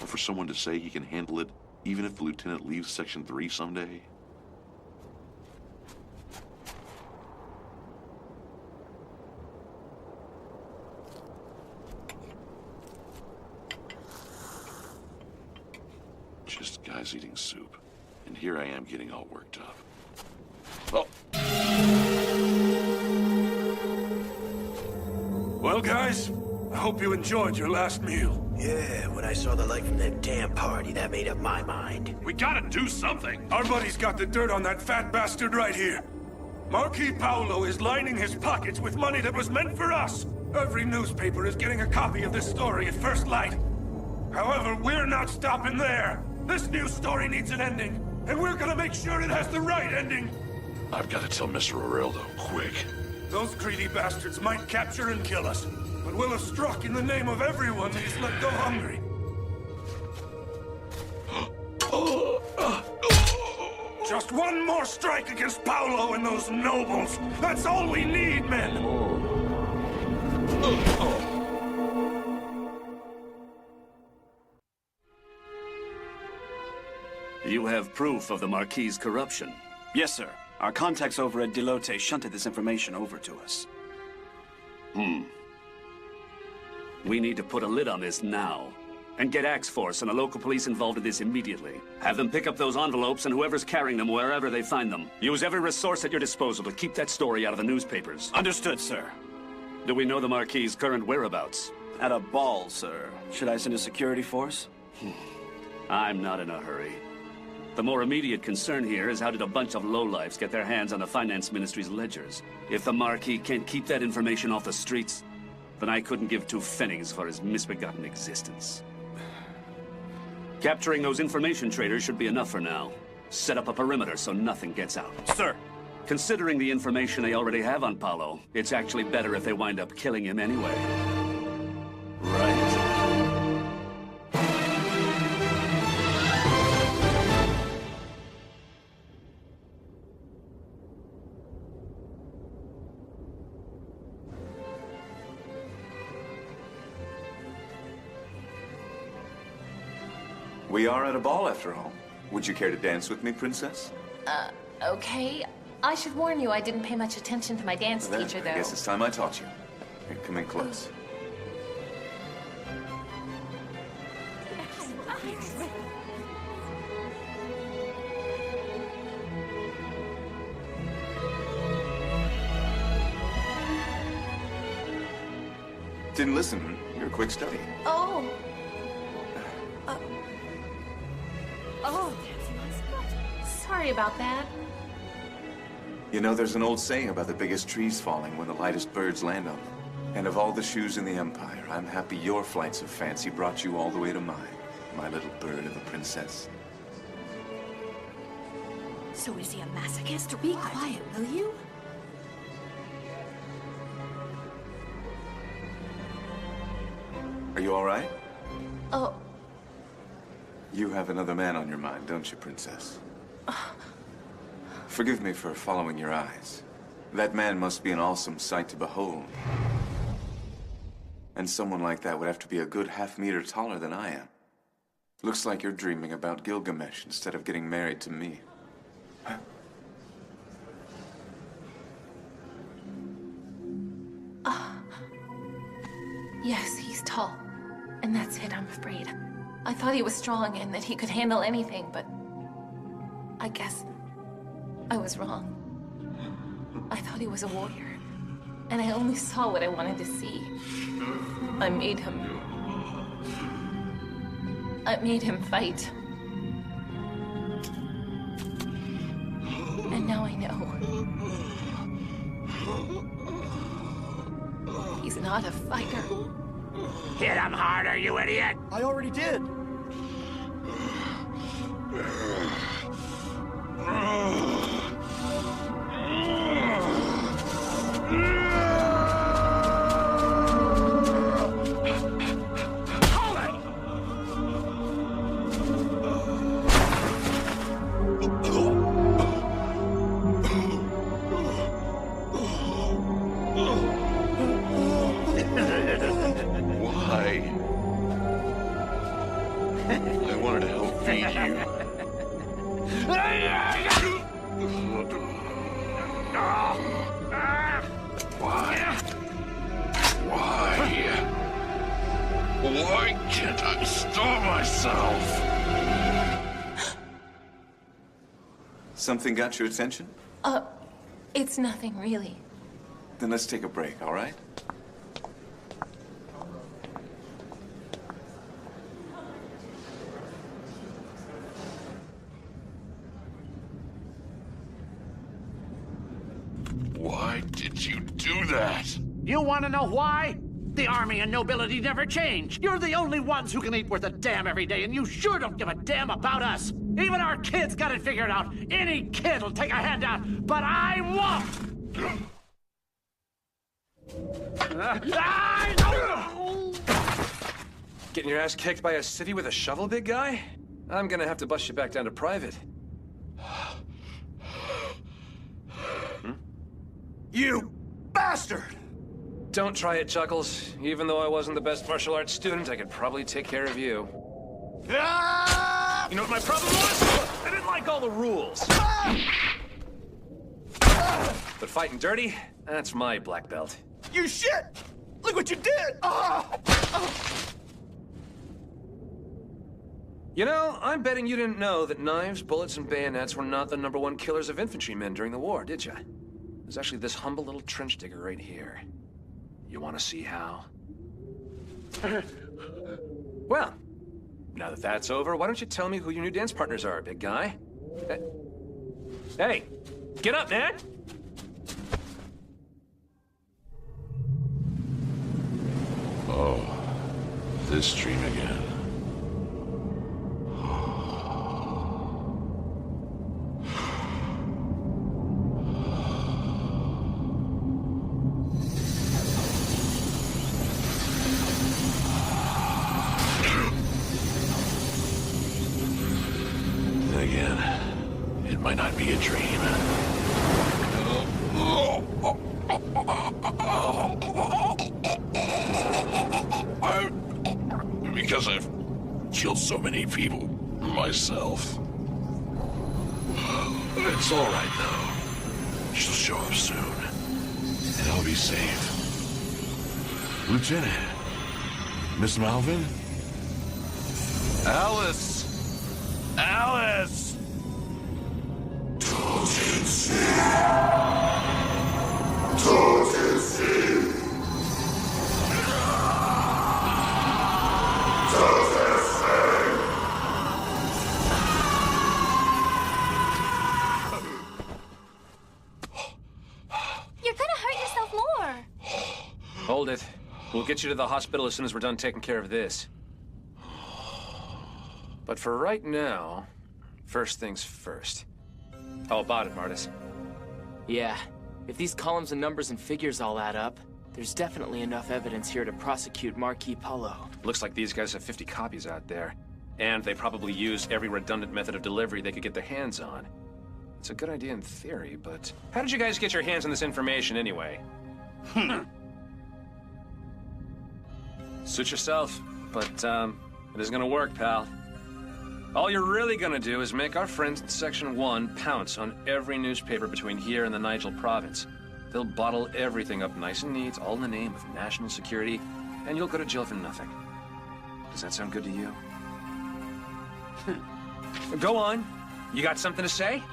Or for someone to say he can handle it even if the lieutenant leaves Section 3 someday? Just guys eating soup. And here I am getting all worked up. Oh! Well, guys, I hope you enjoyed your last meal. Yeah, when I saw the light from that damn party, that made up my mind. We gotta do something. Our buddy's got the dirt on that fat bastard right here. Marquis Paolo is lining his pockets with money that was meant for us. Every newspaper is getting a copy of this story at first light. However, we're not stopping there. This news story needs an ending, and we're gonna make sure it has the right ending. I've got to tell Mr. Aureldo, quick. Those greedy bastards might capture and kill us, but we'll have struck in the name of everyone he's let go hungry. Just one more strike against Paolo and those nobles. That's all we need, men. You have proof of the Marquis' corruption. Yes, sir. Our contacts over at Delote shunted this information over to us. We need to put a lid on this now. And get Axe Force and the local police involved in this immediately. Have them pick up those envelopes and whoever's carrying them wherever they find them. Use every resource at your disposal to keep that story out of the newspapers. Understood, sir. Do we know the Marquis' current whereabouts? At a ball, sir. Should I send a security force? I'm not in a hurry. The more immediate concern here is how did a bunch of lowlifes get their hands on the Finance Ministry's ledgers? If the Marquis can't keep that information off the streets, then I couldn't give two pfennigs for his misbegotten existence. Capturing those information traders should be enough for now. Set up a perimeter so nothing gets out. Sir! Considering the information they already have on Paolo, it's actually better if they wind up killing him anyway. Right. We are at a ball, after all. Would you care to dance with me, princess? Okay. I should warn you, I didn't pay much attention to my dance Then, teacher, though. I guess it's time I taught you. Here, come in close. Didn't listen. You're a quick study. Oh. Oh. Sorry about that. You know, there's an old saying about the biggest trees falling when the lightest birds land on them. And of all the shoes in the Empire, I'm happy your flights of fancy brought you all the way to mine, my little bird of a princess. So is he a masochist? Be quiet, will you? Are you all right? Oh. You have another man on your mind, don't you, princess? Forgive me for following your eyes. That man must be an awesome sight to behold. And someone like that would have to be a good half-meter taller than I am. Looks like you're dreaming about Gilgamesh instead of getting married to me. Huh? Yes, he's tall. And that's it, I'm afraid. I thought he was strong and that he could handle anything, but I guess I was wrong. I thought he was a warrior, and I only saw what I wanted to see. I made him fight. And now I know. He's not a fighter. Hit him harder, you idiot! I already did. I wanted to help feed you. Why can't I stop myself? Something got your attention? It's nothing, really. Then let's take a break, all right? Why did you do that? You want to know why? The army and nobility never change. You're the only ones who can eat worth a damn every day, and you sure don't give a damn about us. Even our kids got it figured out. Any kid will take a handout, but I won't! Getting your ass kicked by a city with a shovel, big guy? I'm gonna have to bust you back down to private. You bastard! Don't try it, Chuckles. Even though I wasn't the best martial arts student, I could probably take care of you. Ah! You know what my problem was? I didn't like all the rules. But fighting dirty, that's my black belt. You shit! Look what you did! Ah! You know, I'm betting you didn't know that knives, bullets, and bayonets were not the #1 killers of infantrymen during the war, did you? There's actually this humble little trench digger right here. You want to see how? Well, now that that's over, why don't you tell me who your new dance partners are, big guy? Hey, get up, man! Oh, this dream again. Again, it might not be a dream. Because I've killed so many people myself. It's all right, though. She'll show up soon, and I'll be safe. Lieutenant, Miss Malvin? Alice! Alice! You're gonna hurt yourself more. Hold it. We'll get you to the hospital as soon as we're done taking care of this. But for right now, first things first. How about it, Martis? Yeah, if these columns and numbers and figures all add up, there's definitely enough evidence here to prosecute Marquis Paulo. Looks like these guys have 50 copies out there. And they probably use every redundant method of delivery they could get their hands on. It's a good idea in theory, but... How did you guys get your hands on this information anyway? Suit yourself, but, it isn't gonna work, pal. All you're really gonna do is make our friends in Section 1 pounce on every newspaper between here and the Nigel province. They'll bottle everything up nice and neat, all in the name of national security, and you'll go to jail for nothing. Does that sound good to you? Go on. You got something to say?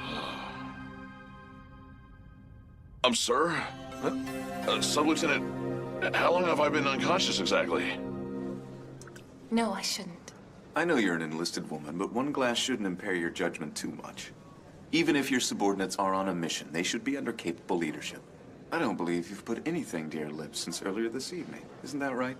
Sir? Sub-Lieutenant, how long have I been unconscious exactly? No, I shouldn't. I know you're an enlisted woman, but one glass shouldn't impair your judgment too much. Even if your subordinates are on a mission, they should be under capable leadership. I don't believe you've put anything to your lips since earlier this evening. Isn't that right?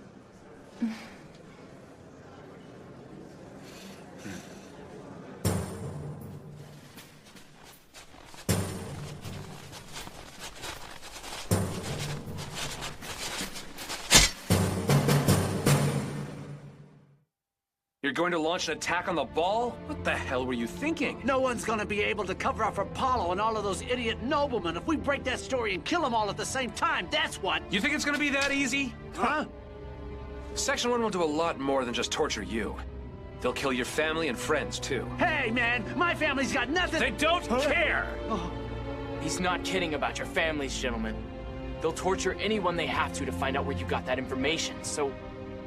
You're going to launch an attack on the ball? What the hell were you thinking? No one's gonna be able to cover up for Paulo and all of those idiot noblemen if we break that story and kill them all at the same time, that's what! You think it's gonna be that easy? Huh? Section 1 will do a lot more than just torture you. They'll kill your family and friends, too. Hey, man, my family's got nothing— They don't care! He's not kidding about your families, gentlemen. They'll torture anyone they have to find out where you got that information, so...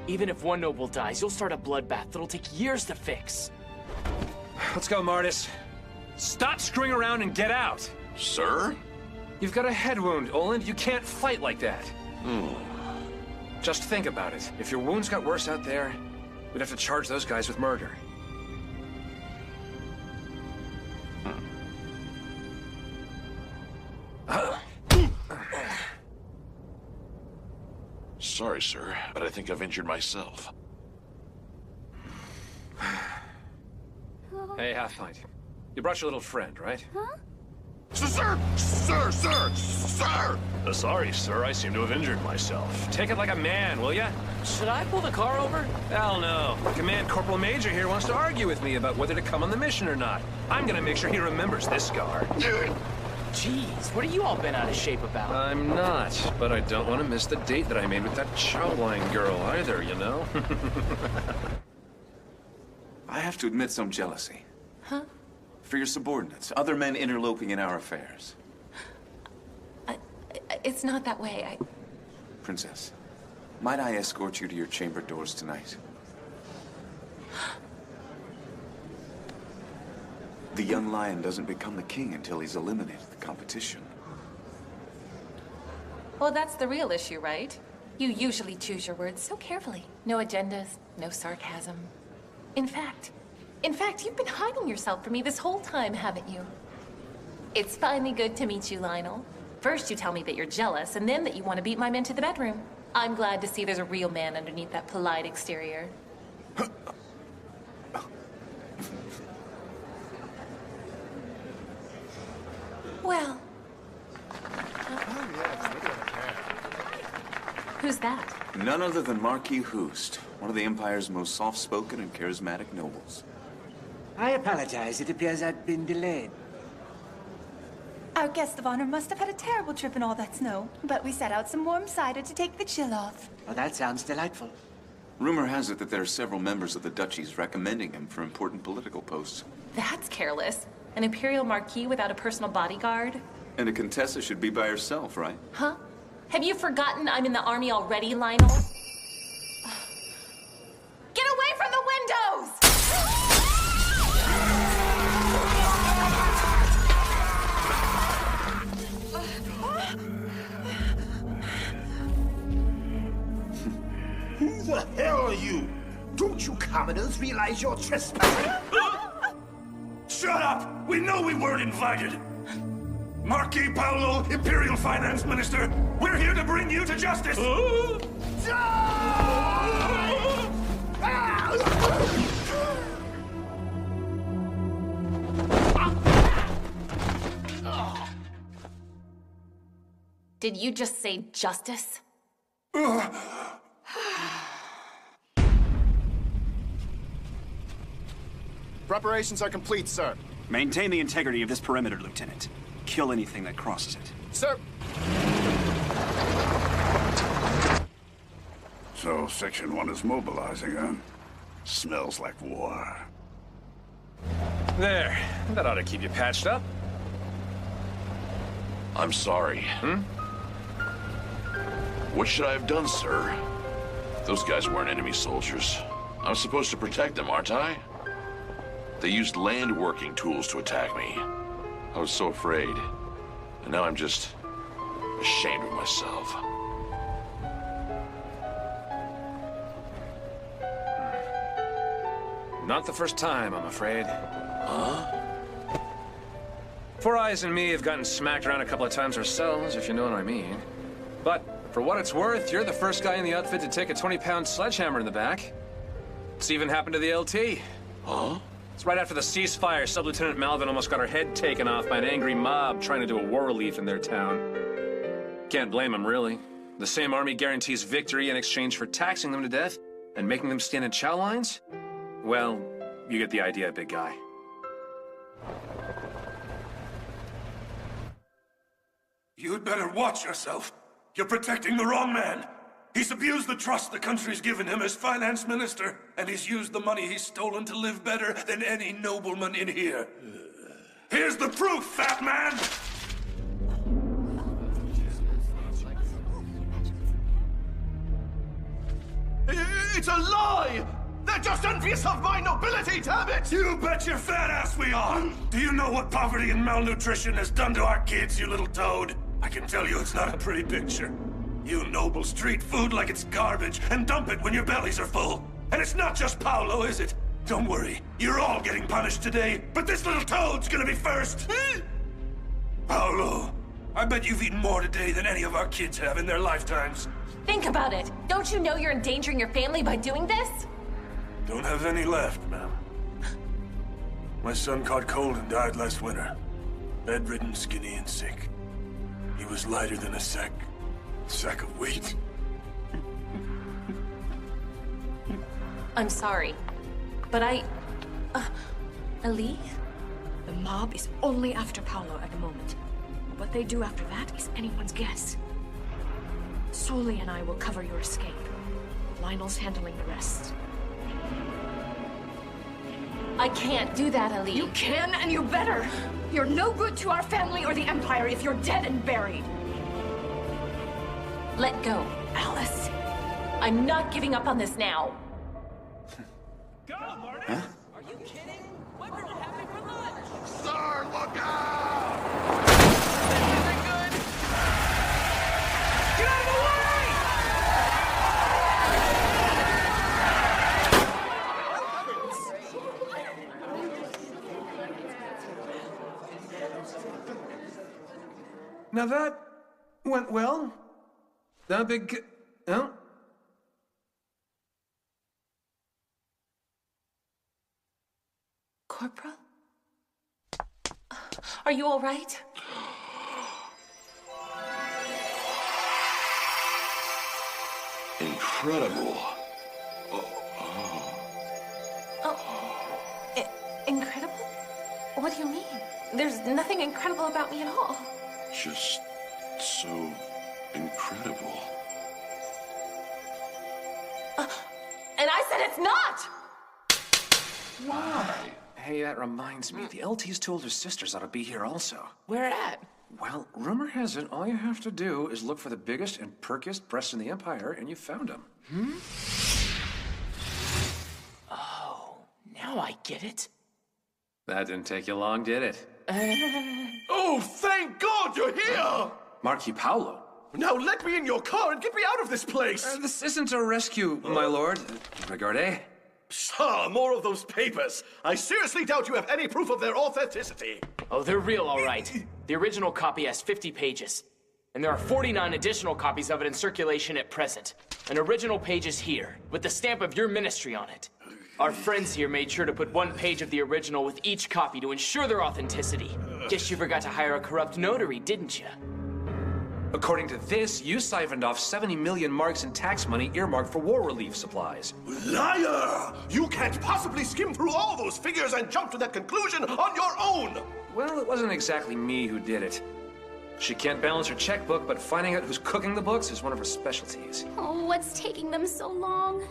Even if one noble dies, you'll start a bloodbath that'll take years to fix. Let's go, Martis. Stop screwing around and get out! Sir? You've got a head wound, Oland. You can't fight like that. Just think about it. If your wounds got worse out there, we'd have to charge those guys with murder. Sorry, sir, but I think I've injured myself. Hey, Half-Pint. You brought your little friend, right? Huh? Sir! Sorry, sir. I seem to have injured myself. Take it like a man, will ya? Should I pull the car over? Hell no. Command Corporal Major here wants to argue with me about whether to come on the mission or not. I'm gonna make sure he remembers this scar. Jeez, what have you all been out of shape about? I'm not, but I don't want to miss the date that I made with that Chowline girl either, you know? I have to admit some jealousy. Huh? For your subordinates, other men interloping in our affairs. It's not that way. Princess, might I escort you to your chamber doors tonight? The young lion doesn't become the king until he's eliminated the competition. Well, that's the real issue, right? You usually choose your words so carefully. No agendas, no sarcasm. In fact, you've been hiding yourself from me this whole time, haven't you? It's finally good to meet you, Lionel. First you tell me that you're jealous, and then that you want to beat my men to the bedroom. I'm glad to see there's a real man underneath that polite exterior. Well... Who's that? None other than Marquis Hoost, one of the Empire's most soft-spoken and charismatic nobles. I apologize. It appears I've been delayed. Our guest of honor must have had a terrible trip in all that snow, but we set out some warm cider to take the chill off. Oh, that sounds delightful. Rumor has it that there are several members of the duchies recommending him for important political posts. That's careless. An Imperial Marquis without a personal bodyguard? And a Contessa should be by herself, right? Huh? Have you forgotten I'm in the army already, Lionel? Get away from the windows! Who the hell are you? Don't you commoners realize you're trespassing? Shut up! We know we weren't invited! Marquis Paolo, Imperial Finance Minister, we're here to bring you to justice! Did you just say justice? Preparations are complete, sir. Maintain the integrity of this perimeter, Lieutenant. Kill anything that crosses it. Sir! So, Section 1 is mobilizing, huh? Smells like war. There. That ought to keep you patched up. I'm sorry. What should I have done, sir? Those guys weren't enemy soldiers. I was supposed to protect them, aren't I? They used land working tools to attack me. I was so afraid. And now I'm just ashamed of myself. Not the first time, I'm afraid. Huh? Four Eyes and me have gotten smacked around a couple of times ourselves, if you know what I mean. But for what it's worth, you're the first guy in the outfit to take a 20-pound sledgehammer in the back. It's even happened to the LT. Huh? It's right after the ceasefire, Sub-Lieutenant Malvin almost got her head taken off by an angry mob trying to do a war relief in their town. Can't blame them, really. The same army guarantees victory in exchange for taxing them to death and making them stand in chow lines? Well, you get the idea, big guy. You'd better watch yourself. You're protecting the wrong man. He's abused the trust the country's given him as finance minister, and he's used the money he's stolen to live better than any nobleman in here. Here's the proof, fat man! It's a lie! They're just envious of my nobility, damn it! You bet your fat ass we are! Do you know what poverty and malnutrition has done to our kids, you little toad? I can tell you it's not a pretty picture. You nobles treat food like it's garbage and dump it when your bellies are full. And it's not just Paolo, is it? Don't worry, you're all getting punished today, but this little toad's gonna be first! Paolo, I bet you've eaten more today than any of our kids have in their lifetimes. Think about it. Don't you know you're endangering your family by doing this? Don't have any left, ma'am. My son caught cold and died last winter. Bedridden, skinny, and sick. He was lighter than a sack of wheat. I'm sorry, but Ali? The mob is only after Paolo at the moment. What they do after that is anyone's guess. Sully and I will cover your escape. Lionel's handling the rest. I can't do that, Ali. You can, and you better. You're no good to our family or the Empire if you're dead and buried. Let go, Alice. I'm not giving up on this now. Huh? Are you kidding? What are you having for lunch? Sir, look out! Isn't good? Get out of the way! Now that went well. That big... Huh? Corporal? Are you all right? Incredible. Incredible? What do you mean? There's nothing incredible about me at all. Just so incredible. And I said it's not! Why? Hey, that reminds me. The LT's two older sisters ought to be here also. Where at? Well, rumor has it all you have to do is look for the biggest and perkiest breasts in the Empire, and you found them. Oh, now I get it. That didn't take you long, did it? Oh, thank God you're here! Marquis Paolo. Now let me in your car and get me out of this place! This isn't a rescue, my lord. Regarde. Ah, more of those papers. I seriously doubt you have any proof of their authenticity. Oh, they're real, all right. The original copy has 50 pages. And there are 49 additional copies of it in circulation at present. An original page is here, with the stamp of your ministry on it. Our friends here made sure to put one page of the original with each copy to ensure their authenticity. Guess you forgot to hire a corrupt notary, didn't you? According to this, you siphoned off 70 million marks in tax money earmarked for war relief supplies. Liar! You can't possibly skim through all those figures and jump to that conclusion on your own! Well, it wasn't exactly me who did it. She can't balance her checkbook, but finding out who's cooking the books is one of her specialties. Oh, what's taking them so long?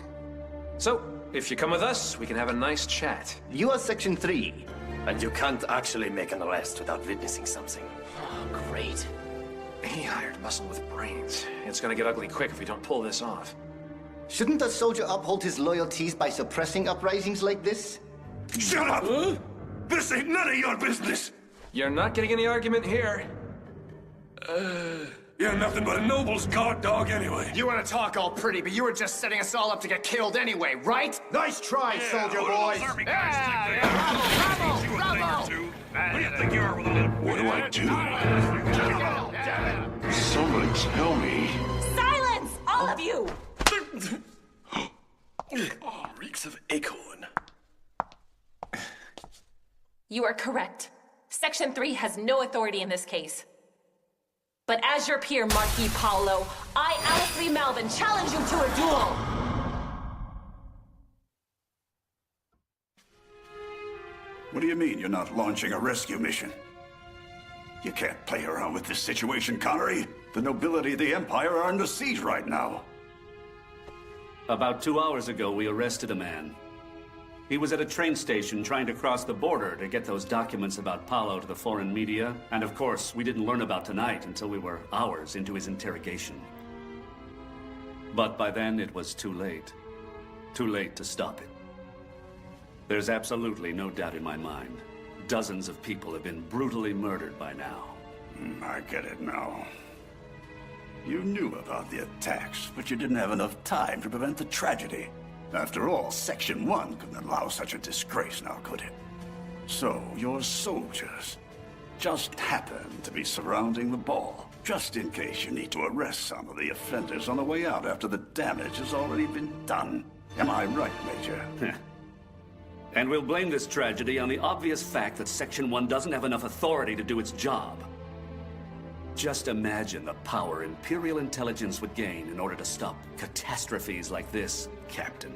So, if you come with us, we can have a nice chat. You are Section 3, and you can't actually make an arrest without witnessing something. Oh, great. He hired muscle with brains. It's gonna get ugly quick if we don't pull this off. Shouldn't a soldier uphold his loyalties by suppressing uprisings like this? Shut up! Huh? This ain't none of your business! You're not getting any argument here. You're nothing but a noble's guard dog anyway. You want to talk all pretty, but you were just setting us all up to get killed anyway, right? Nice try, soldier boys. Bravo! Who do you think you are with a little... What do I do? Somebody tell me. Silence! All of you! Oh, reeks of acorn. You are correct. Section 3 has no authority in this case. But as your peer, Marquis Paolo, I, Alice Lee Malvin, challenge you to a duel! What do you mean you're not launching a rescue mission? You can't play around with this situation, Connery. The nobility of the Empire are under siege right now. About 2 hours ago, we arrested a man. He was at a train station trying to cross the border to get those documents about Paolo to the foreign media. And of course, we didn't learn about tonight until we were hours into his interrogation. But by then, it was too late. Too late to stop it. There's absolutely no doubt in my mind. Dozens of people have been brutally murdered by now. I get it now. You knew about the attacks, but you didn't have enough time to prevent the tragedy. After all, Section 1 couldn't allow such a disgrace now, could it? So, your soldiers just happened to be surrounding the ball, just in case you need to arrest some of the offenders on the way out after the damage has already been done. Am I right, Major? And we'll blame this tragedy on the obvious fact that Section 1 doesn't have enough authority to do its job. Just imagine the power Imperial intelligence would gain in order to stop catastrophes like this, Captain.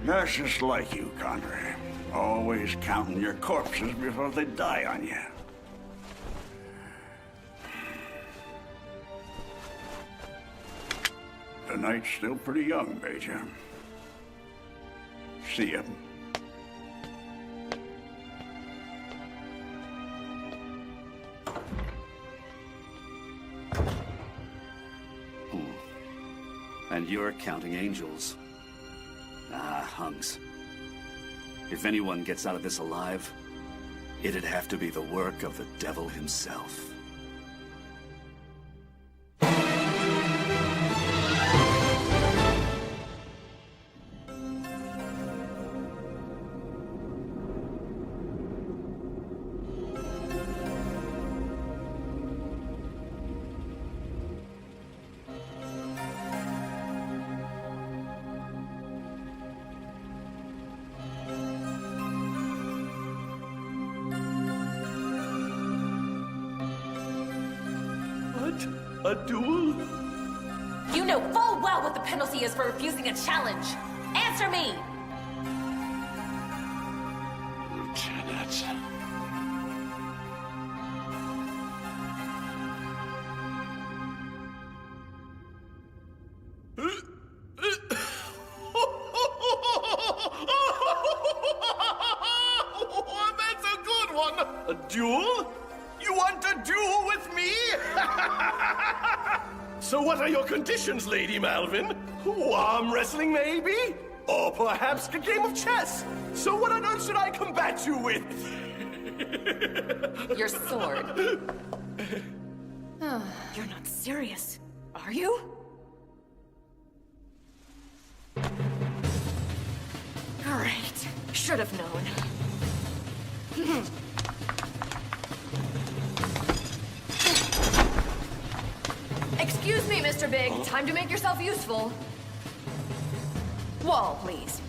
That's just like you, Condrey. Always counting your corpses before they die on you. The night's still pretty young, Major. See ya. And you're counting angels. Ah, hunks. If anyone gets out of this alive, it'd have to be the work of the devil himself. A duel? You know full well what the penalty is for refusing a challenge. Answer me! Lieutenant. That's a good one! A duel? You want a duel with me? So what are your conditions, Lady Malvin? Arm wrestling, maybe? Or perhaps a game of chess? So what on earth should I combat you with? Your sword. You're not serious, are you? Great. Should have known. Excuse me, Mr. Big. Time to make yourself useful. Wall, please.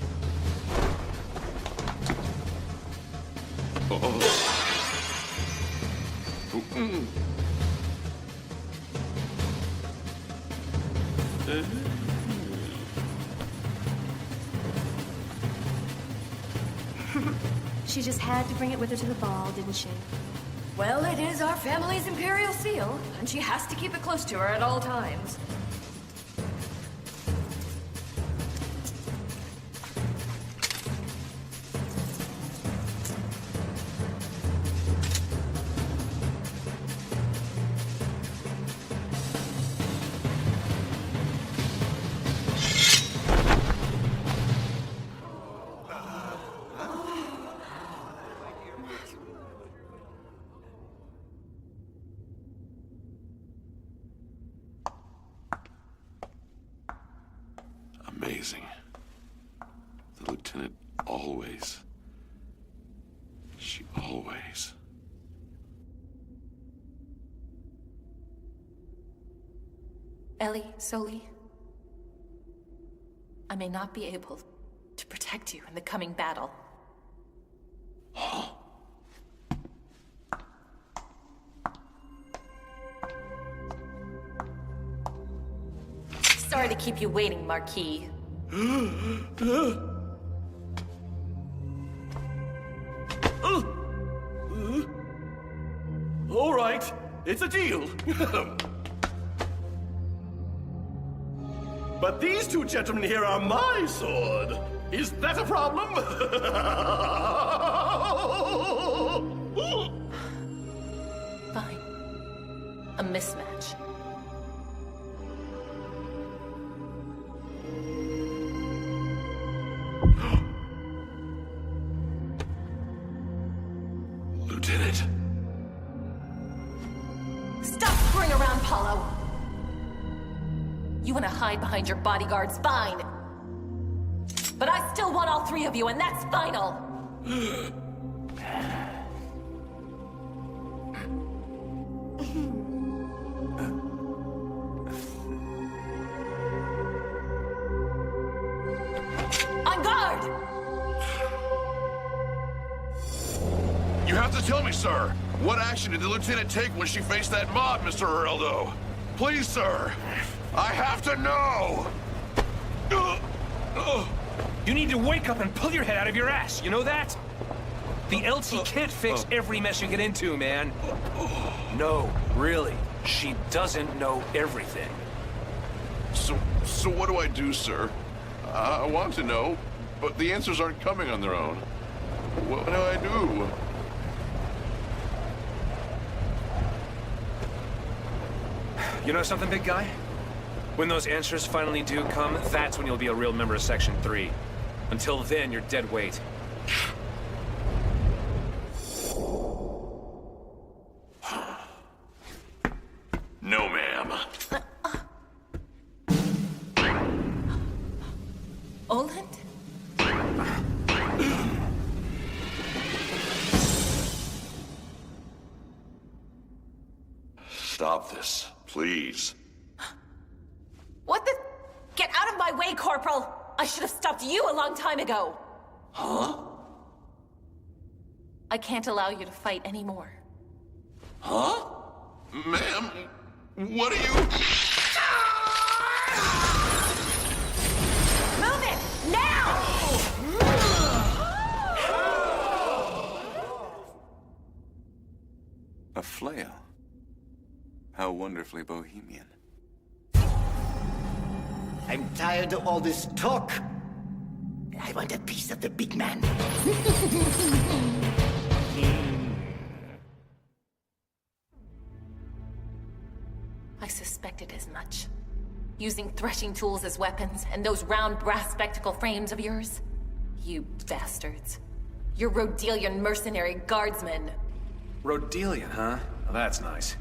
She just had to bring it with her to the ball, didn't she? Well, it is our family's imperial seal, and she has to keep it close to her at all times. Amazing. The lieutenant always. She always. Ellie, Soli, I may not be able to protect you in the coming battle. Sorry to keep you waiting, Marquis. All right, it's a deal. But these two gentlemen here are my sword. Is that a problem? Fine. A mismatch. Lieutenant. Stop screwing around, Paulo! You want to hide behind your bodyguards, fine. But I still want all three of you, and that's final! On guard! You have to tell me, sir. What action did the lieutenant take when she faced that mob, Mr. Geraldo? Please, sir. I have to know! You need to wake up and pull your head out of your ass, you know that? The LT can't fix every mess you get into, man. No, really. She doesn't know everything. So what do I do, sir? I want to know, but the answers aren't coming on their own. What do I do? You know something, big guy? When those answers finally do come, that's when you'll be a real member of Section 3. Until then, you're dead weight. No, ma'am. Oland? Stop this, please. What the? Get out of my way, Corporal! I should have stopped you a long time ago! Huh? I can't allow you to fight anymore. Huh? Ma'am, what are you... Move it! Now! A flail. How wonderfully bohemian. I'm tired of all this talk. I want a piece of the big man. I suspected as much. Using threshing tools as weapons, and those round brass spectacle frames of yours. You bastards. You're Rodelian mercenary guardsmen. Rodelian, huh? Well, that's nice.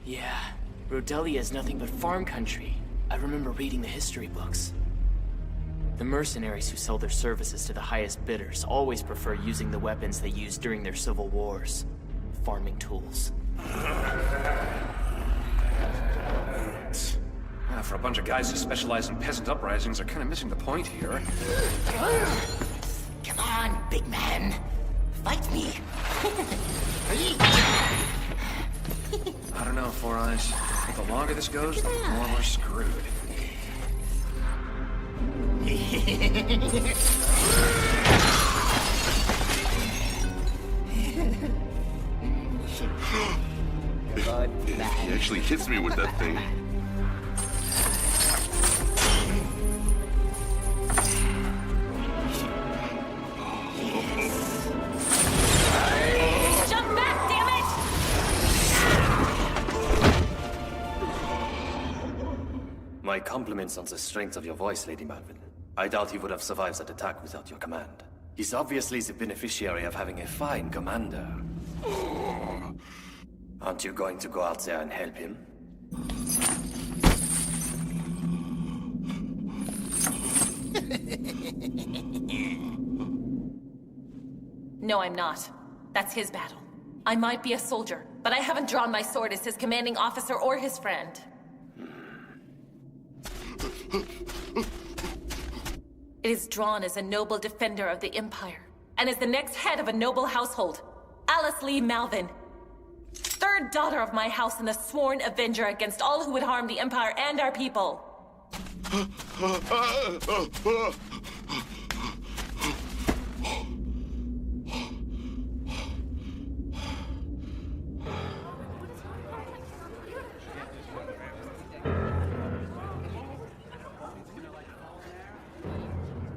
Yeah, Rodelia is nothing but farm country. I remember reading the history books. The mercenaries who sell their services to the highest bidders always prefer using the weapons they used during their civil wars. Farming tools. For a bunch of guys who specialize in peasant uprisings, are kind of missing the point here. Come on, big man. Fight me. I don't know, Four Eyes. But the longer this goes, the more we're screwed. He actually hits me with that thing. Jump back, damn it! My compliments on the strength of your voice, Lady Malvin. I doubt he would have survived that attack without your command. He's obviously the beneficiary of having a fine commander. Aren't you going to go out there and help him? No, I'm not. That's his battle. I might be a soldier, but I haven't drawn my sword as his commanding officer or his friend. It is drawn as a noble defender of the Empire, and as the next head of a noble household, Alice Lee Malvin. Third daughter of my house and a sworn avenger against all who would harm the Empire and our people.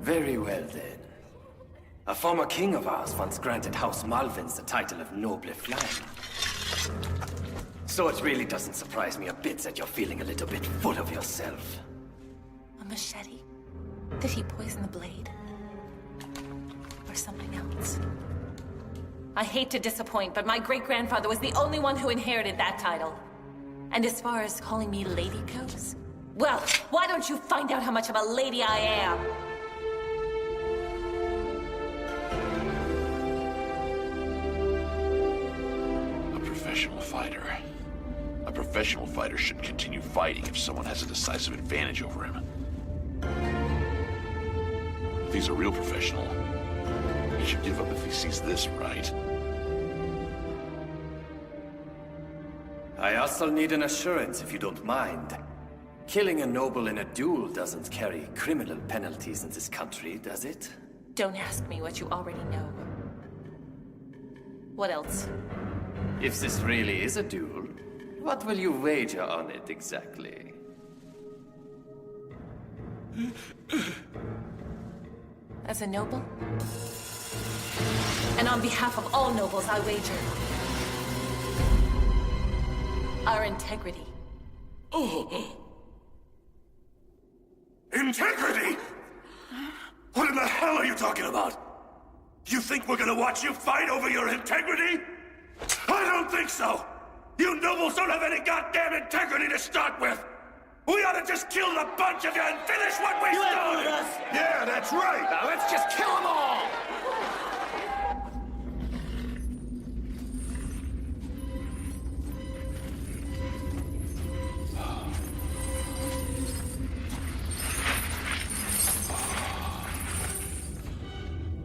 Very well, then. A former king of ours once granted House Malvins the title of Noble Flying. So it really doesn't surprise me a bit that you're feeling a little bit full of yourself. A machete? Did he poison the blade? Or something else? I hate to disappoint, but my great-grandfather was the only one who inherited that title. And as far as calling me lady goes, well, why don't you find out how much of a lady I am? Professional fighter. A professional fighter should continue fighting if someone has a decisive advantage over him. If he's a real professional, he should give up if he sees this, right? I also need an assurance, if you don't mind. Killing a noble in a duel doesn't carry criminal penalties in this country, does it? Don't ask me what you already know. What else? If this really is a duel, what will you wager on it exactly? As a noble? And on behalf of all nobles, I wager our integrity. Oh. Integrity? What in the hell are you talking about? You think we're gonna watch you fight over your integrity? I don't think so! You nobles don't have any goddamn integrity to start with! We ought to just kill the bunch of you and finish what we started! Yeah, that's right! Now let's just kill them all!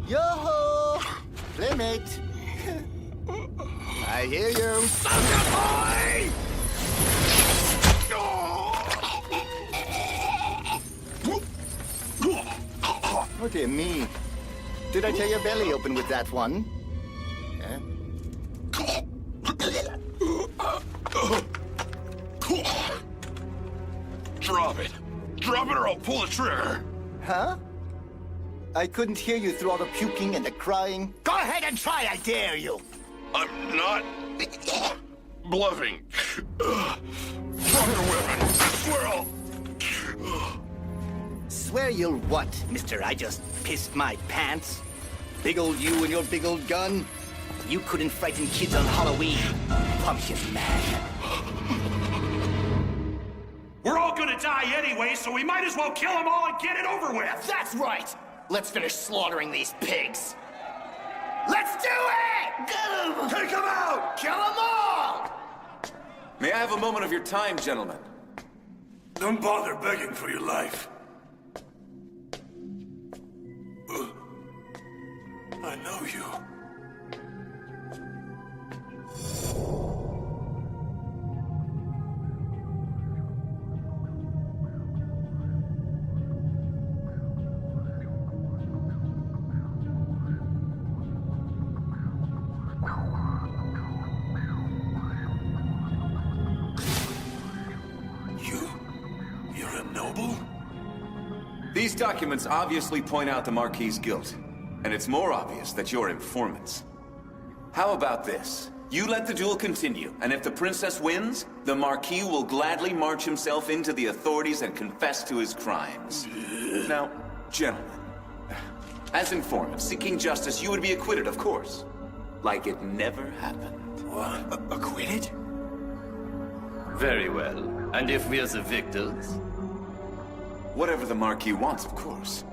Yo-ho! Playmate! I hear you. Oh dear me. Did I tear your belly open with that one? Drop it. Drop it or I'll pull the trigger. Huh? I couldn't hear you through all the puking and the crying. Go ahead and try, I dare you! I'm not bluffing. Fucking women. Swear I'll... Swear you'll what, mister? I just pissed my pants? Big old you and your big old gun? You couldn't frighten kids on Halloween. Pumpkin man. We're all gonna die anyway, so we might as well kill them all and get it over with! That's right! Let's finish slaughtering these pigs. Let's do it! Get them! Take them out! Kill them all! May I have a moment of your time, gentlemen? Don't bother begging for your life. I know you. You're a noble? These documents obviously point out the Marquis's guilt. And it's more obvious that you're informants. How about this? You let the duel continue, and if the princess wins, the Marquis will gladly march himself into the authorities and confess to his crimes. Now, gentlemen, as informants seeking justice, you would be acquitted, of course. Like it never happened. What? Acquitted? Very well. And if we are the victors? Whatever the Marquis wants, of course.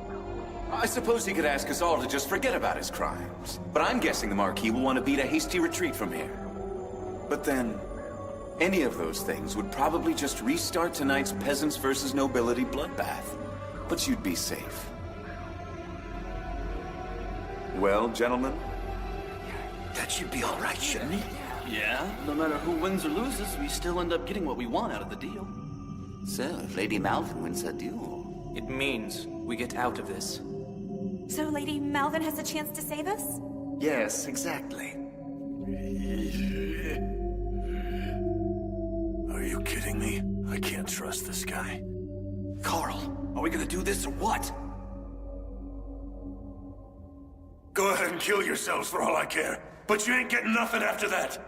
I suppose he could ask us all to just forget about his crimes. But I'm guessing the Marquis will want to beat a hasty retreat from here. But then, any of those things would probably just restart tonight's peasants versus nobility bloodbath. But you'd be safe. Well, gentlemen? That should be all right, shouldn't it? Yeah, no matter who wins or loses, we still end up getting what we want out of the deal. So, if Lady Malvin wins her duel, it means we get out of this. So Lady Malvin has a chance to save us? yes, exactly. Are you kidding me? I can't trust this guy. Carl, are we gonna do this or what? Go ahead and kill yourselves for all I care. But you ain't getting nothing after that.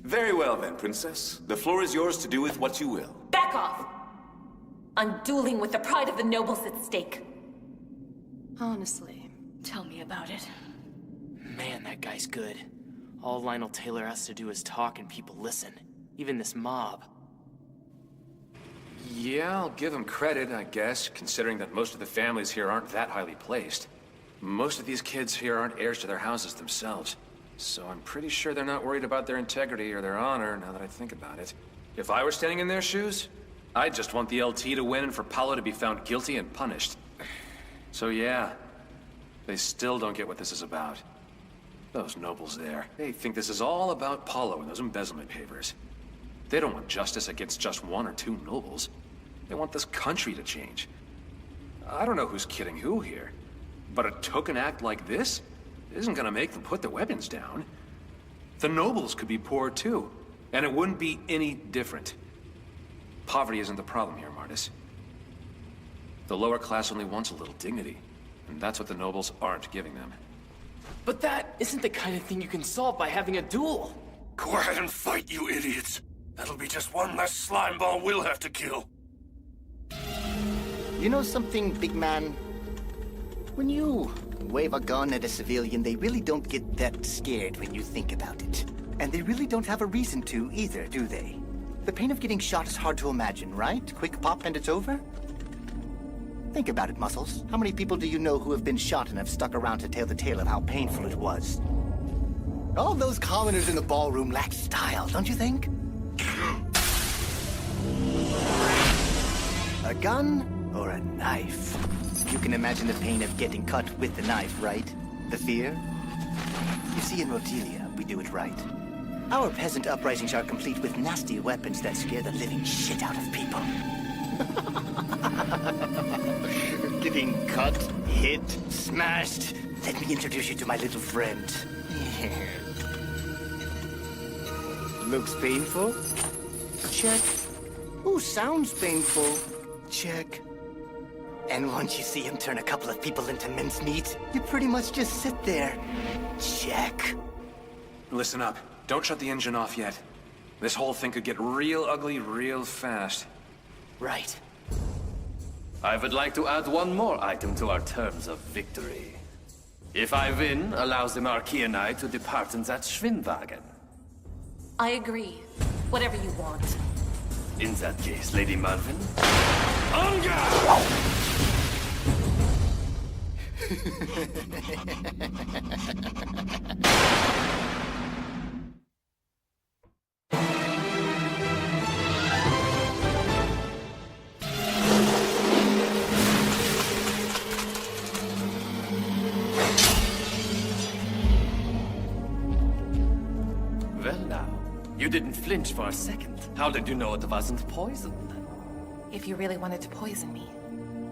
Very well then, Princess. The floor is yours to do with what you will. Back off! I'm dueling with the pride of the nobles at stake. Honestly, tell me about it. Man, that guy's good. All Lionel Taylor has to do is talk and people listen. Even this mob. Yeah, I'll give him credit, I guess, considering that most of the families here aren't that highly placed. Most of these kids here aren't heirs to their houses themselves. So I'm pretty sure they're not worried about their integrity or their honor, now that I think about it. If I were standing in their shoes, I'd just want the LT to win and for Paolo to be found guilty and punished. So yeah, they still don't get what this is about. Those nobles there, they think this is all about Paolo and those embezzlement papers. They don't want justice against just one or two nobles. They want this country to change. I don't know who's kidding who here, but a token act like this isn't gonna make them put their weapons down. The nobles could be poor too, and it wouldn't be any different. Poverty isn't the problem here, Martis. The lower class only wants a little dignity, and that's what the nobles aren't giving them. But that isn't the kind of thing you can solve by having a duel. Go ahead and fight, you idiots. That'll be just one less slime ball we'll have to kill. You know something, big man? When you wave a gun at a civilian, they really don't get that scared when you think about it. And they really don't have a reason to either, do they? The pain of getting shot is hard to imagine, right? Quick pop and it's over? Think about it, Muscles. How many people do you know who have been shot and have stuck around to tell the tale of how painful it was? All those commoners in the ballroom lack style, don't you think? A gun or a knife? You can imagine the pain of getting cut with the knife, right? The fear? You see, in Rhodelia, we do it right. Our peasant uprisings are complete with nasty weapons that scare the living shit out of people. Getting cut, hit, smashed. Let me introduce you to my little friend. Looks painful? Check. Ooh, sounds painful. Check. And once you see him turn a couple of people into mincemeat, you pretty much just sit there. Check. Listen up. Don't shut the engine off yet. This whole thing could get real ugly real fast. Right. I would like to add one more item to our terms of victory. If I win, allows the Marquis and I to depart in that Schwimmwagen. I agree. Whatever you want. In that case, Lady Malvin. Well now, you didn't flinch for a second. How did you know it wasn't poison? If you really wanted to poison me,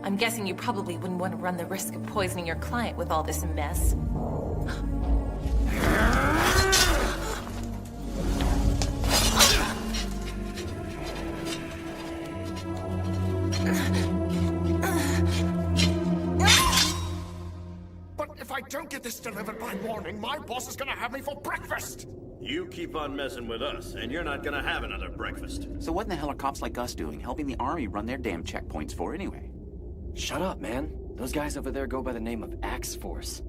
I'm guessing you probably wouldn't want to run the risk of poisoning your client with all this mess. But if I don't get this delivered by morning, my boss is gonna have me for breakfast! You keep on messing with us, and you're not gonna have another breakfast. So what in the hell are cops like us doing, helping the army run their damn checkpoints for anyway? Shut up, man. Those guys over there go by the name of Axe Force.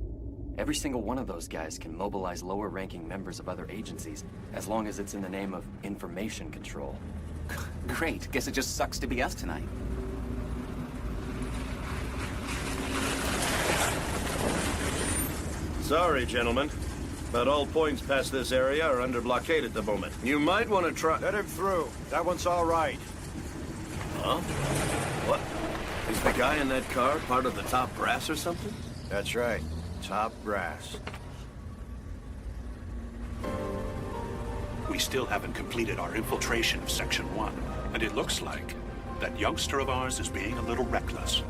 Every single one of those guys can mobilize lower-ranking members of other agencies, as long as it's in the name of information control. Great. Guess it just sucks to be us tonight. Sorry, gentlemen, but all points past this area are under blockade at the moment. You might want to try... Let him through. That one's all right. Huh? What? Is the guy in that car part of the top brass or something? That's right. Top brass. We still haven't completed our infiltration of Section 1, and it looks like that youngster of ours is being a little reckless.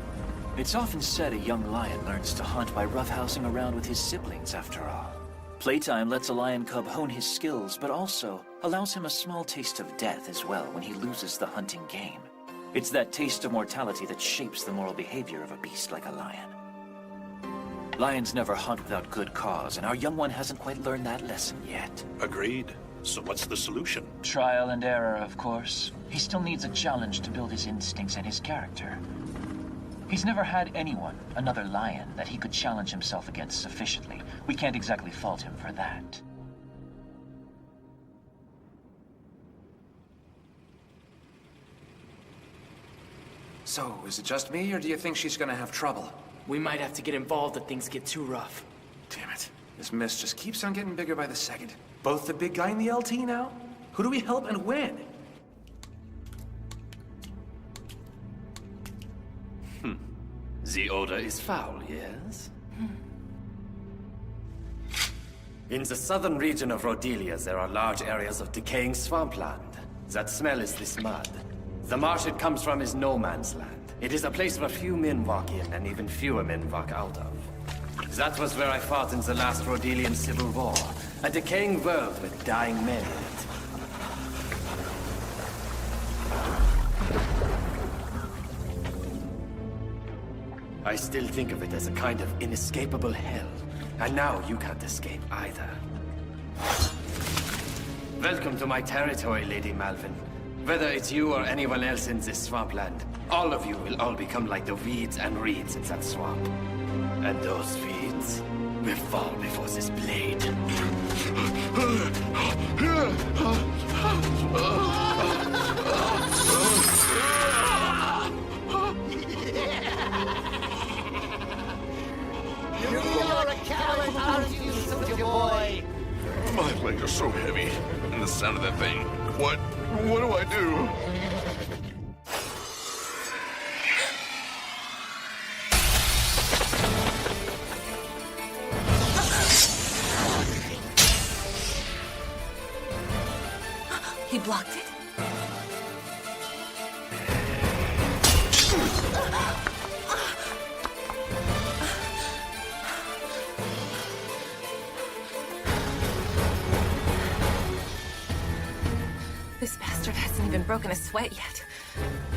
It's often said a young lion learns to hunt by roughhousing around with his siblings, after all. Playtime lets a lion cub hone his skills, but also allows him a small taste of death as well when he loses the hunting game. It's that taste of mortality that shapes the moral behavior of a beast like a lion. Lions never hunt without good cause, and our young one hasn't quite learned that lesson yet. Agreed. So what's the solution? Trial and error, of course. He still needs a challenge to build his instincts and his character. He's never had anyone, another lion, that he could challenge himself against sufficiently. We can't exactly fault him for that. So, is it just me, or do you think she's gonna have trouble? We might have to get involved if things get too rough. Damn it. This mess just keeps on getting bigger by the second. Both the big guy and the LT now? Who do we help and when? The odor is foul, yes? In the southern region of Rhodelia, there are large areas of decaying swampland. That smell is this mud. The marsh it comes from is no man's land. It is a place where few men walk in and even fewer men walk out of. That was where I fought in the last Rodelian Civil War. A decaying world with dying men in it. I still think of it as a kind of inescapable hell. And now you can't escape either. Welcome to my territory, Lady Malvin. Whether it's you or anyone else in this swampland, all of you will all become like the weeds and reeds in that swamp. And those weeds will fall before this blade. You're a coward, aren't you, soldier boy? My legs are so heavy. And the sound of that thing. What do I do? He blocked it? This bastard hasn't even broken a sweat yet.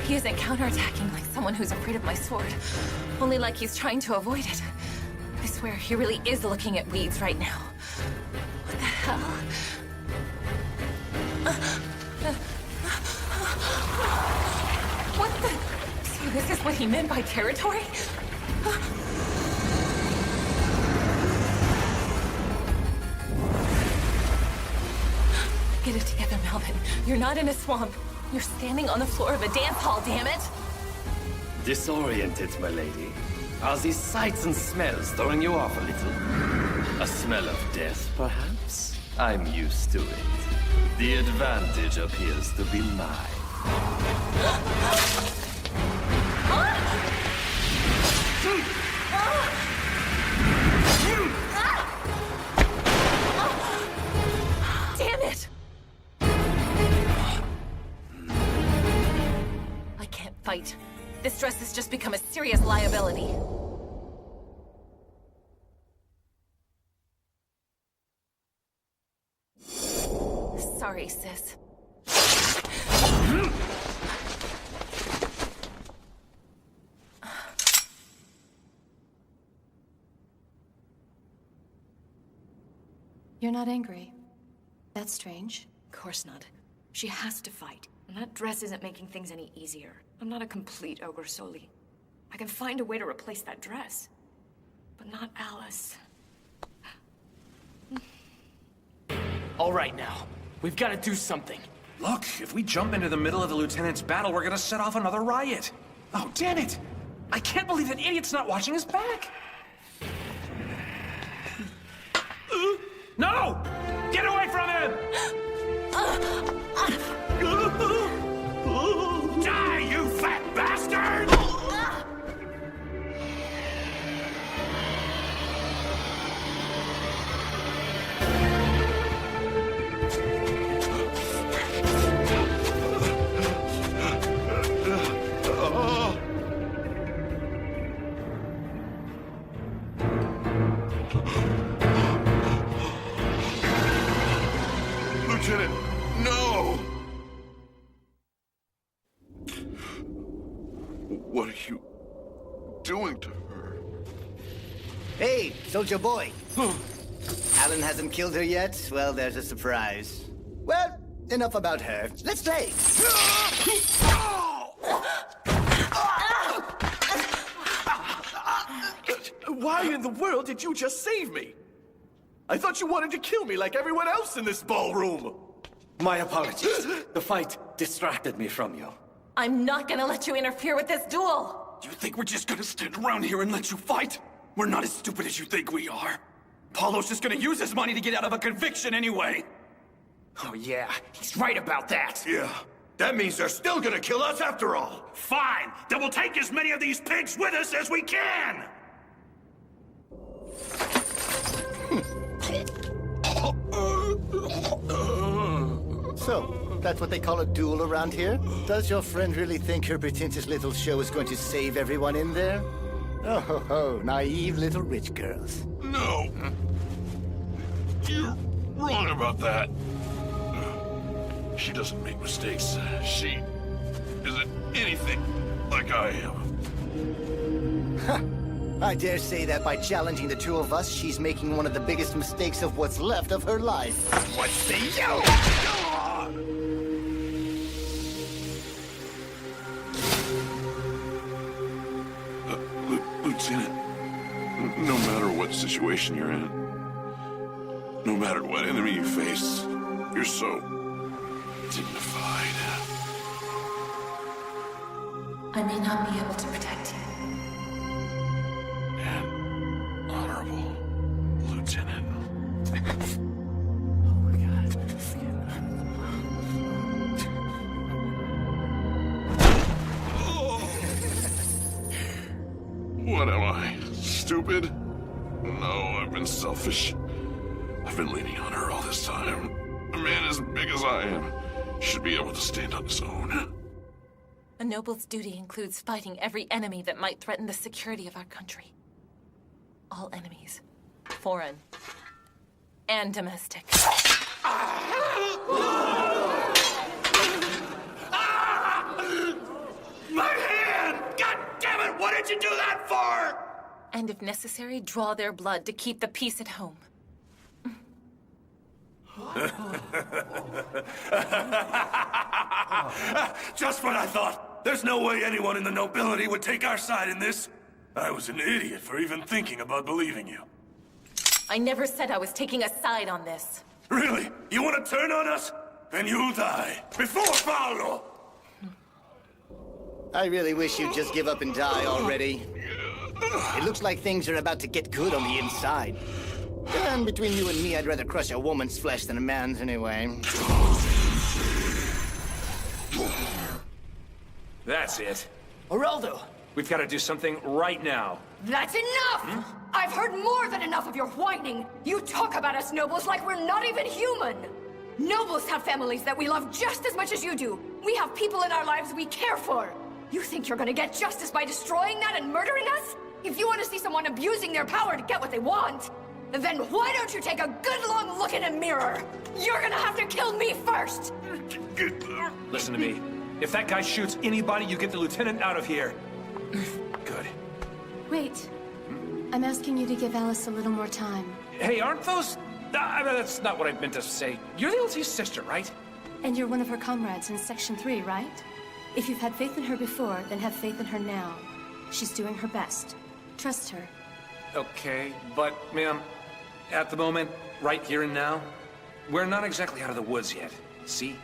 He isn't counterattacking like someone who's afraid of my sword. Only like he's trying to avoid it. I swear, he really is looking at weeds right now. What the hell? What the? So this is what he meant by territory? Get it together, Malvin. You're not in a swamp. You're standing on the floor of a dance hall, damn it! Disoriented, my lady. Are these sights and smells throwing you off a little? A smell of death, perhaps? I'm used to it. The advantage appears to be mine. Damn it! I can't fight. This dress has just become a serious liability. Sorry, sis. You're not angry. That's strange. Of course not. She has to fight. And that dress isn't making things any easier. I'm not a complete ogre, Soli. I can find a way to replace that dress. But not Alice. All right now. We've got to do something. Look, if we jump into the middle of the Lieutenant's battle, we're gonna set off another riot. Oh, damn it! I can't believe that idiot's not watching his back! No! Get away from him! Die, you fat bastard! Lieutenant, no! What are you doing to her? Hey, soldier boy. Alan hasn't killed her yet? Well, there's a surprise. Well, enough about her. Let's play! Why in the world did you just save me? I thought you wanted to kill me like everyone else in this ballroom. My apologies. The fight distracted me from you. I'm not gonna let you interfere with this duel! You think we're just gonna stand around here and let you fight? We're not as stupid as you think we are. Paulo's just gonna use his money to get out of a conviction anyway. Oh yeah, he's right about that. Yeah. That means they're still gonna kill us after all. Fine! Then we'll take as many of these pigs with us as we can! So, that's what they call a duel around here? Does your friend really think her pretentious little show is going to save everyone in there? Oh, ho, ho, naive little rich girls. No. You're wrong about that. She doesn't make mistakes. She isn't anything like I am. Ha! I dare say that by challenging the two of us, she's making one of the biggest mistakes of what's left of her life. What say you? Lieutenant, no matter what situation you're in, no matter what enemy you face, you're so dignified. I may not be able to protect you. And honorable, Lieutenant. What am I? Stupid? No, I've been selfish. I've been leaning on her all this time. A man as big as I am should be able to stand on his own. A noble's duty includes fighting every enemy that might threaten the security of our country. All enemies. Foreign. And domestic. My hand! God damn it! What did you do that for? And if necessary, draw their blood to keep the peace at home. Just what I thought. There's no way anyone in the nobility would take our side in this. I was an idiot for even thinking about believing you. I never said I was taking a side on this. Really? You want to turn on us? Then you'll die. Before Paolo! I really wish you'd just give up and die already. It looks like things are about to get good on the inside. And between you and me, I'd rather crush a woman's flesh than a man's anyway. That's it. Geraldo! We've got to do something right now. That's enough! I've heard more than enough of your whining. You talk about us nobles like we're not even human. Nobles have families that we love just as much as you do. We have people in our lives we care for. You think you're gonna get justice by destroying that and murdering us? If you want to see someone abusing their power to get what they want, then why don't you take a good long look in a mirror? You're gonna have to kill me first! Listen to me. If that guy shoots anybody, you get the lieutenant out of here. Good. Wait. I'm asking you to give Alice a little more time. Hey, aren't those... that's not what I meant to say. You're the LT's sister, right? And you're one of her comrades in Section 3, right? If you've had faith in her before, then have faith in her now. She's doing her best. Trust her. Okay, but, ma'am, at the moment, right here and now, we're not exactly out of the woods yet. See?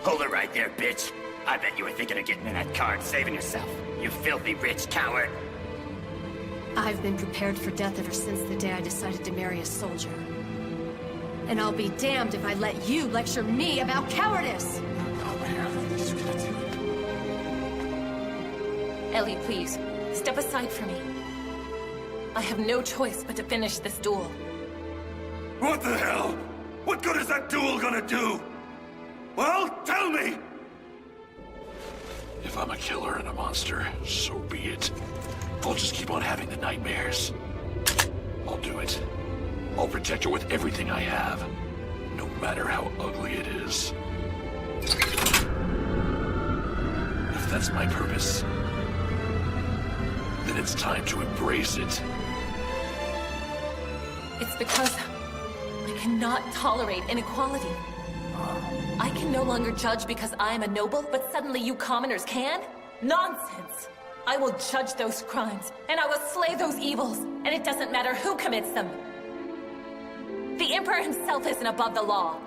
Hold it right there, bitch. I bet you were thinking of getting in that car and saving yourself. You filthy rich coward. I've been prepared for death ever since the day I decided to marry a soldier. And I'll be damned if I let you lecture me about cowardice! Ellie, please, step aside for me. I have no choice but to finish this duel. What the hell? What good is that duel gonna do? Well, tell me! If I'm a killer and a monster, so be it. I'll just keep on having the nightmares. I'll do it. I'll protect her with everything I have, no matter how ugly it is. If that's my purpose, then it's time to embrace it. It's because I cannot tolerate inequality. I can no longer judge because I am a noble, but suddenly you commoners can? Nonsense! I will judge those crimes, and I will slay those evils, and it doesn't matter who commits them. The Emperor himself isn't above the law.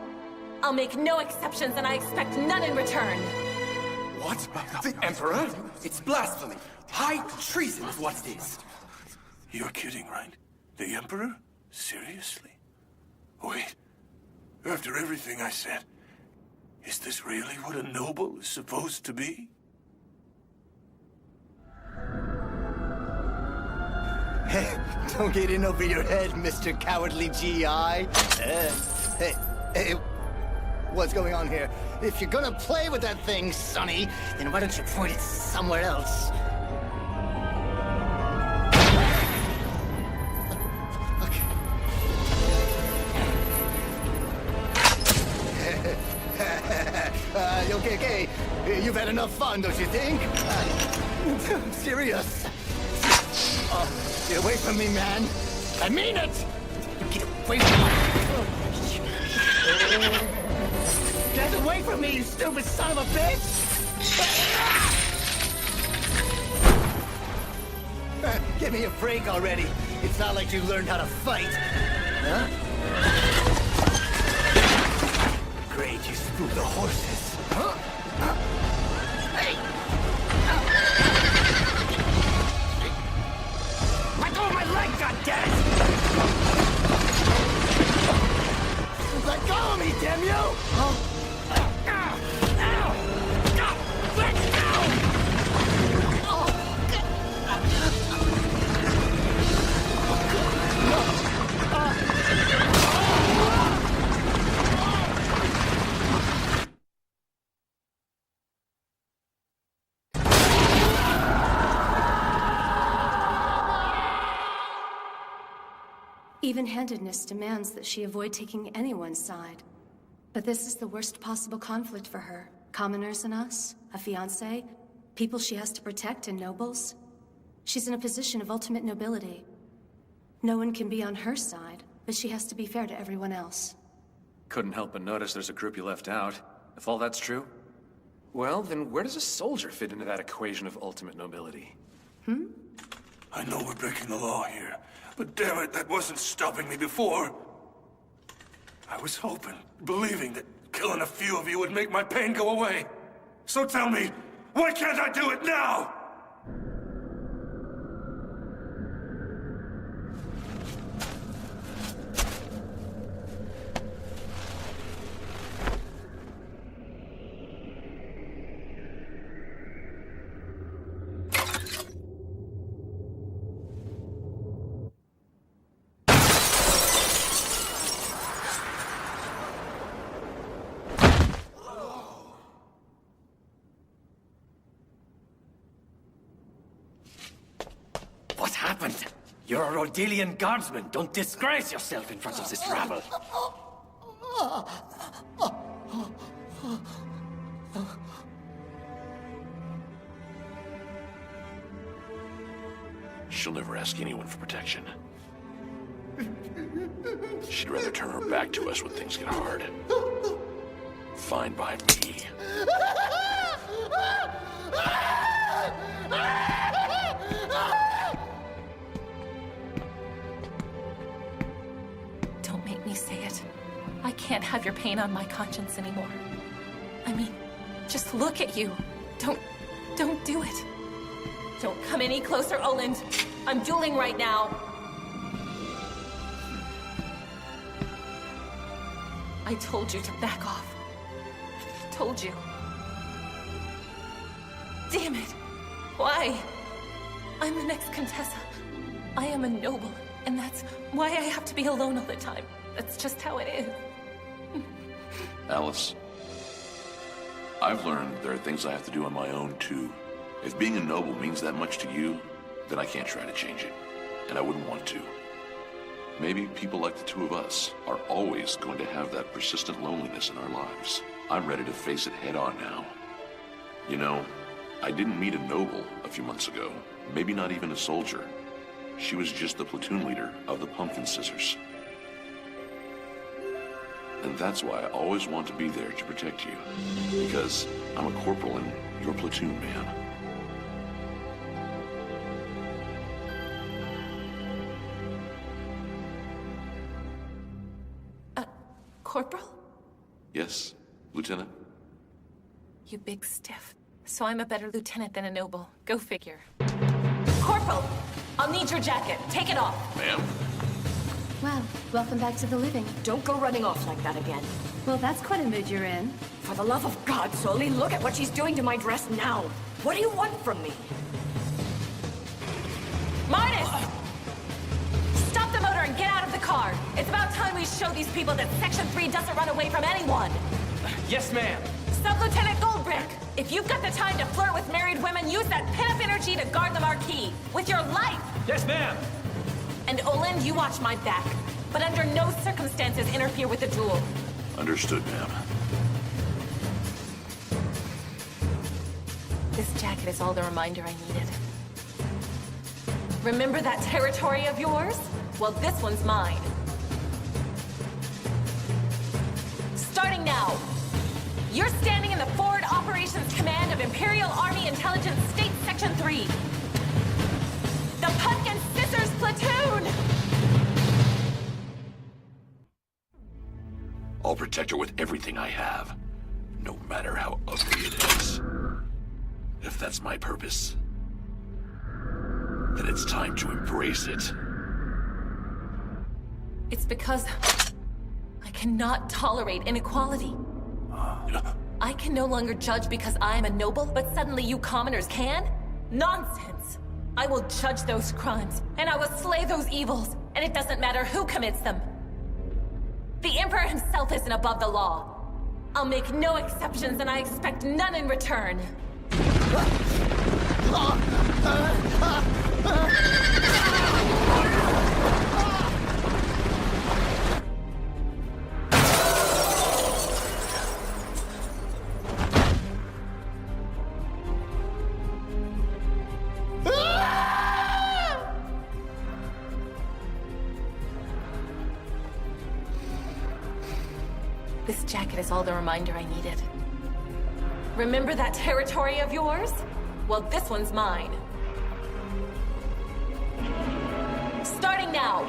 I'll make no exceptions, and I expect none in return. What? The Emperor? It's blasphemy. High treason is what it is. You're kidding, right? The Emperor? Seriously? Wait. After everything I said, is this really what a noble is supposed to be? Hey, don't get in over your head, Mr. Cowardly GI. Hey, what's going on here? If you're gonna play with that thing, Sonny, then why don't you point it somewhere else? Okay. You've had enough fun, don't you think? I'm serious. Get away from me, man. I mean it! Get away from me! Get away from me, you stupid son of a bitch! Give me a break already. It's not like you learned how to fight. Huh? Great, you spooked the horses. Huh? Hey! Let go of my leg, goddammit! Let go of me, damn you! Ow! Let go! Even-handedness demands that she avoid taking anyone's side. But this is the worst possible conflict for her. Commoners and us, a fiancé, people she has to protect, and nobles. She's in a position of ultimate nobility. No one can be on her side, but she has to be fair to everyone else. Couldn't help but notice there's a group you left out. If all that's true, well, then where does a soldier fit into that equation of ultimate nobility? I know we're breaking the law here, but damn it, that wasn't stopping me before. I was hoping, believing that killing a few of you would make my pain go away. So tell me, why can't I do it now? You're a Rodelian guardsman. Don't disgrace yourself in front of this rabble. She'll never ask anyone for protection. She'd rather turn her back to us when things get hard. Fine by me. Don't make me say it. I can't have your pain on my conscience anymore. I mean, just look at you. Don't do it. Don't come any closer, Oland. I'm dueling right now. I told you to back off. Told you. Damn it. Why? I'm the next Contessa. I am a noble, and that's why I have to be alone all the time. That's just how it is. Alice, I've learned there are things I have to do on my own, too. If being a noble means that much to you, then I can't try to change it. And I wouldn't want to. Maybe people like the two of us are always going to have that persistent loneliness in our lives. I'm ready to face it head on now. You know, I didn't meet a noble a few months ago. Maybe not even a soldier. She was just the platoon leader of the Pumpkin Scissors. And that's why I always want to be there to protect you. Because I'm a corporal and you're a platoon man. Corporal? Yes, Lieutenant? You big stiff. So I'm a better lieutenant than a noble. Go figure. Corporal! I'll need your jacket. Take it off. Ma'am? Well, welcome back to the living. Don't go running off like that again. Well, that's quite a mood you're in. For the love of God, Sully, look at what she's doing to my dress now. What do you want from me? Midas! we show these people that Section 3 doesn't run away from anyone? Yes, ma'am. Sub-Lieutenant Goldbrick, if you've got the time to flirt with married women, use that pin-up energy to guard the marquee. With your life! Yes, ma'am. And Olin, you watch my back. But under no circumstances interfere with the duel. Understood, ma'am. This jacket is all the reminder I needed. Remember that territory of yours? Well, this one's mine. Starting now. You're standing in the Forward Operations Command of Imperial Army Intelligence State Section 3. The Pumpkin Scissors Platoon! I'll protect her with everything I have, no matter how ugly it is. If that's my purpose, then it's time to embrace it. It's because I cannot tolerate inequality. I can no longer judge because I am a noble, but suddenly you commoners can? Nonsense! I will judge those crimes, and I will slay those evils, and it doesn't matter who commits them. The Emperor himself isn't above the law. I'll make no exceptions, and I expect none in return. This jacket is all the reminder I needed. Remember that territory of yours? Well, this one's mine. Starting now.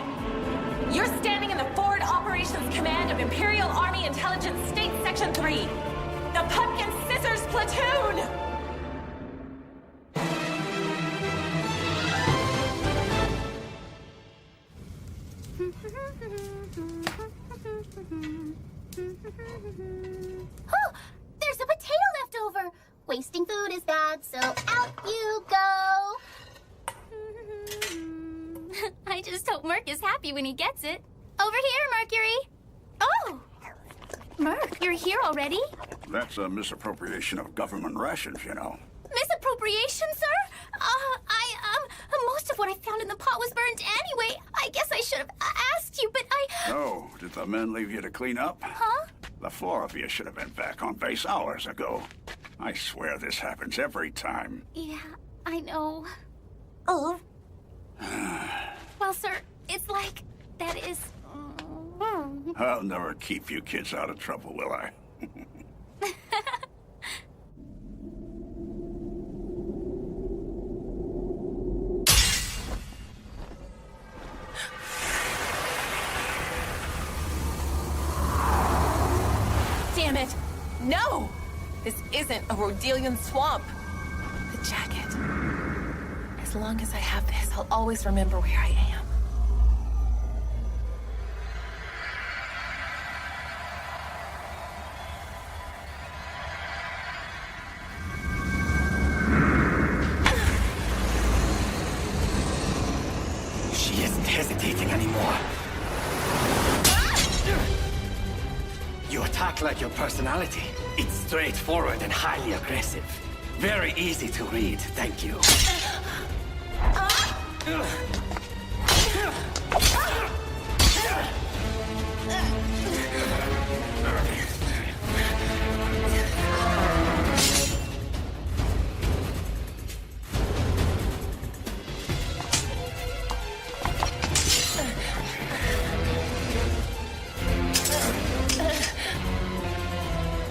You're standing in the Forward Operations Command of Imperial Army Intelligence State Section 3. The Pumpkin Scissors Platoon! Oh, there's a potato left over. Wasting food is bad, so out you go. I just hope Merc is happy when he gets it. Over here, Mercury. Oh! Merc, you're here already? That's a misappropriation of government rations, you know. Misappropriation, sir? Most of what I found in the pot was burned anyway. I guess I should have asked you, but Oh, did the men leave you to clean up? Huh? The four of you should have been back on base hours ago. I swear this happens every time. Yeah, I know. Oh. Well, sir, it's like, that is... I'll never keep you kids out of trouble, will I? Damn it! No! This isn't a Rodelian swamp. The jacket. As long as I have this, I'll always remember where I am. She isn't hesitating anymore. You attack like your personality. It's straightforward and highly aggressive. Very easy to read, thank you.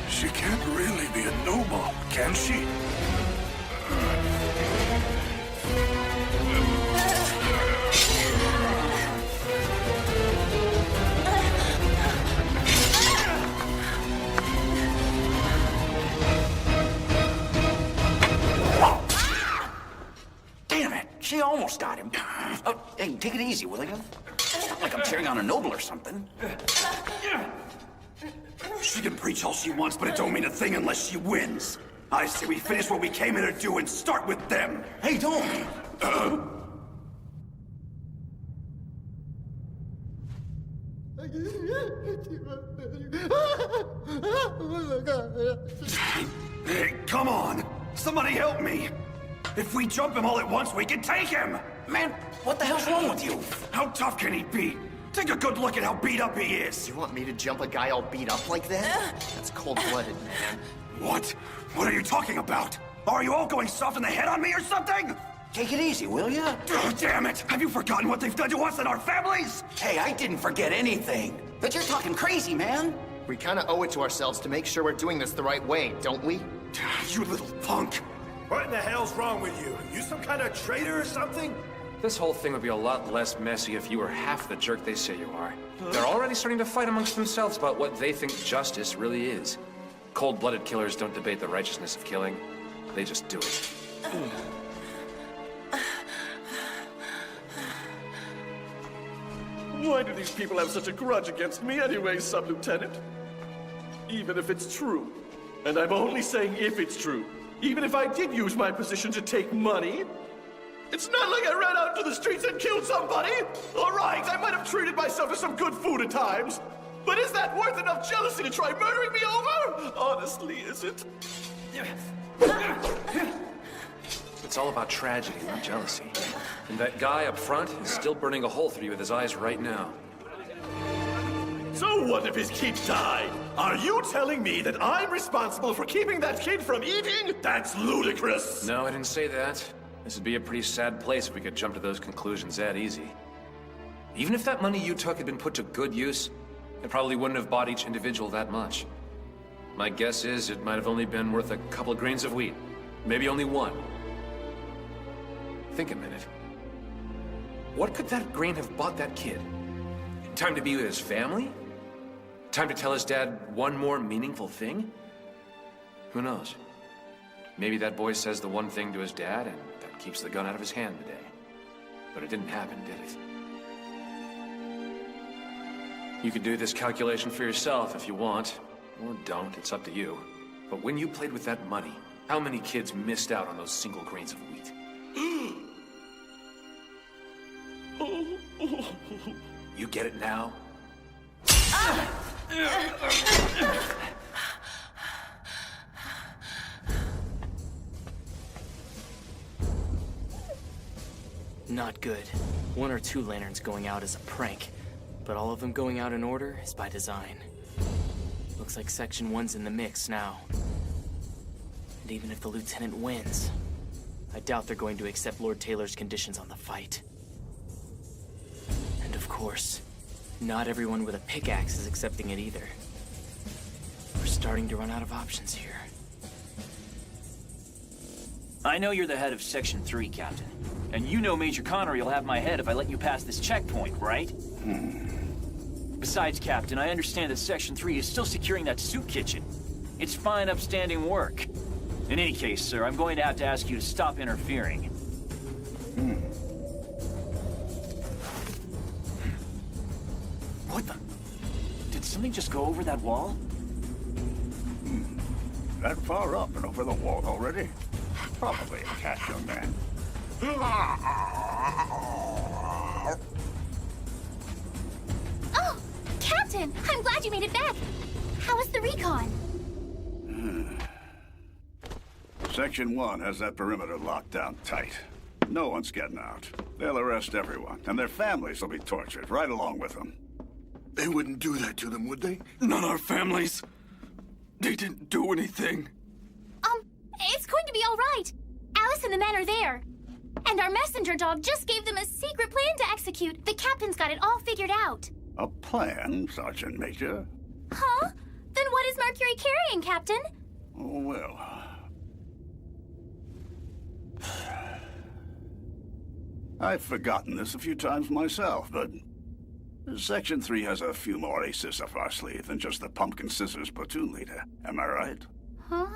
She can't really be a noble, can she? Damn it! She almost got him. Oh, hey, take it easy, will you? It's not like I'm cheering on a noble or something. She can preach all she wants, but it don't mean a thing unless she wins. I say we finish what we came here to do and start with them. Hey, don't! Hey, come on! Somebody help me! If we jump him all at once, we can take him! Man, what the hell's wrong with you? How tough can he be? Take a good look at how beat up he is! You want me to jump a guy all beat up like that? That's cold-blooded, man. What? What are you talking about? Are you all going soft in the head on me or something? Take it easy, will ya? Oh, damn it! Have you forgotten what they've done to us and our families? Hey, I didn't forget anything. But you're talking crazy, man. We kinda owe it to ourselves to make sure we're doing this the right way, don't we? You little punk! What in the hell's wrong with you? You some kind of traitor or something? This whole thing would be a lot less messy if you were half the jerk they say you are. They're already starting to fight amongst themselves about what they think justice really is. Cold-blooded killers don't debate the righteousness of killing. They just do it. Why do these people have such a grudge against me anyway, Sub-Lieutenant? Even if it's true, and I'm only saying if it's true, even if I did use my position to take money, it's not like I ran out into the streets and killed somebody! All right, I might have treated myself to some good food at times, but is that worth enough jealousy to try murdering me over? Honestly, is it? It's all about tragedy, not jealousy. And that guy up front is still burning a hole through you with his eyes right now. So what if his kid died? Are you telling me that I'm responsible for keeping that kid from eating? That's ludicrous! No, I didn't say that. This would be a pretty sad place if we could jump to those conclusions that easy. Even if that money you took had been put to good use, it probably wouldn't have bought each individual that much. My guess is it might have only been worth a couple of grains of wheat. Maybe only one. Think a minute. What could that grain have bought that kid? Time to be with his family? Time to tell his dad one more meaningful thing? Who knows? Maybe that boy says the one thing to his dad, and that keeps the gun out of his hand today. But it didn't happen, did it? You could do this calculation for yourself if you want. Or don't, it's up to you. But when you played with that money, how many kids missed out on those single grains of wheat? You get it now? Not good. One or two lanterns going out is a prank, but all of them going out in order is by design. Looks like Section 1's in the mix now. And even if the Lieutenant wins, I doubt they're going to accept Lord Taylor's conditions on the fight. And of course, not everyone with a pickaxe is accepting it either. We're starting to run out of options here. I know you're the head of Section 3, Captain. And you know Major Connery will have my head if I let you pass this checkpoint, right? Besides, Captain, I understand that Section 3 is still securing that soup kitchen. It's fine, upstanding work. In any case, sir, I'm going to have to ask you to stop interfering. What the? Did something just go over that wall? That far up and over the wall already? Probably a cat, young man. Oh, Captain! I'm glad you made it back. How was the recon? Section 1 has that perimeter locked down tight. No one's getting out. They'll arrest everyone, and their families will be tortured right along with them. They wouldn't do that to them, would they? Not our families. They didn't do anything. It's going to be all right. Alice and the men are there. And our messenger dog just gave them a secret plan to execute. The captain's got it all figured out. A plan, Sergeant Major? Huh? Then what is Mercury carrying, Captain? Oh, well. I've forgotten this a few times myself, but Section 3 has a few more aces up our sleeve than just the Pumpkin Scissors platoon leader. Am I right? Huh?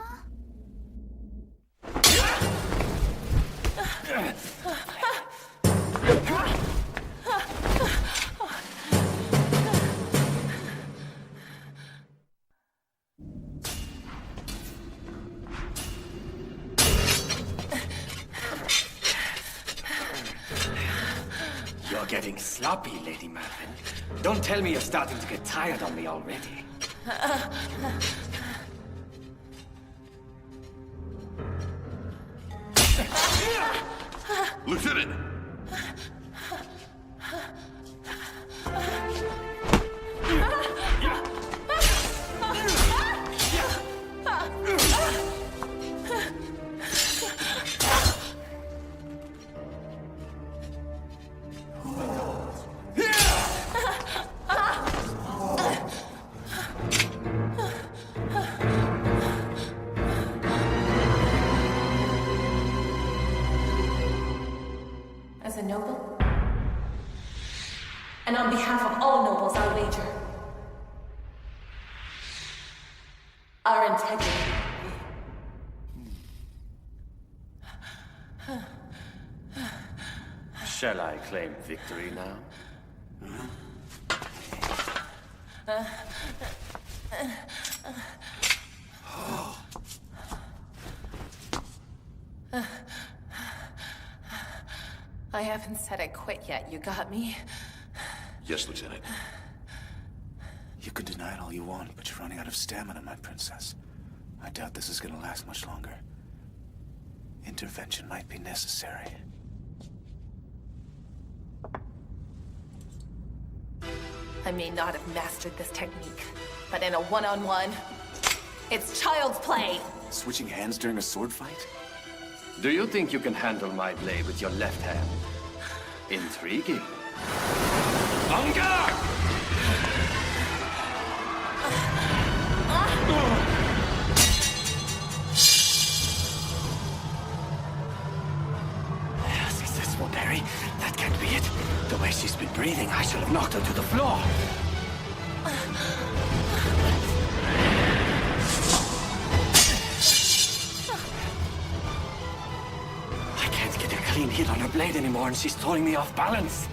You're getting sloppy, Lady Malvin. Don't tell me you're starting to get tired on me already. Lieutenant! As a noble? And on behalf of all nobles, I wager. Our integrity. Shall I claim victory now? I haven't said I quit yet, you got me? Yes, Lieutenant. You can deny it all you want, but you're running out of stamina, my princess. I doubt this is gonna last much longer. Intervention might be necessary. I may not have mastered this technique, but in a one-on-one, it's child's play! Switching hands during a sword fight? Do you think you can handle my blade with your left hand? Intriguing. On guard! Successful, Barry. That can't be it. The way she's been breathing, I should have knocked her to the floor. I can't get a clean hit on her blade anymore, and she's throwing me off balance.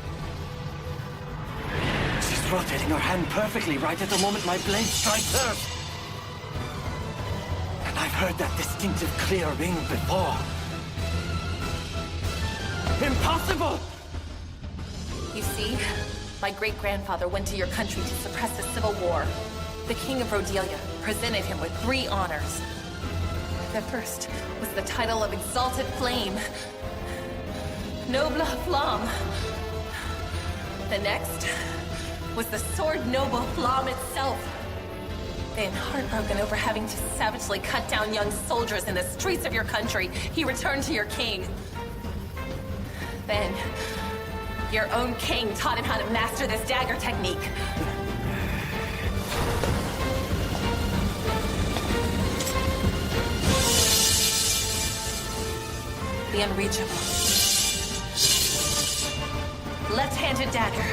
She's rotating her hand perfectly right at the moment my blade strikes her. And I've heard that distinctive clear ring before. Impossible! You see, my great-grandfather went to your country to suppress a civil war. The King of Rhodelia presented him with 3 honors. The first was the title of Exalted Flame. Noble Flamme. The next was the Sword Noble Flamme itself. Then, heartbroken over having to savagely cut down young soldiers in the streets of your country, he returned to your king. Then, your own king taught him how to master this dagger technique. The unreachable. Left-handed dagger.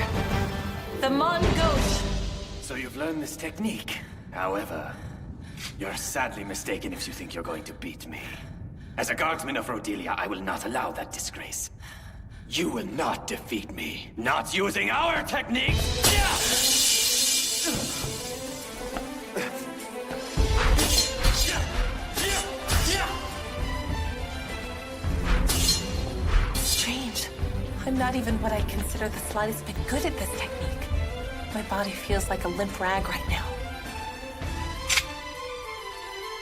The Mon Gauche. So you've learned this technique. However, you're sadly mistaken if you think you're going to beat me. As a guardsman of Rhodelia, I will not allow that disgrace. You will not defeat me. Not using our technique! Strange. I'm not even what I'd consider the slightest bit good at this technique. My body feels like a limp rag right now.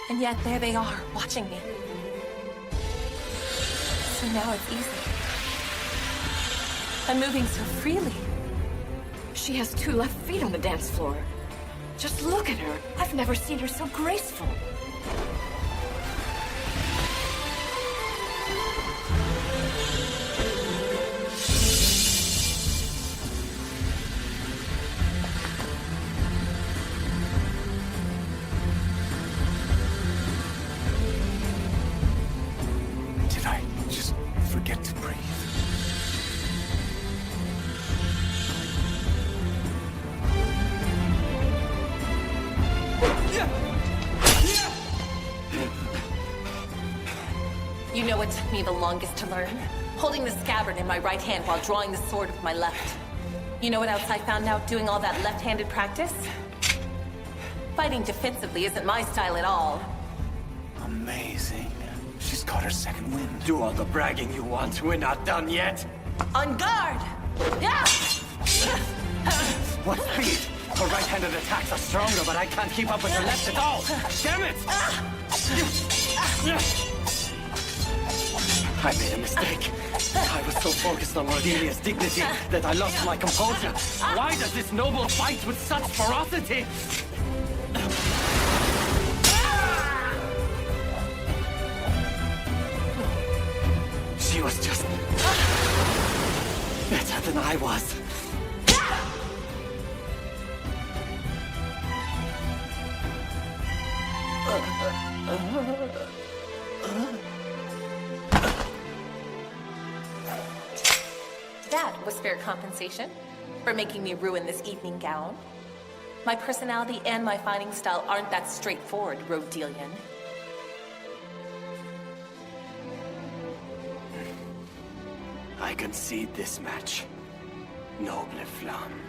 And yet there they are, watching me. So now it's easy. I'm moving so freely. She has 2 left feet on the dance floor. Just look at her. I've never seen her so graceful. Did I just forget to breathe? You know what took me the longest to learn? Holding the scabbard in my right hand while drawing the sword with my left. You know what else I found out doing all that left-handed practice? Fighting defensively isn't my style at all. Amazing. She's caught her second wind. Do all the bragging you want. We're not done yet. On guard! What speed? Her right-handed attacks are stronger, but I can't keep up with her left at all. Damn it! I made a mistake. I was so focused on Cordelia's dignity that I lost my composure. Why does this noble fight with such ferocity? She was just better than I was. That was fair compensation for making me ruin this evening gown. My personality and my fighting style aren't that straightforward, Rodelian. I concede this match. Noble Flamme.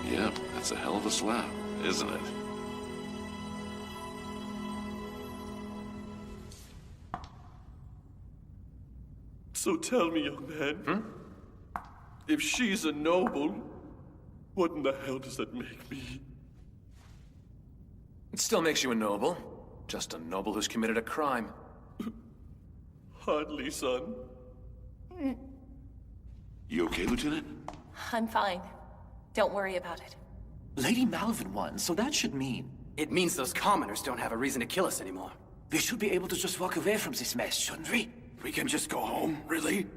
Yep, that's a hell of a slap, isn't it? So tell me, young man, if she's a noble, what in the hell does that make me? It still makes you a noble. Just a noble who's committed a crime. Hardly, son. You okay, Lieutenant? I'm fine. Don't worry about it. Lady Malvin won, so that should mean... It means those commoners don't have a reason to kill us anymore. We should be able to just walk away from this mess, shouldn't we? We can just go home, really?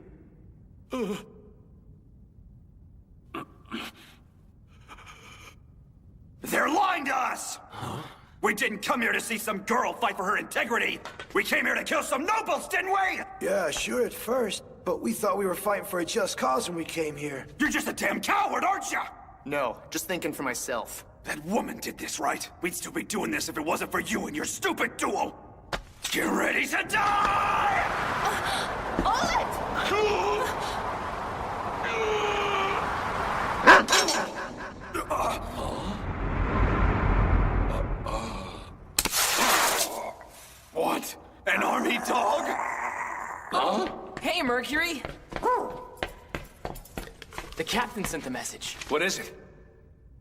They're lying to us! Huh? We didn't come here to see some girl fight for her integrity! We came here to kill some nobles, didn't we? Yeah, sure at first, but we thought we were fighting for a just cause when we came here. You're just a damn coward, aren't you? No, just thinking for myself. That woman did this, right? We'd still be doing this if it wasn't for you and your stupid duel! Get ready to die! What? An army dog? Huh? Hey, Mercury! The captain sent the message. What is it?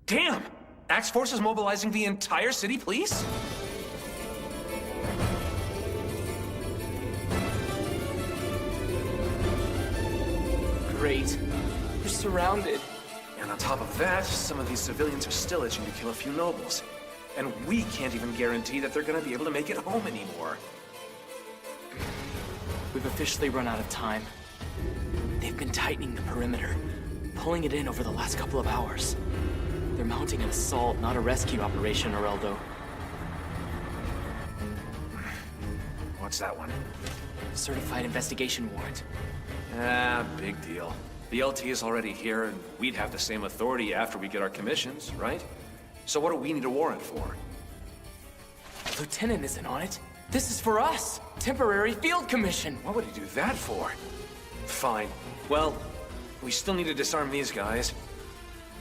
Damn! Axe Force is mobilizing the entire city police? Great. We're surrounded. And on top of that, some of these civilians are still itching to kill a few nobles. And we can't even guarantee that they're gonna be able to make it home anymore. We've officially run out of time. They've been tightening the perimeter, pulling it in over the last couple of hours. They're mounting an assault, not a rescue operation, Areldo. What's that one? Certified investigation warrant. Ah, big deal. The LT is already here, and we'd have the same authority after we get our commissions, right? So what do we need a warrant for? The lieutenant isn't on it. This is for us! Temporary field commission! What would he do that for? Fine. Well, we still need to disarm these guys.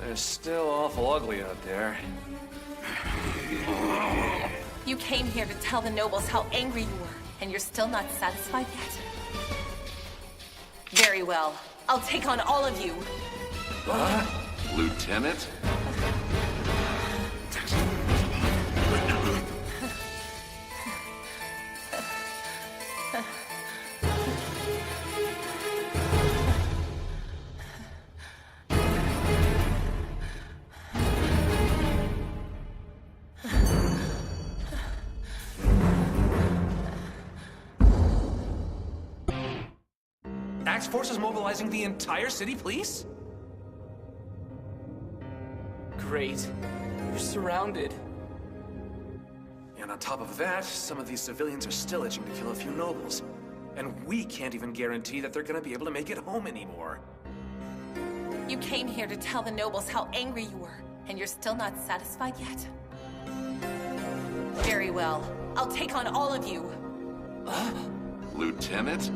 They're still awful ugly out there. You came here to tell the nobles how angry you were, and you're still not satisfied yet? Very well. I'll take on all of you. Lieutenant? Axe Force is mobilizing the entire city police? Great. We're surrounded. And on top of that, some of these civilians are still itching to kill a few nobles. And we can't even guarantee that they're gonna be able to make it home anymore. You came here to tell the nobles how angry you were, and you're still not satisfied yet? Very well. I'll take on all of you. Lieutenant?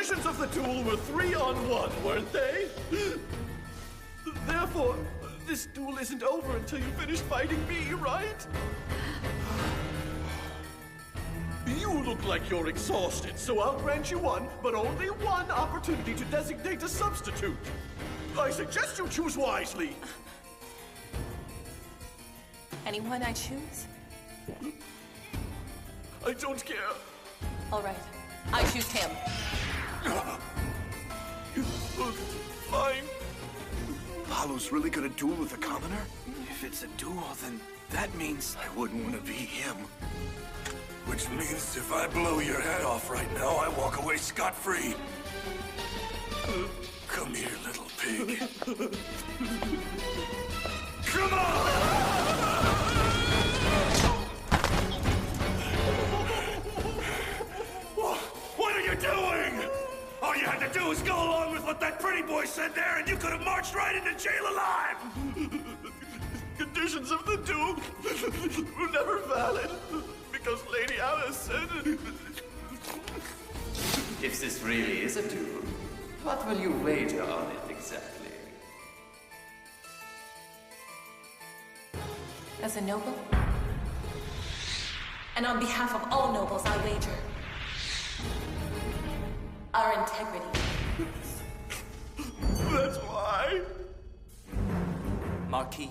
conditions of the duel were 3-on-1, weren't they? Therefore, this duel isn't over until you finish fighting me, right? You look like you're exhausted, so I'll grant you one, but only one opportunity to designate a substitute. I suggest you choose wisely. Anyone I choose? I don't care. All right. I choose him. Fine. Paolo's really gonna duel with a commoner? If it's a duel, then that means I wouldn't want to be him. Which means if I blow your head off right now, I walk away scot-free. Come here, little pig. Come on! What are you doing? All you had to do was go along with what that pretty boy said there, and you could have marched right into jail alive! Conditions of the duel were never valid, because Lady Alice said... If this really is a duel, what will you wager on it exactly? As a noble? And on behalf of all nobles, I wager our integrity. That's why. Marquis,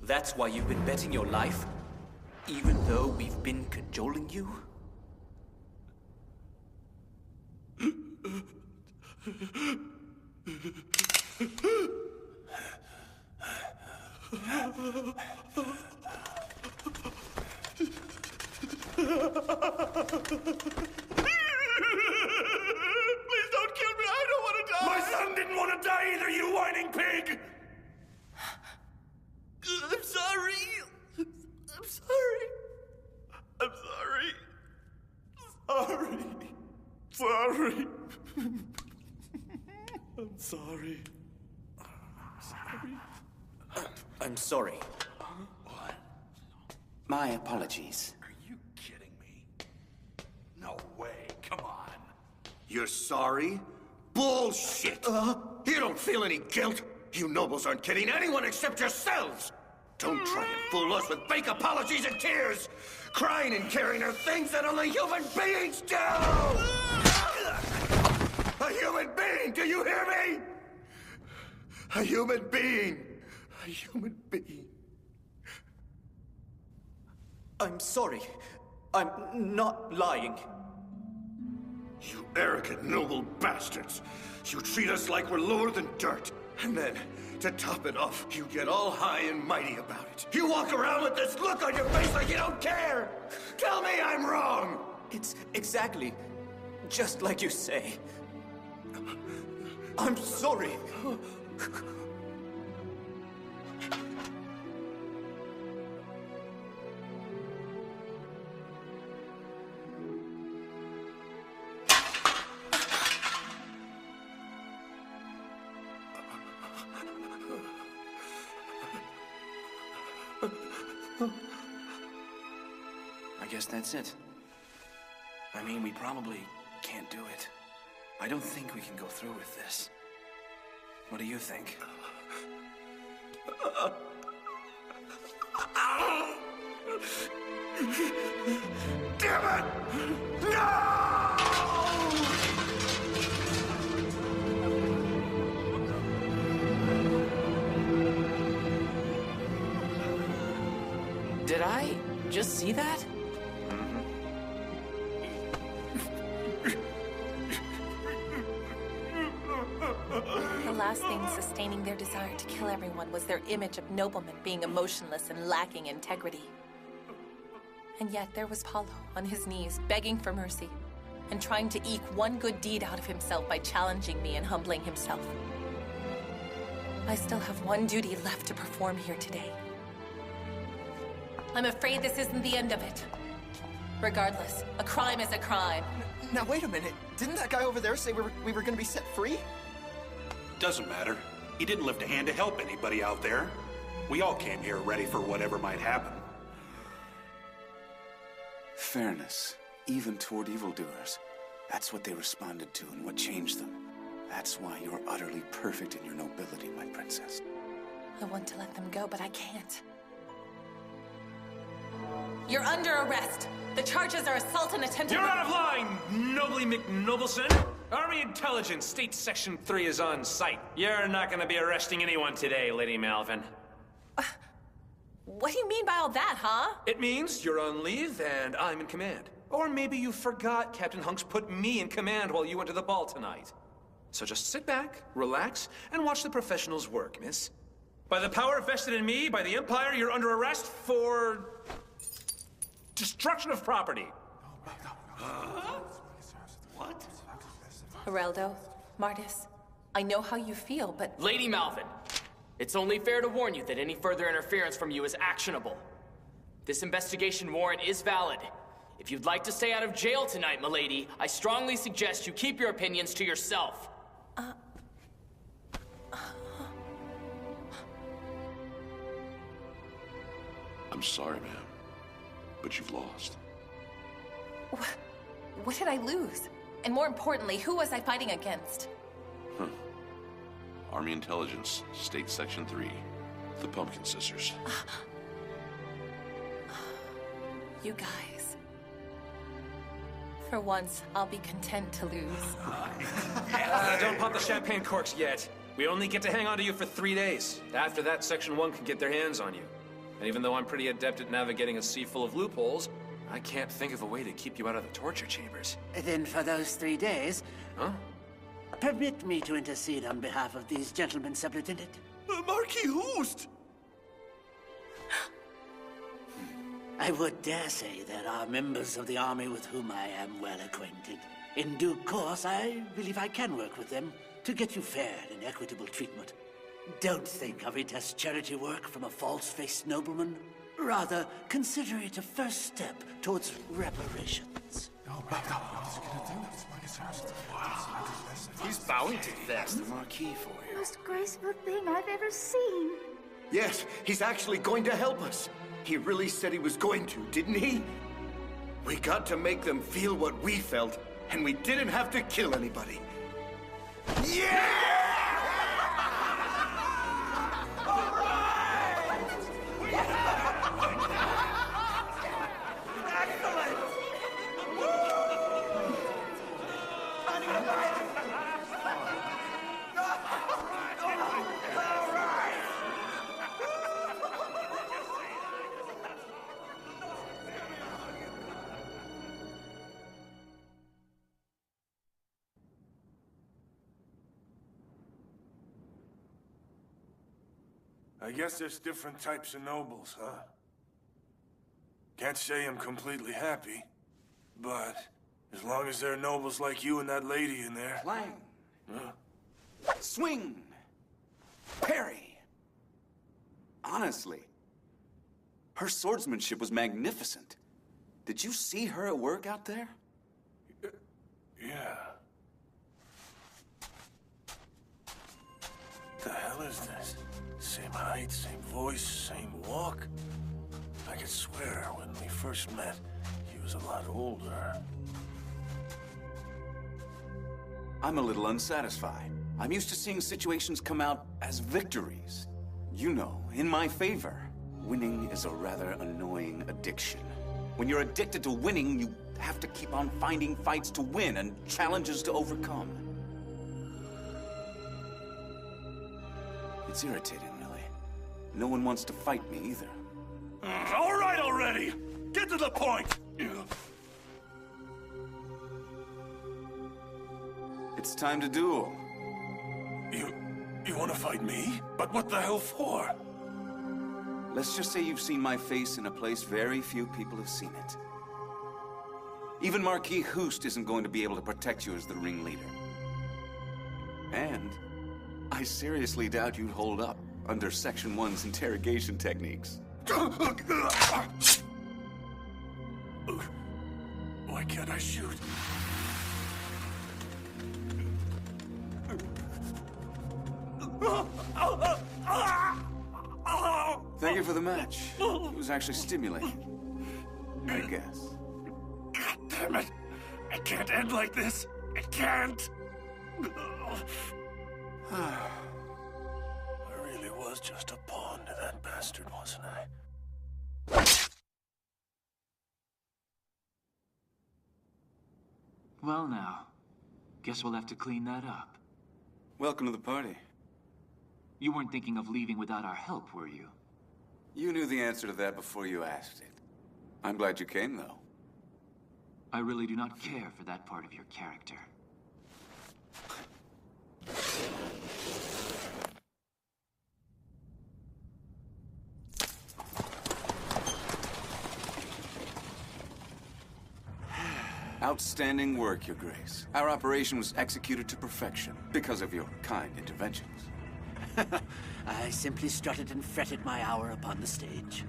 that's why you've been betting your life? Even though we've been cajoling you? Please don't kill me, I don't want to die! My son didn't want to die either, you whining pig! I'm sorry. I'm sorry. I'm sorry. Sorry. I'm sorry. I'm sorry. What? My apologies. Are you kidding me? No way, come on. You're sorry? Bullshit! You don't feel any guilt? You nobles aren't kidding anyone except yourselves! Don't try and fool us with fake apologies and tears! Crying and carrying are things that only human beings do! A human being, do you hear me? A human being! A human being. I'm sorry. I'm not lying. You arrogant, noble bastards! You treat us like we're lower than dirt. And then, to top it off, you get all high and mighty about it. You walk around with this look on your face like you don't care! Tell me I'm wrong! It's exactly just like you say. I'm sorry. I guess that's it. I mean, we probably can't do it. I don't think we can go through with this. What do you think? Damn it! No! Did I just see that? The last thing sustaining their desire to kill everyone was their image of noblemen being emotionless and lacking integrity. And yet there was Paolo on his knees, begging for mercy, and trying to eke one good deed out of himself by challenging me and humbling himself. I still have one duty left to perform here today. I'm afraid this isn't the end of it. Regardless, a crime is a crime. Now wait a minute. Didn't that guy over there say we were gonna be set free? Doesn't matter. He didn't lift a hand to help anybody out there. We all came here ready for whatever might happen. Fairness, even toward evildoers. That's what they responded to and what changed them. That's why you're utterly perfect in your nobility, my princess. I want to let them go, but I can't. You're under arrest. The charges are assault and attempted... You're out of line, Nobly McNobleson! Army Intelligence, State Section 3 is on site. You're not gonna be arresting anyone today, Lady Malvin. What do you mean by all that, huh? It means you're on leave and I'm in command. Or maybe you forgot Captain Hunks put me in command while you went to the ball tonight. So just sit back, relax, and watch the professionals work, miss. By the power vested in me by the Empire, you're under arrest for... destruction of property. What? Geraldo, Martis, I know how you feel, but... Lady Malvin, it's only fair to warn you that any further interference from you is actionable. This investigation warrant is valid. If you'd like to stay out of jail tonight, milady, I strongly suggest you keep your opinions to yourself. I'm sorry, ma'am, but you've lost. What did I lose? And more importantly, who was I fighting against? Army Intelligence, State Section 3, the Pumpkin Sisters. You guys. For once, I'll be content to lose. Don't pop the champagne corks yet. We only get to hang on to you for 3 days. After that, Section 1 can get their hands on you. And even though I'm pretty adept at navigating a sea full of loopholes, I can't think of a way to keep you out of the torture chambers. Then for those 3 days... Huh? Permit me to intercede on behalf of these gentlemen, Superintendent. Marquis Hoost! I would dare say there are members of the army with whom I am well acquainted. In due course, I believe I can work with them to get you fair and equitable treatment. Don't think of it as charity work from a false-faced nobleman. Rather, consider it a first step towards reparations. He's bowing to that's the Marquis for you. Most graceful thing I've ever seen. Yes, he's actually going to help us. He really said he was going to, didn't he? We got to make them feel what we felt, and we didn't have to kill anybody. Yeah! I guess there's different types of nobles, huh? Can't say I'm completely happy, but as long as there are nobles like you and that lady in there... Clang. Huh? Swing. Parry. Honestly, her swordsmanship was magnificent. Did you see her at work out there? Yeah. The hell is this? Same height, same voice, same walk. I could swear when we first met, he was a lot older. I'm a little unsatisfied. I'm used to seeing situations come out as victories. You know, in my favor. Winning is a rather annoying addiction. When you're addicted to winning, you have to keep on finding fights to win and challenges to overcome. It's irritating, really. No one wants to fight me either. All right already! Get to the point! It's time to duel. You want to fight me? But what the hell for? Let's just say you've seen my face in a place very few people have seen it. Even Marquis Hoost isn't going to be able to protect you as the ringleader. And I seriously doubt you'd hold up under Section 1's interrogation techniques. Why can't I shoot? Thank you for the match. It was actually stimulating. I guess. God damn it. I It can't end like this. It can't. I really was just a pawn to that bastard, wasn't I? Well now, guess we'll have to clean that up. Welcome to the party. You weren't thinking of leaving without our help, were you? You knew the answer to that before you asked it. I'm glad you came, though. I really do not care for that part of your character. Outstanding work, Your Grace. Our operation was executed to perfection because of your kind interventions. I simply strutted and fretted my hour upon the stage.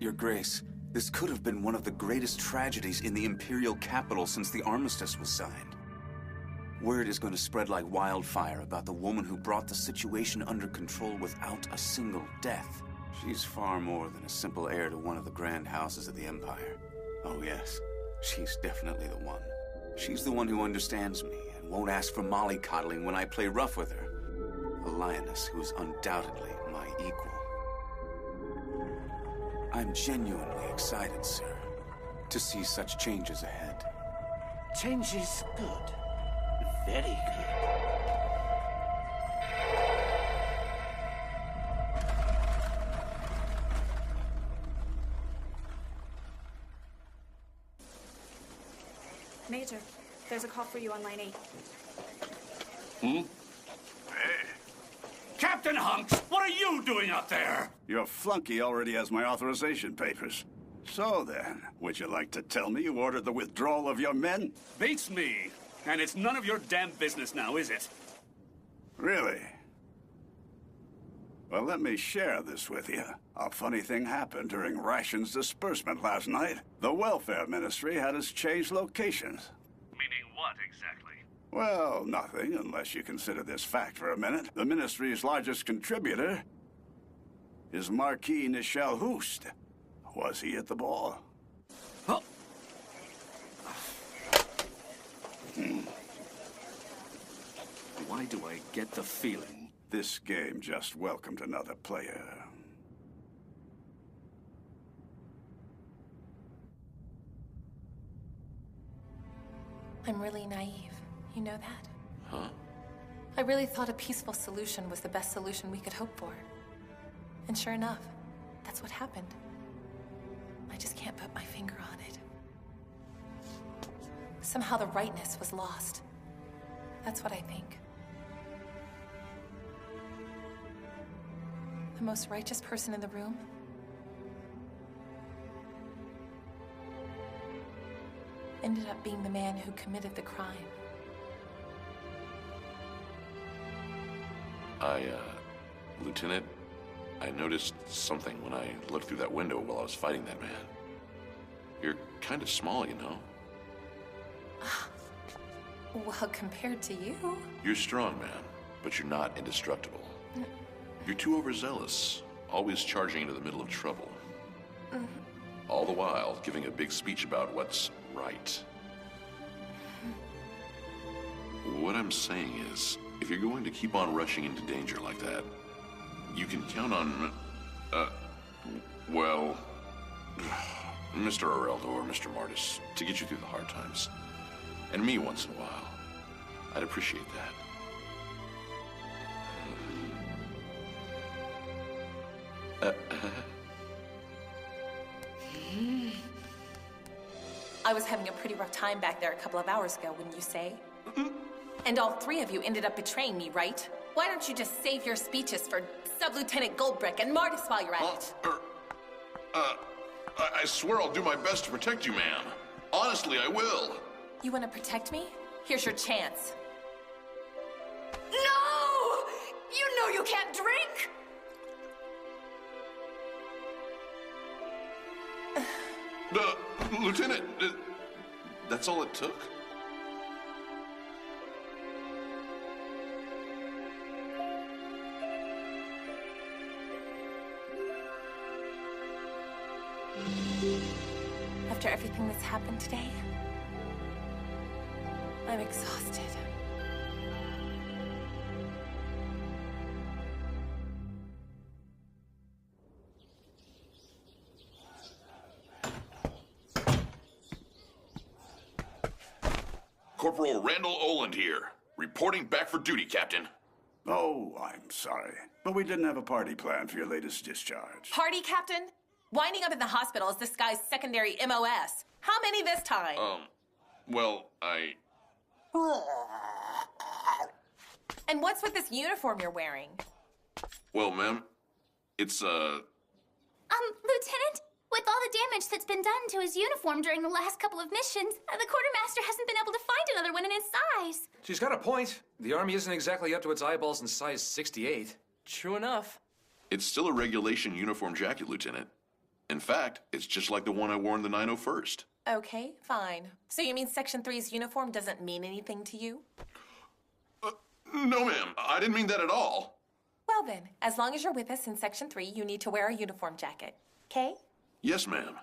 Your Grace, this could have been one of the greatest tragedies in the Imperial capital since the armistice was signed. Word is going to spread like wildfire about the woman who brought the situation under control without a single death. She's far more than a simple heir to one of the grand houses of the Empire. Oh yes, she's definitely the one. She's the one who understands me and won't ask for mollycoddling when I play rough with her. A lioness who's undoubtedly my equal. I'm genuinely excited, sir, to see such changes ahead. Change is good. Very good. Major, there's a call for you on line 8. Hmm? Captain Hunks, what are you doing up there? Your flunky already has my authorization papers. So then, would you like to tell me you ordered the withdrawal of your men? Beats me. And it's none of your damn business now, is it? Really? Well, let me share this with you. A funny thing happened during rations disbursement last night. The Welfare Ministry had us change locations. Meaning what, exactly? Well, nothing, unless you consider this fact for a minute. The Ministry's largest contributor is Marquis Nichelle Hoost. Was he at the ball? Oh. Why do I get the feeling? This game just welcomed another player. I'm really naive. You know that? Huh? I really thought a peaceful solution was the best solution we could hope for. And sure enough, that's what happened. I just can't put my finger on it. Somehow the rightness was lost. That's what I think. The most righteous person in the room ended up being the man who committed the crime. Lieutenant, I noticed something when I looked through that window while I was fighting that man. You're kind of small, you know? Well, compared to you... You're strong, man, but you're not indestructible. You're too overzealous, always charging into the middle of trouble. All the while giving a big speech about what's right. What I'm saying is, if you're going to keep on rushing into danger like that, you can count on, well, Mr. Areldo or Mr. Martis to get you through the hard times. And me once in a while. I'd appreciate that. I was having a pretty rough time back there a couple of hours ago, wouldn't you say? And all three of you ended up betraying me, right? Why don't you just save your speeches for Sub-Lieutenant Goldbrick and Martis while you're at it? I swear I'll do my best to protect you, ma'am. Honestly, I will. You want to protect me? Here's your chance. No! You know you can't drink! Lieutenant, that's all it took? After everything that's happened today, I'm exhausted. Corporal Randall Oland here, reporting back for duty, Captain. Oh, I'm sorry, but we didn't have a party planned for your latest discharge. Party, Captain? Winding up in the hospital is this guy's secondary MOS. How many this time? Well, I... And what's with this uniform you're wearing? Well, ma'am, it's, Lieutenant? With all the damage that's been done to his uniform during the last couple of missions, the quartermaster hasn't been able to find another one in his size. She's got a point. The Army isn't exactly up to its eyeballs in size 68. True enough. It's still a regulation uniform jacket, Lieutenant. In fact, it's just like the one I wore in the 901st. Okay, fine. So you mean Section 3's uniform doesn't mean anything to you? No, ma'am. I didn't mean that at all. Well then, as long as you're with us in Section 3, you need to wear a uniform jacket. Okay? Yes, ma'am.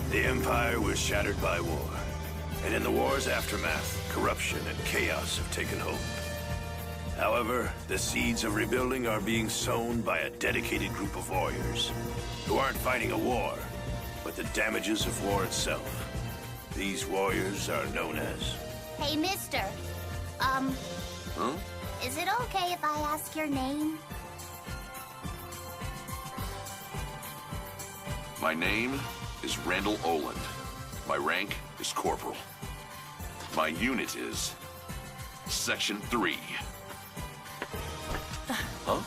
The Empire was shattered by war. And in the war's aftermath, corruption and chaos have taken hold. However, the seeds of rebuilding are being sown by a dedicated group of warriors who aren't fighting a war, but the damages of war itself. These warriors are known as... Hey, mister. Huh? Is it okay if I ask your name? My name is Randall Oland. My rank is Corporal. My unit is... Section 3. Huh?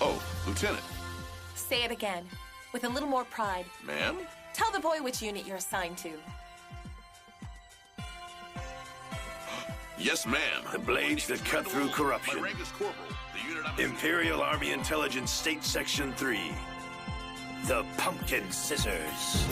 Oh, Lieutenant. Say it again, with a little more pride. Ma'am? Tell the boy which unit you're assigned to. Yes, ma'am. The blades that cut through corruption. My rank is Corporal. The unit I'm... Imperial Army Intelligence State Section 3. The Pumpkin Scissors.